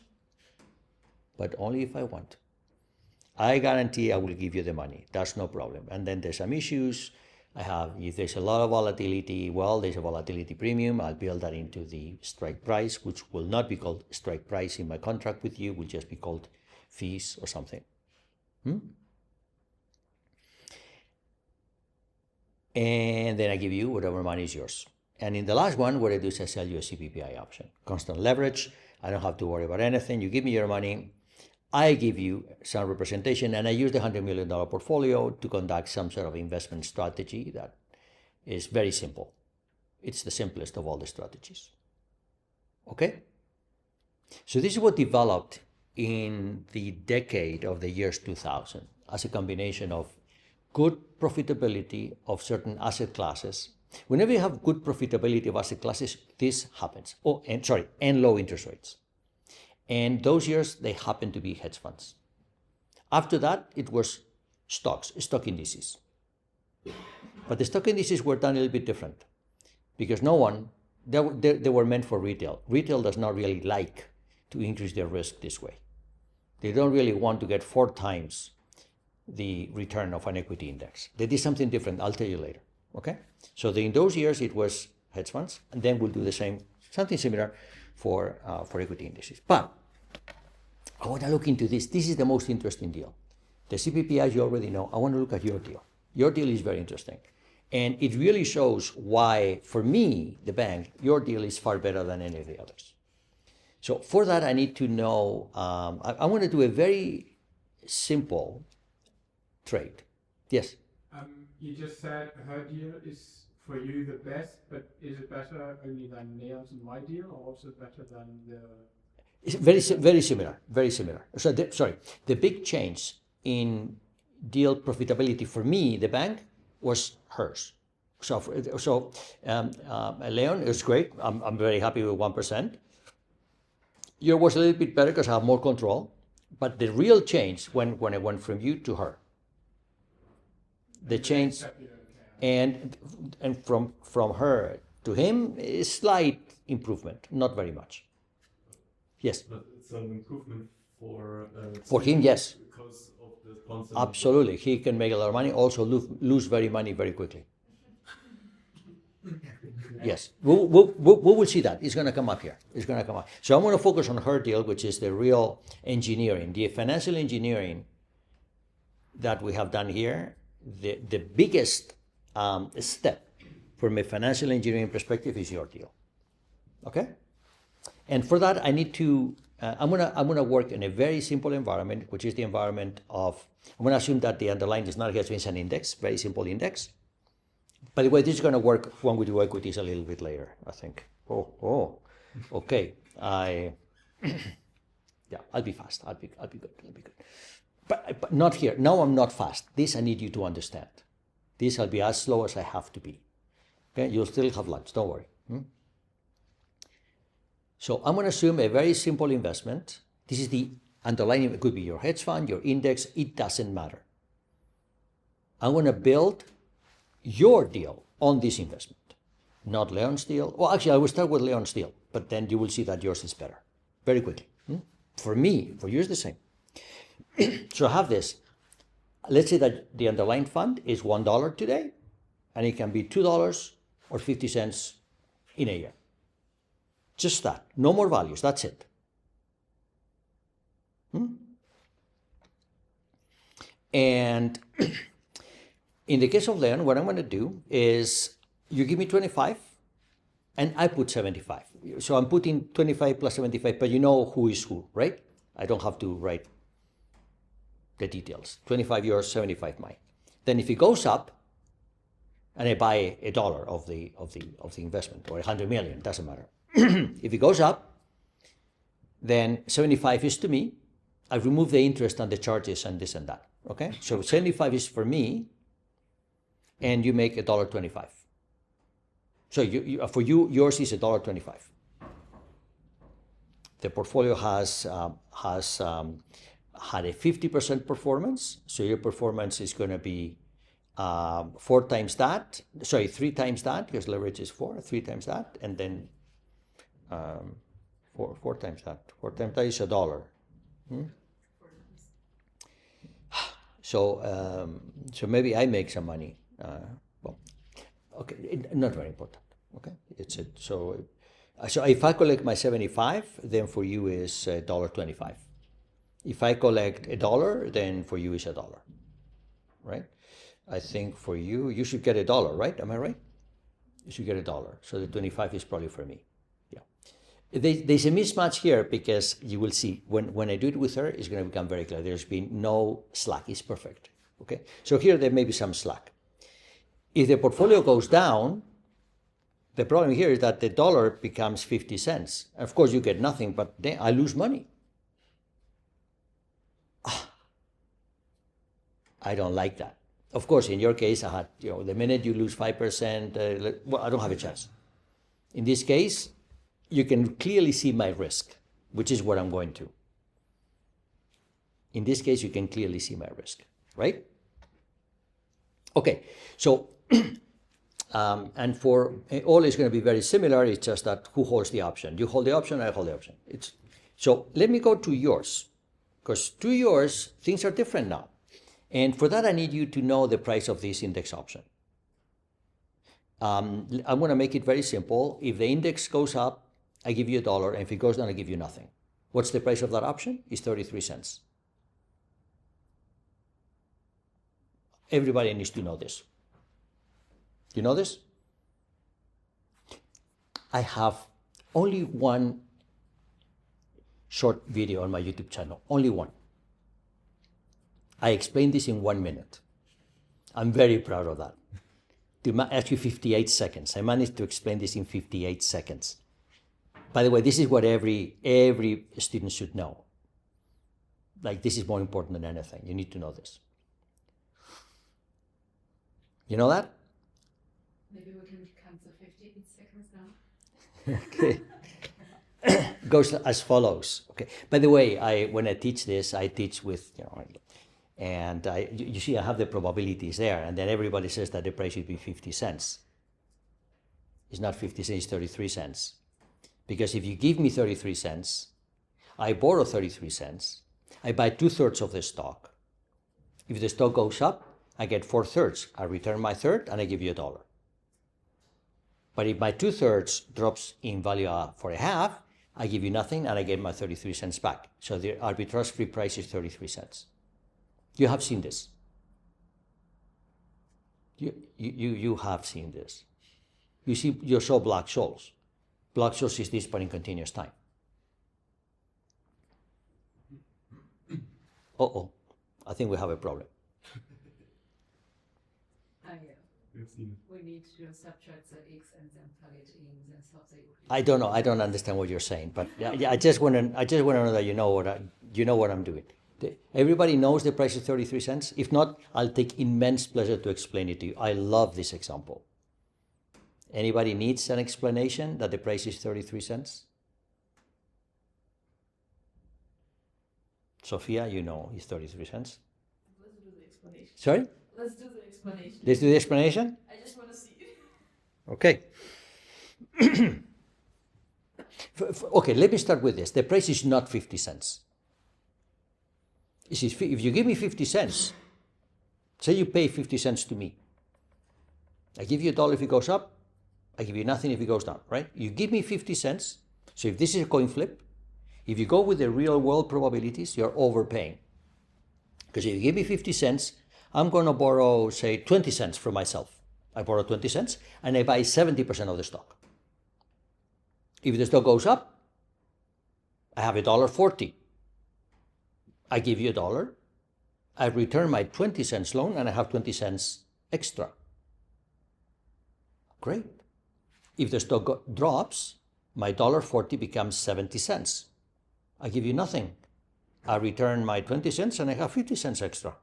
S1: but only if I want. I guarantee I will give you the money. That's no problem. And then there's some issues. If there's a lot of volatility, well, there's a volatility premium. I'll build that into the strike price, which will not be called strike price in my contract with you, will just be called fees or something. And then I give you whatever money is yours. And in the last one, what I do is I sell you a CPPI option. Constant leverage. I don't have to worry about anything. You give me your money. I give you some representation, and I use the $100 million portfolio to conduct some sort of investment strategy that is very simple. It's the simplest of all the strategies. Okay? So this is what developed in the decade of the years 2000 as a combination of good profitability of certain asset classes Whenever you have good profitability of asset classes, this happens. Oh, and sorry, and low interest rates. And those years, they happen to be hedge funds. After that, it was stock indices. But the stock indices were done a little bit different because they were meant for retail. Retail does not really like to increase their risk this way. They don't really want to get 4 times the return of an equity index. They did something different. I'll tell you later. Okay? So in those years, it was hedge funds, and then we'll do the same, something similar for equity indices. But I want to look into this. This is the most interesting deal. The CPPIs you already know. I want to look at your deal. Your deal is very interesting. And it really shows why, for me, the bank, your deal is far better than any of the others. So for that, I need to know, I want to do a very simple trade. Yes?
S5: You just said her deal is for you the best, but is it better only than Leon's and my deal, or also better than the...
S1: It's very similar, very similar. So the big change in deal profitability for me, the bank, was hers. So Leon is great. I'm very happy with 1%. Yours was a little bit better because I have more control. But the real change when I went from you to her, the change, and from her to him is slight improvement, not very much. Yes.
S7: But it's an improvement
S1: for him, yes.
S7: Because of the sponsor.
S1: Absolutely, he can make a lot of money. Also lose money very quickly. Yes, we will see that. It's going to come up here. It's going to come up. So I'm going to focus on her deal, which is the real engineering, the financial engineering that we have done here. The biggest step from a financial engineering perspective is your deal. Okay, and for that I need to. I'm gonna work in a very simple environment, which is the environment of. I'm gonna assume that the underlying is not a hedge fund, it's an index, very simple index. By the way, this is going to work when we do equities a little bit later, I think. Okay. Yeah, I'll be fast. I'll be good. But not here. Now I'm not fast. This I need you to understand. This I'll be as slow as I have to be. Okay, you'll still have lunch. Don't worry. So I'm going to assume a very simple investment. This is the underlying. It could be your hedge fund, your index. It doesn't matter. I'm going to build your deal on this investment, not Leon's deal. Well, actually, I will start with Leon's deal, but then you will see that yours is better very quickly. For me, for you, it's the same. So I have this. Let's say that the underlying fund is $1 today, and it can be $2 or 50 cents in a year. Just that. No more values. That's it. And in the case of Leon, what I'm going to do is you give me 25 and I put 75. So I'm putting 25 plus 75, but you know who is who, right? I don't have to write the details. 25 yours, 75 mine. Then if it goes up and I buy $1 of the investment, or 100 million, doesn't matter. If it goes up, then 75 is to me. I remove the interest and the charges and this and that. Okay? So 75 is for me. And you make $1.25. So for you, yours is $1.25. The portfolio has had a 50% performance, so your performance is going to be 4 times that. Sorry, 3 times that, because leverage is 4. 3 times that, and then 4 times that. 4 times that is $1. So maybe I make some money. Well, okay, not very important. Okay, so if I collect my 75, then for you is $1.25. If I collect $1, then for you is $1, right? I think for you should get $1, right? Am I right? You should get $1. So the 25 is probably for me. Yeah. There's a mismatch here because you will see when I do it with her, it's going to become very clear. There's been no slack. It's perfect. Okay. So here there may be some slack. If the portfolio goes down, the problem here is that the dollar becomes 50 cents. Of course, you get nothing, but then I lose money. I don't like that. Of course, in your case, I had, the minute you lose 5%, well, I don't have a chance. In this case, you can clearly see my risk, which is what I'm going to. In this case, you can clearly see my risk, right? Okay, so, and for all is going to be very similar. It's just that who holds the option? You hold the option, I hold the option. So let me go to yours, because to yours, things are different now. And for that, I need you to know the price of this index option. I'm going to make it very simple. If the index goes up, I give you $1, and if it goes down, I give you nothing. What's the price of that option? It's 33 cents. Everybody needs to know this. You know this? I have only one short video on my YouTube channel, only one. I explained this in 1 minute. I'm very proud of that. Actually 58 seconds. I managed to explain this in 58 seconds. By the way, this is what every student should know. Like, this is more important than anything. You need to know this. You know that?
S3: Maybe we can cancel 58 seconds now.
S1: Okay. Goes as follows. Okay. By the way, when I teach this, I teach with, and you see I have the probabilities there, and then everybody says that the price should be 50 cents. It's not 50 cents, it's 33 cents. Because if you give me 33 cents, I borrow 33 cents, I buy 2/3 of the stock. If the stock goes up, I get 4/3. I return my third and I give you $1. But if my 2/3 drops in value for a half, I give you nothing and I get my 33 cents back. So the arbitrage free price is 33 cents. You have seen this. You have seen this. You saw Black-Scholes. Black-Scholes is this, but in continuous time. I think we have a problem.
S7: We've seen it.
S3: We need to subtract the x and then plug it in, then solve the equation.
S1: I don't know. I don't understand what you're saying, but I just want to know that you know what I'm doing. Everybody knows the price is 33 cents. If not, I'll take immense pleasure to explain it to you. I love this example. Anybody needs an explanation that the price is 33 cents? Sophia, you know it's 33 cents.
S6: Let's do the explanation.
S1: Sorry?
S6: Let's do the explanation.
S1: Let's do the explanation?
S6: I just want to see it.
S1: Okay. Okay, let me start with this. The price is not 50 cents. If you give me 50 cents, say you pay 50 cents to me. I give you $1 if it goes up, I give you nothing if it goes down, right? You give me 50 cents, so if this is a coin flip, if you go with the real world probabilities, you're overpaying. Because if you give me 50 cents, I'm going to borrow, say, 20 cents from myself. I borrow 20 cents and I buy 70% of the stock. If the stock goes up, I have $1.40. I give you $1. I return my 20 cents loan and I have 20 cents extra. Great. If the stock drops, my $1.40 becomes 70 cents. I give you nothing. I return my 20 cents and I have 50 cents extra.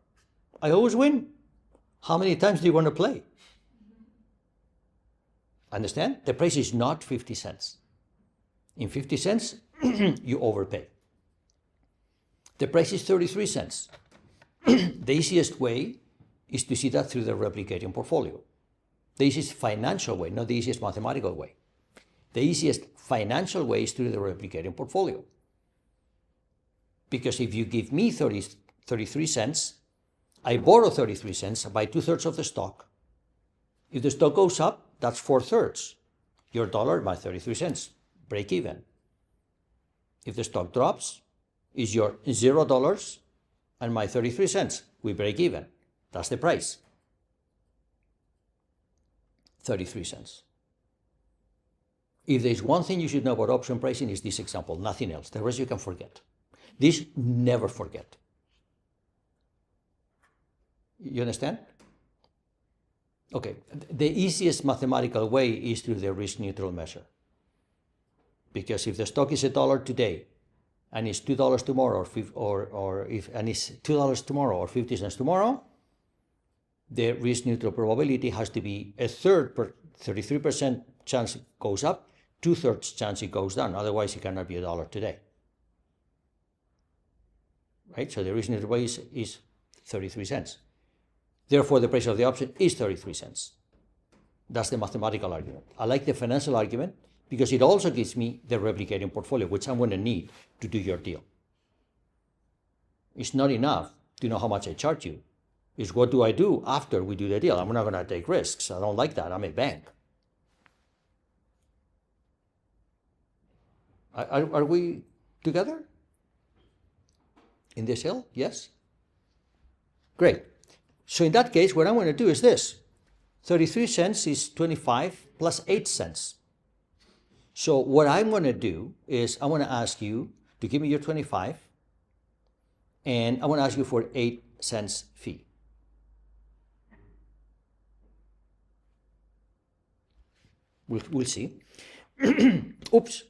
S1: I always win. How many times do you want to play? Understand? The price is not 50 cents. In 50 cents, you overpay. The price is 33 cents. The easiest way is to see that through the replicating portfolio. The easiest financial way, not the easiest mathematical way. The easiest financial way is through the replicating portfolio. Because if you give me 33 cents, I borrow 33 cents, I buy 2/3 of the stock. If the stock goes up, that's 4/3. Your $1 by 33 cents, break even. If the stock drops, is your $0 and my 33 cents, we break even. That's the price. 33 cents. If there's one thing you should know about option pricing is this example, nothing else. The rest you can forget. This, never forget. You understand? Okay, the easiest mathematical way is through the risk neutral measure. Because if the stock is $1 today, and it's $2 tomorrow, and it's $2 tomorrow or 50 cents tomorrow, the risk neutral probability has to be a third, 33% chance it goes up, 2/3 chance it goes down. Otherwise, it cannot be $1 today. Right? So the risk neutral probability is 33 cents. Therefore, the price of the option is 33 cents. That's the mathematical argument. I like the financial argument because it also gives me the replicating portfolio, which I'm going to need to do your deal. It's not enough to know how much I charge you. It's what do I do after we do the deal. I'm not going to take risks. I don't like that. I'm a bank. Are we together in this hill? Yes? Great. So in that case, what I'm going to do is this. 33 cents is 25 plus 8 cents. So what I'm going to do is I want to ask you to give me your 25, and I want to ask you for 8 cents fee. We'll see. Oops.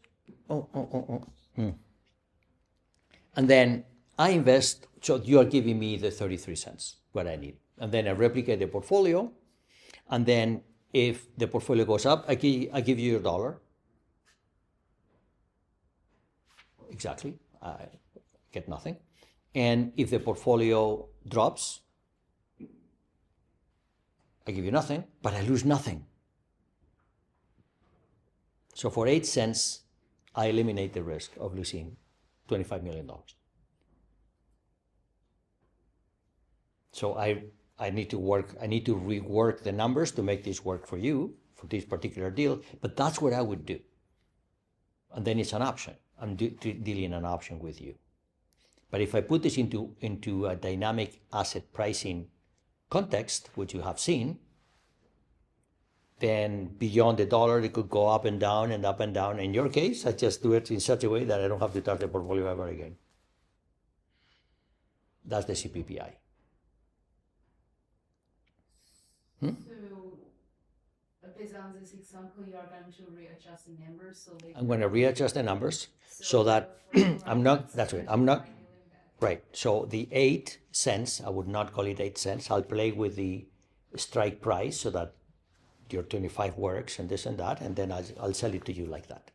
S1: And then I invest, so you are giving me the 33 cents, what I need. And then I replicate the portfolio. And then if the portfolio goes up, I give you your $1. Exactly. I get nothing. And if the portfolio drops, I give you nothing, but I lose nothing. So for 8 cents, I eliminate the risk of losing $25 million. So I need to rework the numbers to make this work for you, for this particular deal, but that's what I would do. And then it's an option. I'm dealing an option with you. But if I put this into a dynamic asset pricing context, which you have seen, then beyond the $1, it could go up and down and up and down. In your case, I just do it in such a way that I don't have to touch the portfolio ever again. That's the CPPI.
S3: So, based on this example, you are going to readjust the numbers. So
S1: I'm going to readjust the numbers so that I'm not, that's right, I'm not, right. So the 8 cents, I would not call it 8 cents. I'll play with the strike price so that your 25 works and this and that, and then I'll sell it to you like that.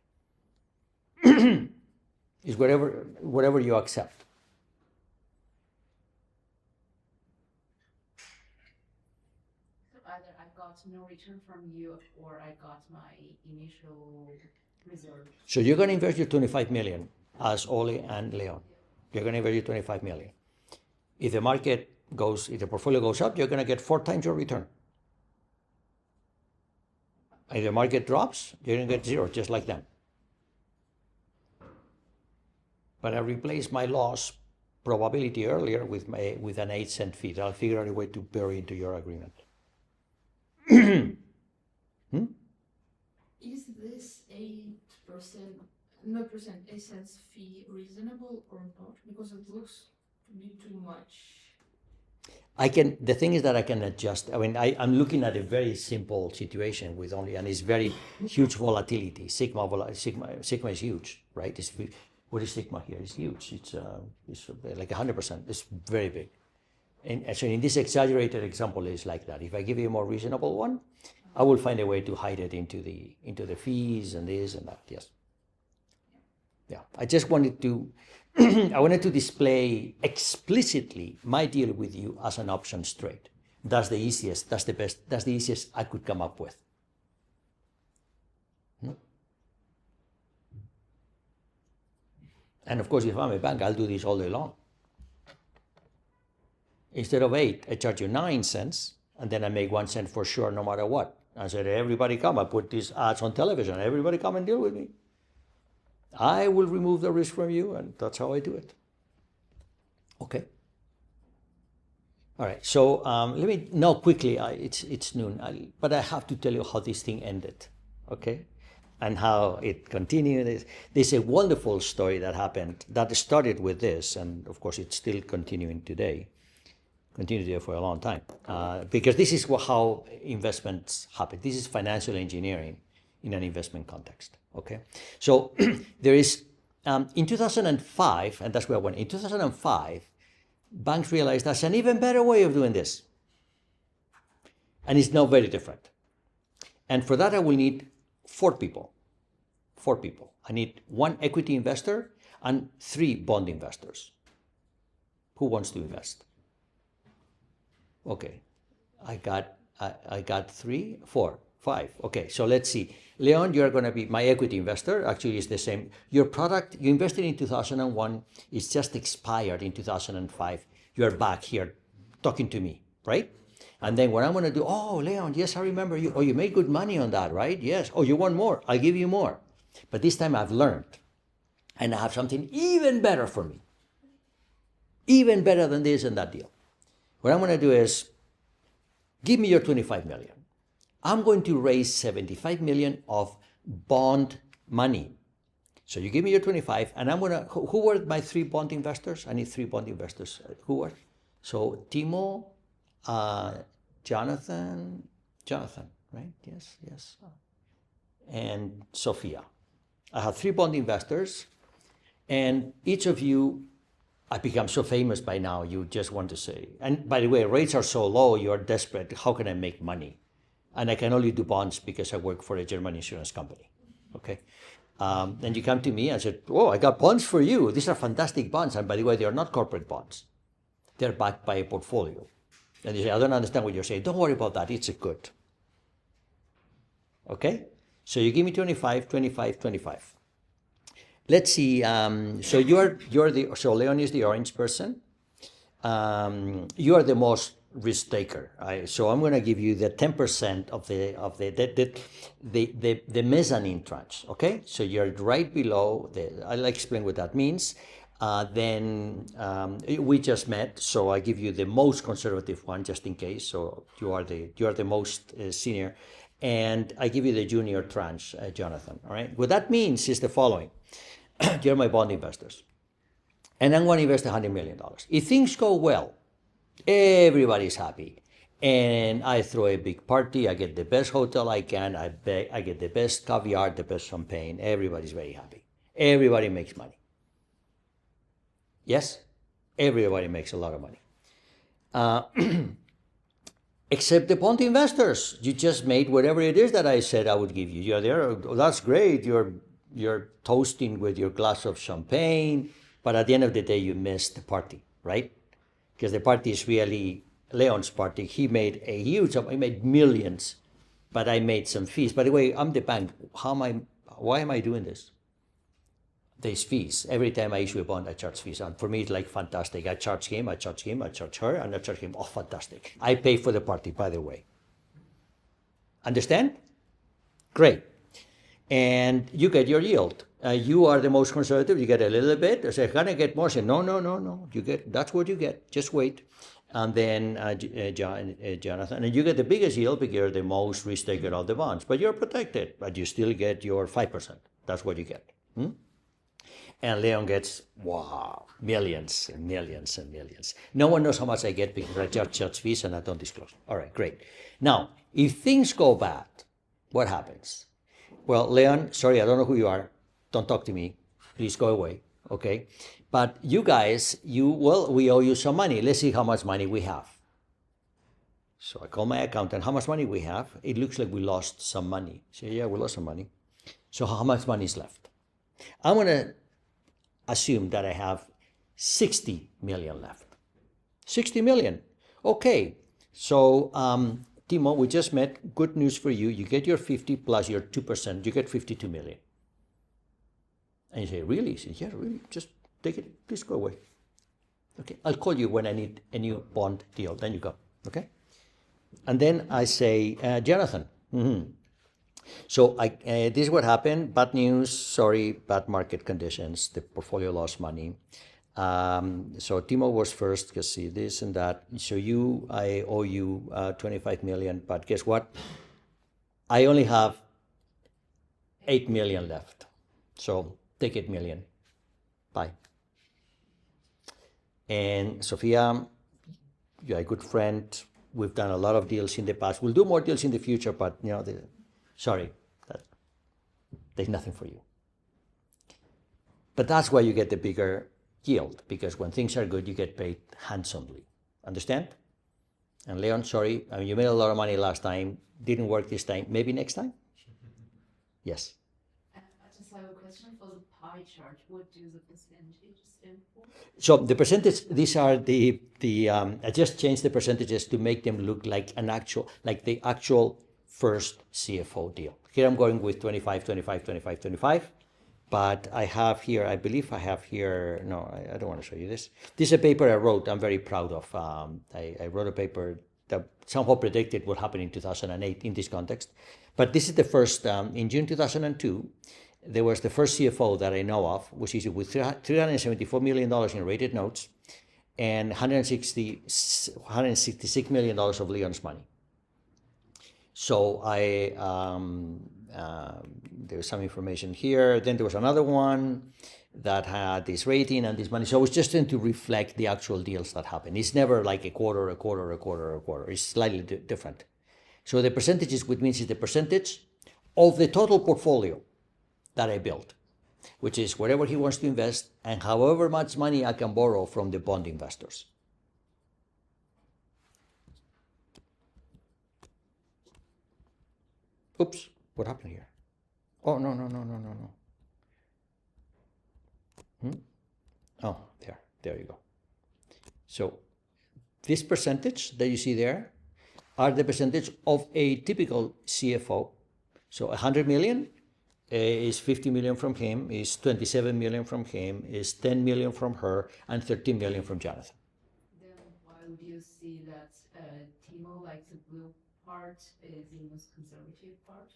S1: It's whatever you accept.
S3: So either I got no return from you or I got my initial reserve.
S1: So you're going to invest your 25 million as Ole and Leon. You're going to invest your 25 million. If the portfolio goes up, you're going to get 4 times your return. If the market drops, you're going to get 0, just like them. But I replaced my loss probability earlier with an 8 cent fee. I'll figure out a way to bury into your agreement.
S6: Is this 8 cents fee reasonable or not? Because it looks to be too much.
S1: The thing is that I can adjust. I mean, I'm looking at a very simple situation with only, and it's very huge volatility. Sigma is huge, right? What is sigma here? It's huge. It's like 100%. It's very big. And so in this exaggerated example, it's like that. If I give you a more reasonable one, I will find a way to hide it into the fees and this and that. Yes. Yeah. I just wanted to. I wanted to display explicitly my deal with you as an options trade. That's the easiest, that's the best, that's the easiest I could come up with. And of course, if I'm a bank, I'll do this all day long. Instead of 8, I charge you 9 cents, and then I make 1 cent for sure no matter what. I said, everybody come, I put these ads on television, everybody come and deal with me. I will remove the risk from you, and that's how I do it. Okay. All right. So let me know quickly. It's noon, but I have to tell you how this thing ended. Okay, and how it continued. There's a wonderful story that happened that started with this, and of course it's still continuing today. Continued there for a long time because this is how investments happen. This is financial engineering in an investment context. Okay, so there is in 2005, and that's where I went. In 2005, banks realized that's an even better way of doing this. And it's now very different. And for that, I will need 4 people. 4 people. I need 1 equity investor and 3 bond investors. Who wants to invest? Okay, I got 3, 4, 5. Okay, so let's see. Leon, you're going to be my equity investor. Actually, it's the same. Your product, you invested in 2001. It's just expired in 2005. You're back here talking to me, right? And then what I'm going to do, oh, Leon, yes, I remember you. Oh, you made good money on that, right? Yes. Oh, you want more? I'll give you more. But this time I've learned. And I have something even better for me. Even better than this and that deal. What I'm going to do is, give me your 25 million. I'm going to raise 75 million of bond money. So you give me your 25, and I'm going to, who were my 3 bond investors? I need 3 bond investors. Who were? So Timo, Jonathan, right? Yes. And Sophia. I have 3 bond investors, and each of you, I become so famous by now, you just want to say, and by the way, rates are so low, you're desperate. How can I make money? And I can only do bonds because I work for a German insurance company. Okay. And you come to me and said, oh, I got bonds for you. These are fantastic bonds. And by the way, they are not corporate bonds. They're backed by a portfolio. And you say, I don't understand what you're saying. Don't worry about that. It's a good. Okay. So you give me 25, 25, 25. Let's see. So so Leon is the orange person. You are the most risk taker. So I'm going to give you the 10% of the mezzanine tranche. Okay. So you're right below I'll explain what that means. Then we just met, so I give you the most conservative one just in case. So you are the most senior, and I give you the junior tranche, Jonathan. All right. What that means is the following. You're my bond investors, and I'm going to invest $100 million. If things go well, everybody's happy, and I throw a big party. I get the best hotel I can. I get the best caviar, the best champagne. Everybody's very happy. Everybody makes money. Yes, everybody makes a lot of money. Except the bond investors. You just made whatever it is that I said I would give you. You're there. Oh, that's great. You're toasting with your glass of champagne, but at the end of the day, you missed the party, right? Because the party is really Leon's party. He made he made millions, but I made some fees. By the way, I'm the bank. Why am I doing this? There's fees. Every time I issue a bond, I charge fees. And for me, it's like fantastic. I charge him, I charge her, and I charge him. Oh, fantastic. I pay for the party, by the way. Understand? Great. And you get your yield. You are the most conservative. You get a little bit. I say, can I get more? I say, no. That's what you get. Just wait. And then Jonathan, and you get the biggest yield because you're the most risk taker of the bonds. But you're protected. But you still get your 5%. That's what you get. And Leon gets, wow, millions and millions and millions. No one knows how much I get because I charge fees and I don't disclose. All right, great. Now, if things go bad, what happens? Well, Leon, sorry, I don't know who you are. Don't talk to me. Please go away, okay? But you guys, we owe you some money. Let's see how much money we have. So I call my accountant, how much money we have? It looks like we lost some money. So yeah, we lost some money. So how much money is left? I'm going to assume that I have 60 million left. 60 million. Okay. So, Timo, we just met. Good news for you. You get your 50 plus your 2%. You get 52 million. And you say, really? He says, yeah, really. Just take it. Please go away. Okay. I'll call you when I need a new bond deal. Then you go. Okay. And then I say, Jonathan. So this is what happened. Bad news. Sorry, bad market conditions. The portfolio lost money. So Timo was first because see this and that. So I owe you 25 million. But guess what? I only have 8 million left. So take 8 million. Bye. And Sophia, you're a good friend. We've done a lot of deals in the past. We'll do more deals in the future, but sorry, there's nothing for you. But that's why you get the bigger yield, because when things are good, you get paid handsomely. Understand? And Leon, sorry, I mean, you made a lot of money last time, didn't work this time, maybe next time? Yes.
S3: I just have a question for the pie chart. What do the percentages stand for?
S1: So the percentage, these are I just changed the percentages to make them look like the actual first CFO deal. Here I'm going with 25, 25, 25, 25. But I have here, I believe I have here, no, I don't want to show you this. This is a paper I wrote, I'm very proud of. I wrote a paper that somehow predicted what happened in 2008 in this context. But this is the first, in June 2002, there was the first CFO that I know of, which is with $374 million in rated notes and $166 million of Leon's money. So there's some information here. Then there was another one that had this rating and this money. So I was just trying to reflect the actual deals that happen. It's never like a quarter, a quarter, a quarter, a quarter. It's slightly different. So the percentages, which means is the percentage of the total portfolio that I built, which is whatever he wants to invest and however much money I can borrow from the bond investors. Oops, what happened here? Oh, no. Oh, there you go. So this percentage that you see there are the percentage of a typical CFO. So 100 million is 50 million from him, is 27 million from him, is 10 million from her, and 13 million from Jonathan.
S3: Then why would you see that Timo, like the blue part, is the most conservative part?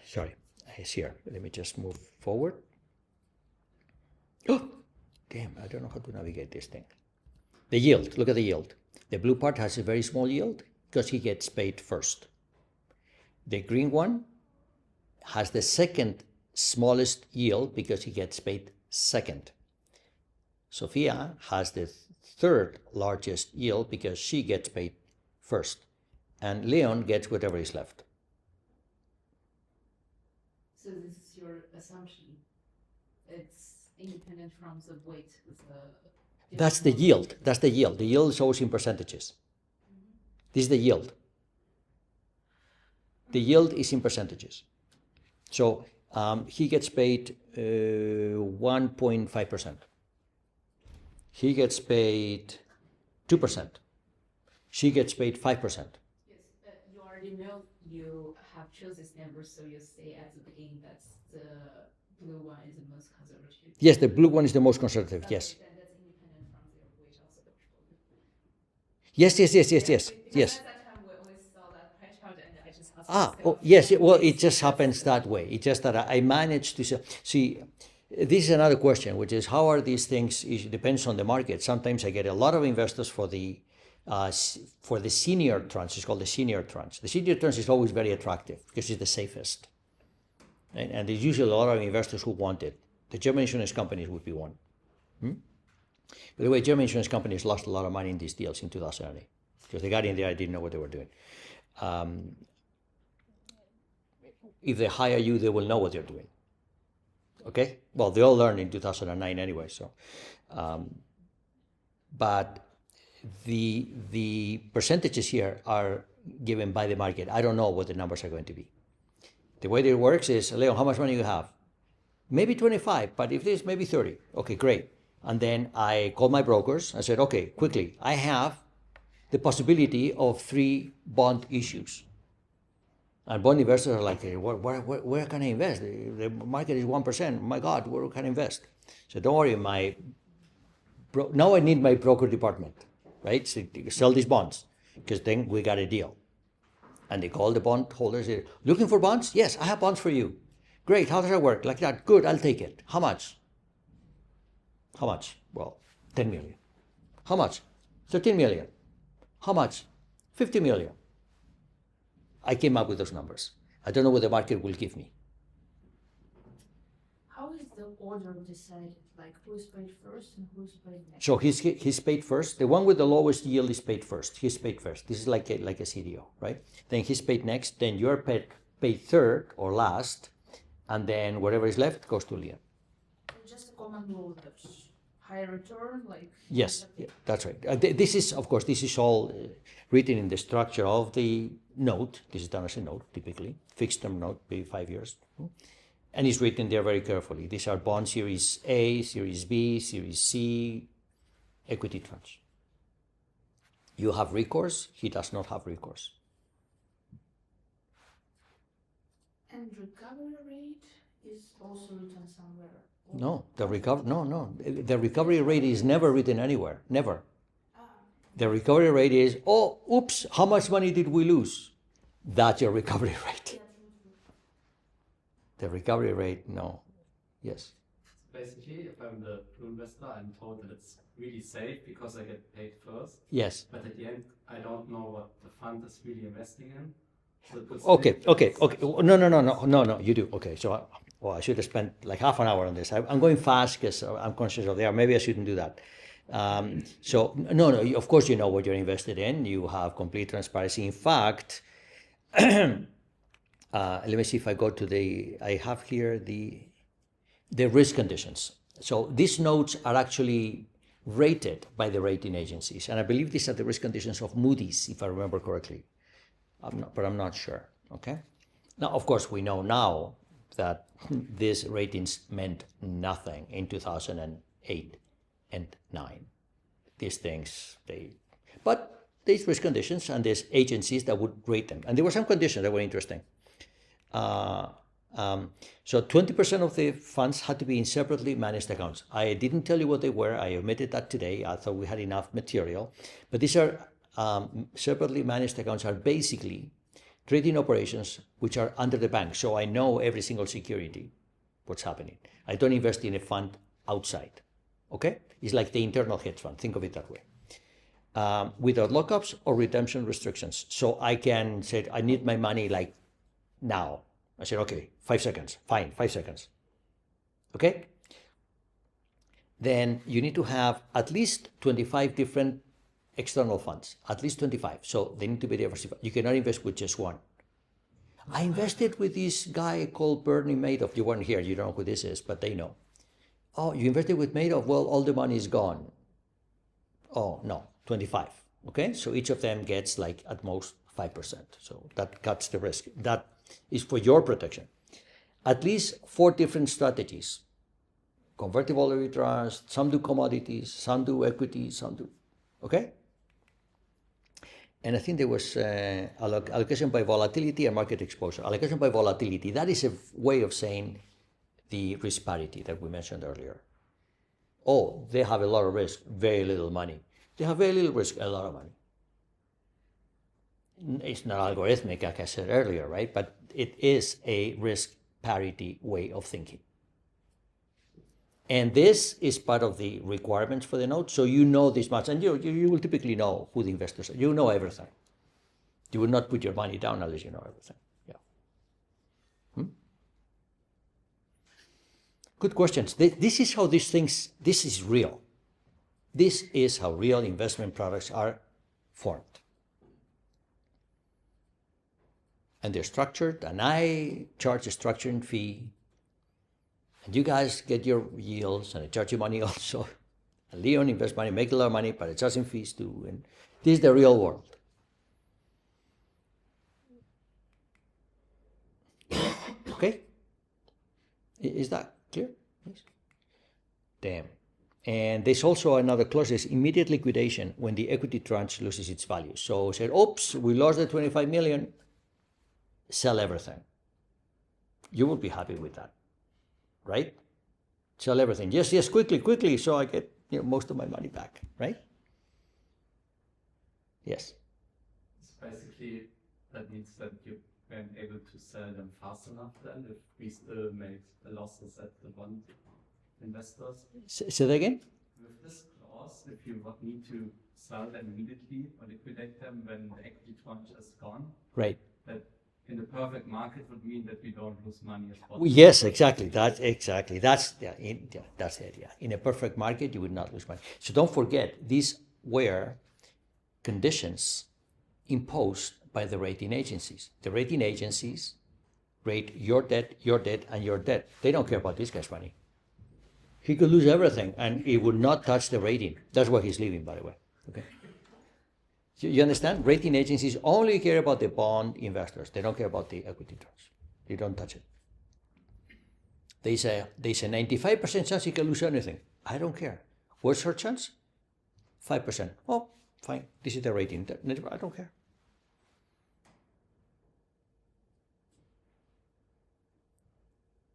S1: Sorry, it's here. Let me just move forward. Oh, damn, I don't know how to navigate this thing. The yield, look at the yield. The blue part has a very small yield because he gets paid first. The green one has the second smallest yield because he gets paid second. Sophia has the third largest yield because she gets paid first. And Leon gets whatever is left.
S3: So this is your assumption. It's independent from the weight of the...
S1: That's the yield. That's the yield. The yield is always in percentages. This is the yield. The yield is in percentages. So he gets paid 1.5%. He gets paid 2%. She gets paid 5%.
S3: Yes, you already know you have chosen this number, so you say at the beginning that the blue one is the most conservative.
S1: Yes, the blue one is the most conservative, yes.
S3: And that's independent from the weight of the portfolio.
S1: Yes.
S3: Because at that time we only saw that pie chart and I just asked
S1: Yes, well, it just happens that way. It's just that I managed to see, this is another question, which is how are these things, it depends on the market. Sometimes I get a lot of investors for the senior tranche. It's called the senior tranche. The senior tranche is always very attractive because it's the safest. And there's usually a lot of investors who want it. The German insurance companies would be one. By the way, German insurance companies lost a lot of money in these deals in 2008 because they got in there and didn't know what they were doing. If they hire you, they will know what they're doing. Okay? Well, they all learned in 2009 anyway. So, but the percentages here are given by the market. I don't know what the numbers are going to be. The way that it works is, Leon, how much money you have? Maybe 25, but if this, maybe 30. Okay, great. And then I called my brokers. I said, okay, quickly, I have the possibility of 3 bond issues. And bond investors are like, where can I invest? The market is 1%. My God, where can I invest? So don't worry, now I need my broker department, right? So sell these bonds, because then we got a deal. And they call the bond holders, looking for bonds? Yes, I have bonds for you. Great, how does that work? Like that, good, I'll take it. How much? How much? Well, 10 million. How much? 13 million. How much? 50 million. I came up with those numbers. I don't know what the market will give me.
S6: How is the order decided? Like who is paid first and who is paid next?
S1: So he's paid first. The one with the lowest yield is paid first. He's paid first. This is like a CDO, right? Then he's paid next. Then you're paid third or last, and then whatever is left goes to Leon.
S6: Just a common rule. high return, like.
S1: Yes, yeah, that's right. This is, of course, this is all written in the structure of the note. This is done as a note, typically. Fixed term note, maybe 5 years. And it's written there very carefully. These are bond series A, series B, series C, equity tranche. You have recourse, he does not have recourse.
S6: And recovery rate is also written somewhere.
S1: No, the recovery rate is never written anywhere, never. The recovery rate is, oh, oops, how much money did we lose? That's your recovery rate. The recovery rate, no. Yes.
S4: Basically, if I'm the blue investor, I'm told that it's really safe because I get paid first.
S1: Yes.
S4: But at the end, I don't know what the fund is really investing in. So it puts
S1: Okay.
S4: me-
S1: No, you do. Okay, so I should have spent like half an hour on this. I'm going fast because I'm conscious of there. Maybe I shouldn't do that. So, no, of course you know what you're invested in. You have complete transparency. In fact, let me see if I go to I have here the risk conditions. So these notes are actually rated by the rating agencies. And I believe these are the risk conditions of Moody's, if I remember correctly. But I'm not sure, okay? Now, of course, we know now that these ratings meant nothing in 2008 and 9. These things, but these risk conditions and these agencies that would rate them. And there were some conditions that were interesting. So 20% of the funds had to be in separately managed accounts. I didn't tell you what they were. I omitted that today. I thought we had enough material. But these are separately managed accounts are basically trading operations which are under the bank. So I know every single security, what's happening. I don't invest in a fund outside. Okay? It's like the internal hedge fund. Think of it that way. Without lockups or redemption restrictions. So I can say, I need my money like now. I said, okay, 5 seconds. Fine, 5 seconds. Okay? Then you need to have at least 25 different external funds, at least 25. So they need to be diversified. You cannot invest with just one. I invested with this guy called Bernie Madoff. You weren't here. You don't know who this is, but they know. Oh, you invested with Madoff? Well, all the money is gone. Oh, no, 25. Okay? So each of them gets like at most 5%. So that cuts the risk. That is for your protection. At least 4 different strategies. Convertible arbitrage, some do commodities, some do equities, some do, okay? And I think there was allocation by volatility and market exposure. Allocation by volatility, that is a way of saying the risk parity that we mentioned earlier. Oh, they have a lot of risk, very little money. They have very little risk, a lot of money. It's not algorithmic, like I said earlier, right? But it is a risk parity way of thinking. And this is part of the requirements for the note. So you know this much, and you will typically know who the investors are. You know everything. You will not put your money down unless you know everything. Yeah. Good questions. This is how these things, this is real. This is how real investment products are formed. And they're structured, and I charge a structuring fee. And you guys get your yields, and I charge you money also. And Leon invests money, make a lot of money, but I charge him fees too. And this is the real world. Okay? Is that clear? Yes. Damn. And there's also another clause, is immediate liquidation when the equity tranche loses its value. So said, oops, we lost the 25 million, sell everything. You will be happy with that. Right? Sell everything. Yes, quickly, so I get most of my money back, right? Yes.
S4: It's basically, that means that you weren't able to sell them fast enough then, if we still make losses at the bond investors.
S1: Say that again?
S4: With this clause, if you need to sell them immediately or liquidate them when the equity tranche is gone,
S1: Right.
S4: that in the perfect market would mean that we don't lose money as well.
S1: Yes, exactly. That's it. Yeah. In a perfect market, you would not lose money. So don't forget, these were conditions imposed by the rating agencies. The rating agencies rate your debt, and your debt. They don't care about this guy's money. He could lose everything, and he would not touch the rating. That's why he's leaving, by the way. Okay. You understand? Rating agencies only care about the bond investors. They don't care about the equity trust. They don't touch it. They say 95% chance he can lose anything. I don't care. What's her chance? 5%. Oh, fine. This is the rating. I don't care.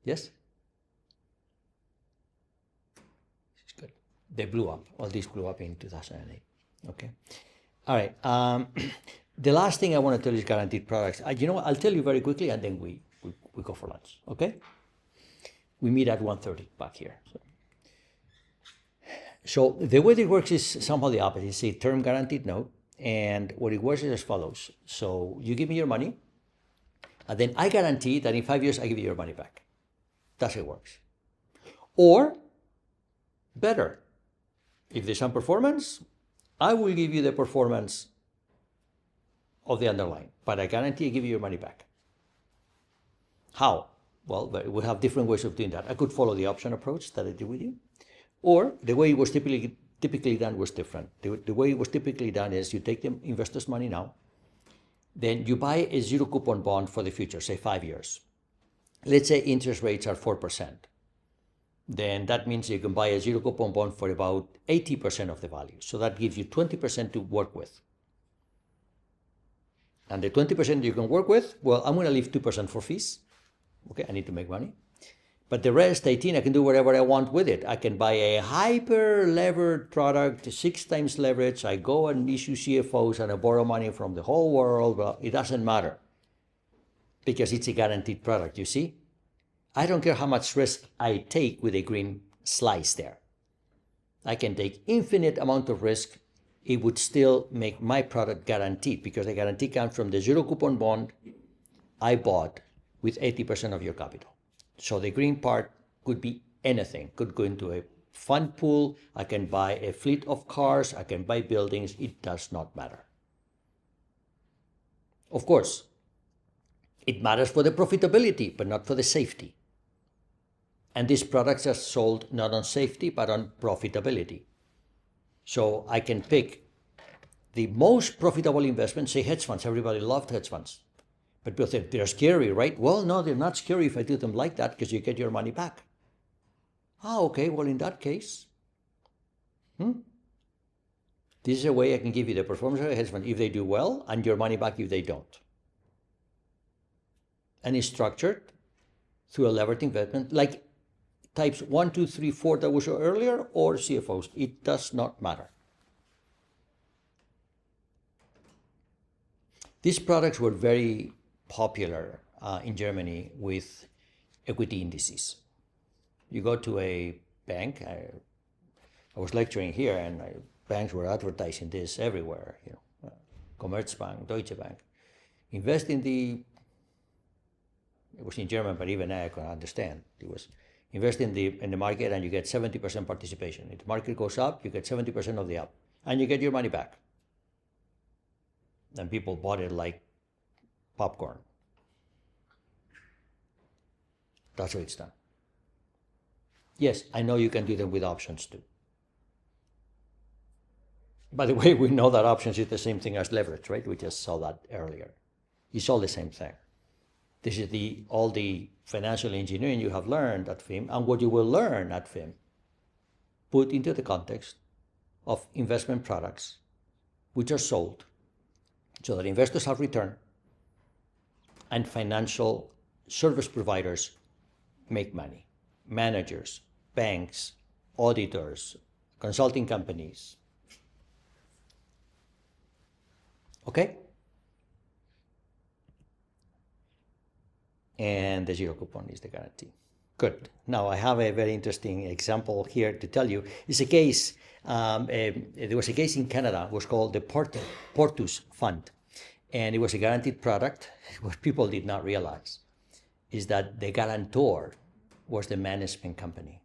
S1: Yes? This is good. They blew up. All these blew up in 2008. Okay. All right. The last thing I want to tell you is guaranteed products. You know what? I'll tell you very quickly, and then we go for lunch. Okay? We meet at 1:30 back here. So the way it works is somehow the opposite. It's a term guaranteed note, and what it works is as follows. So you give me your money, and then I guarantee that in 5 years I give you your money back. That's how it works. Or better, if there's some performance, I will give you the performance of the underlying, but I guarantee I give you your money back. How? Well, we have different ways of doing that. I could follow the option approach that I did with you, or the way it was typically done was different. The way it was typically done is you take the investor's money now, then you buy a zero coupon bond for the future, say 5 years. Let's say interest rates are 4%. Then that means you can buy a zero coupon bond for about 80% of the value. So that gives you 20% to work with. And the 20% you can work with, well, I'm going to leave 2% for fees. Okay, I need to make money. But the rest, 18, I can do whatever I want with it. I can buy a hyper-levered product, 6 times leverage. I go and issue CFOs and I borrow money from the whole world. Well, it doesn't matter because it's a guaranteed product, you see? I don't care how much risk I take with a green slice there. I can take infinite amount of risk. It would still make my product guaranteed because the guarantee comes from the zero coupon bond I bought with 80% of your capital. So the green part could be anything. Could go into a fund pool. I can buy a fleet of cars. I can buy buildings. It does not matter. Of course, it matters for the profitability, but not for the safety. And these products are sold not on safety, but on profitability. So I can pick the most profitable investment, say hedge funds. Everybody loved hedge funds. But people say, they're scary, right? Well, no, they're not scary if I do them like that because you get your money back. Ah, okay, well, in that case, this is a way I can give you the performance of a hedge fund if they do well and your money back if they don't. And it's structured through a levered investment like types 1, 2, 3, 4 that we saw earlier or CFOs. It does not matter. These products were very popular in Germany with equity indices. You go to a bank, I was lecturing here and banks were advertising this everywhere, Commerzbank, Deutsche Bank. Invest in it was in German, but even I could understand. It was invest in the market and you get 70% participation. If the market goes up, you get 70% of the up and you get your money back. And people bought it like popcorn. That's how it's done. Yes, I know you can do them with options too. By the way, we know that options is the same thing as leverage, right? We just saw that earlier. It's all the same thing. This is all the financial engineering you have learned at FIM and what you will learn at FIM put into the context of investment products which are sold so that investors have return and financial service providers make money. Managers, banks, auditors, consulting companies. Okay? And the zero coupon is the guarantee. Good. Now I have a very interesting example here to tell you. It's a case, there was a case in Canada, it was called the Portus Fund. And it was a guaranteed product. What people did not realize is that the guarantor was the management company.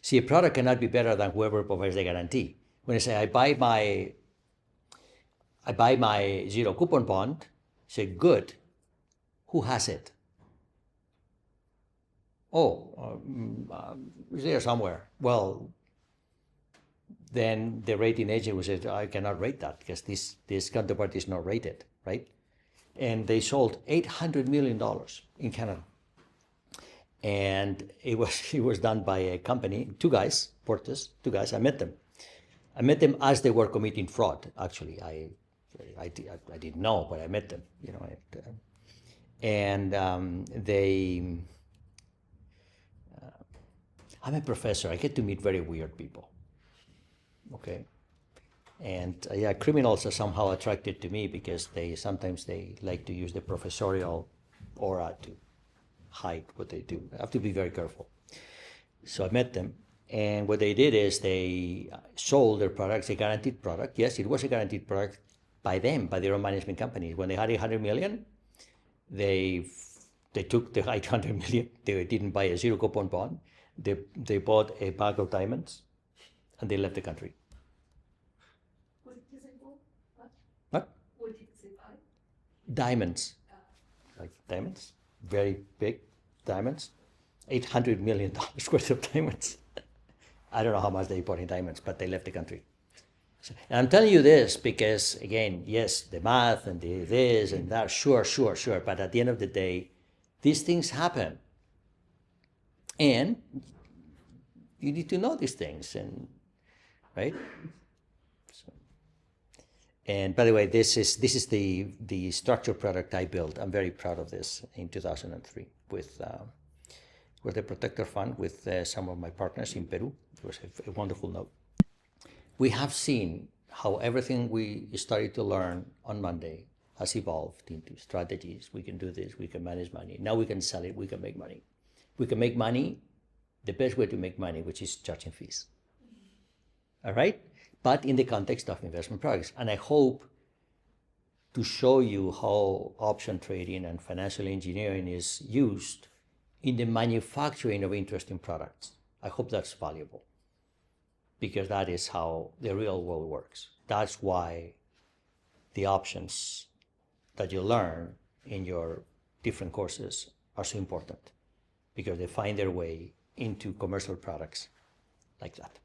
S1: See, a product cannot be better than whoever provides the guarantee. When I say I buy my zero coupon bond, say good, who has it? It's there somewhere. Well, then the rating agent would say, I cannot rate that because this counterparty is not rated, right? And they sold $800 million in Canada. And it was done by a company, two guys, Portes, two guys. I met them as they were committing fraud. Actually, I didn't know, but I met them, you know. I'm a professor. I get to meet very weird people. Okay. And yeah, criminals are somehow attracted to me because sometimes they like to use the professorial aura to hide what they do. I have to be very careful. So I met them, and what they did is they sold their products, a guaranteed product. Yes, it was a guaranteed product by them, by their own management companies. When they had 100 million, they took the 800 million. They didn't buy a zero coupon bond. They bought a bag of diamonds, and they left the country.
S3: What did you say?
S1: What?
S3: What did you say?
S1: Diamonds, like diamonds, very big diamonds, $800 million worth of diamonds. I don't know how much they bought in diamonds, but they left the country. So, and I'm telling you this because, again, yes, the math and the this and that, sure. But at the end of the day, these things happen. And you need to know these things, and right? So, and by the way, this is the structured product I built. I'm very proud of this in 2003 with the Protector Fund with some of my partners in Peru. It was a wonderful note. We have seen how everything we started to learn on Monday has evolved into strategies. We can do this, we can manage money. Now we can sell it, we can make money. We can make money the best way to make money, which is charging fees. All right? But in the context of investment products. And I hope to show you how option trading and financial engineering is used in the manufacturing of interesting products. I hope that's valuable, because that is how the real world works. That's why the options that you learn in your different courses are so important, because they find their way into commercial products like that.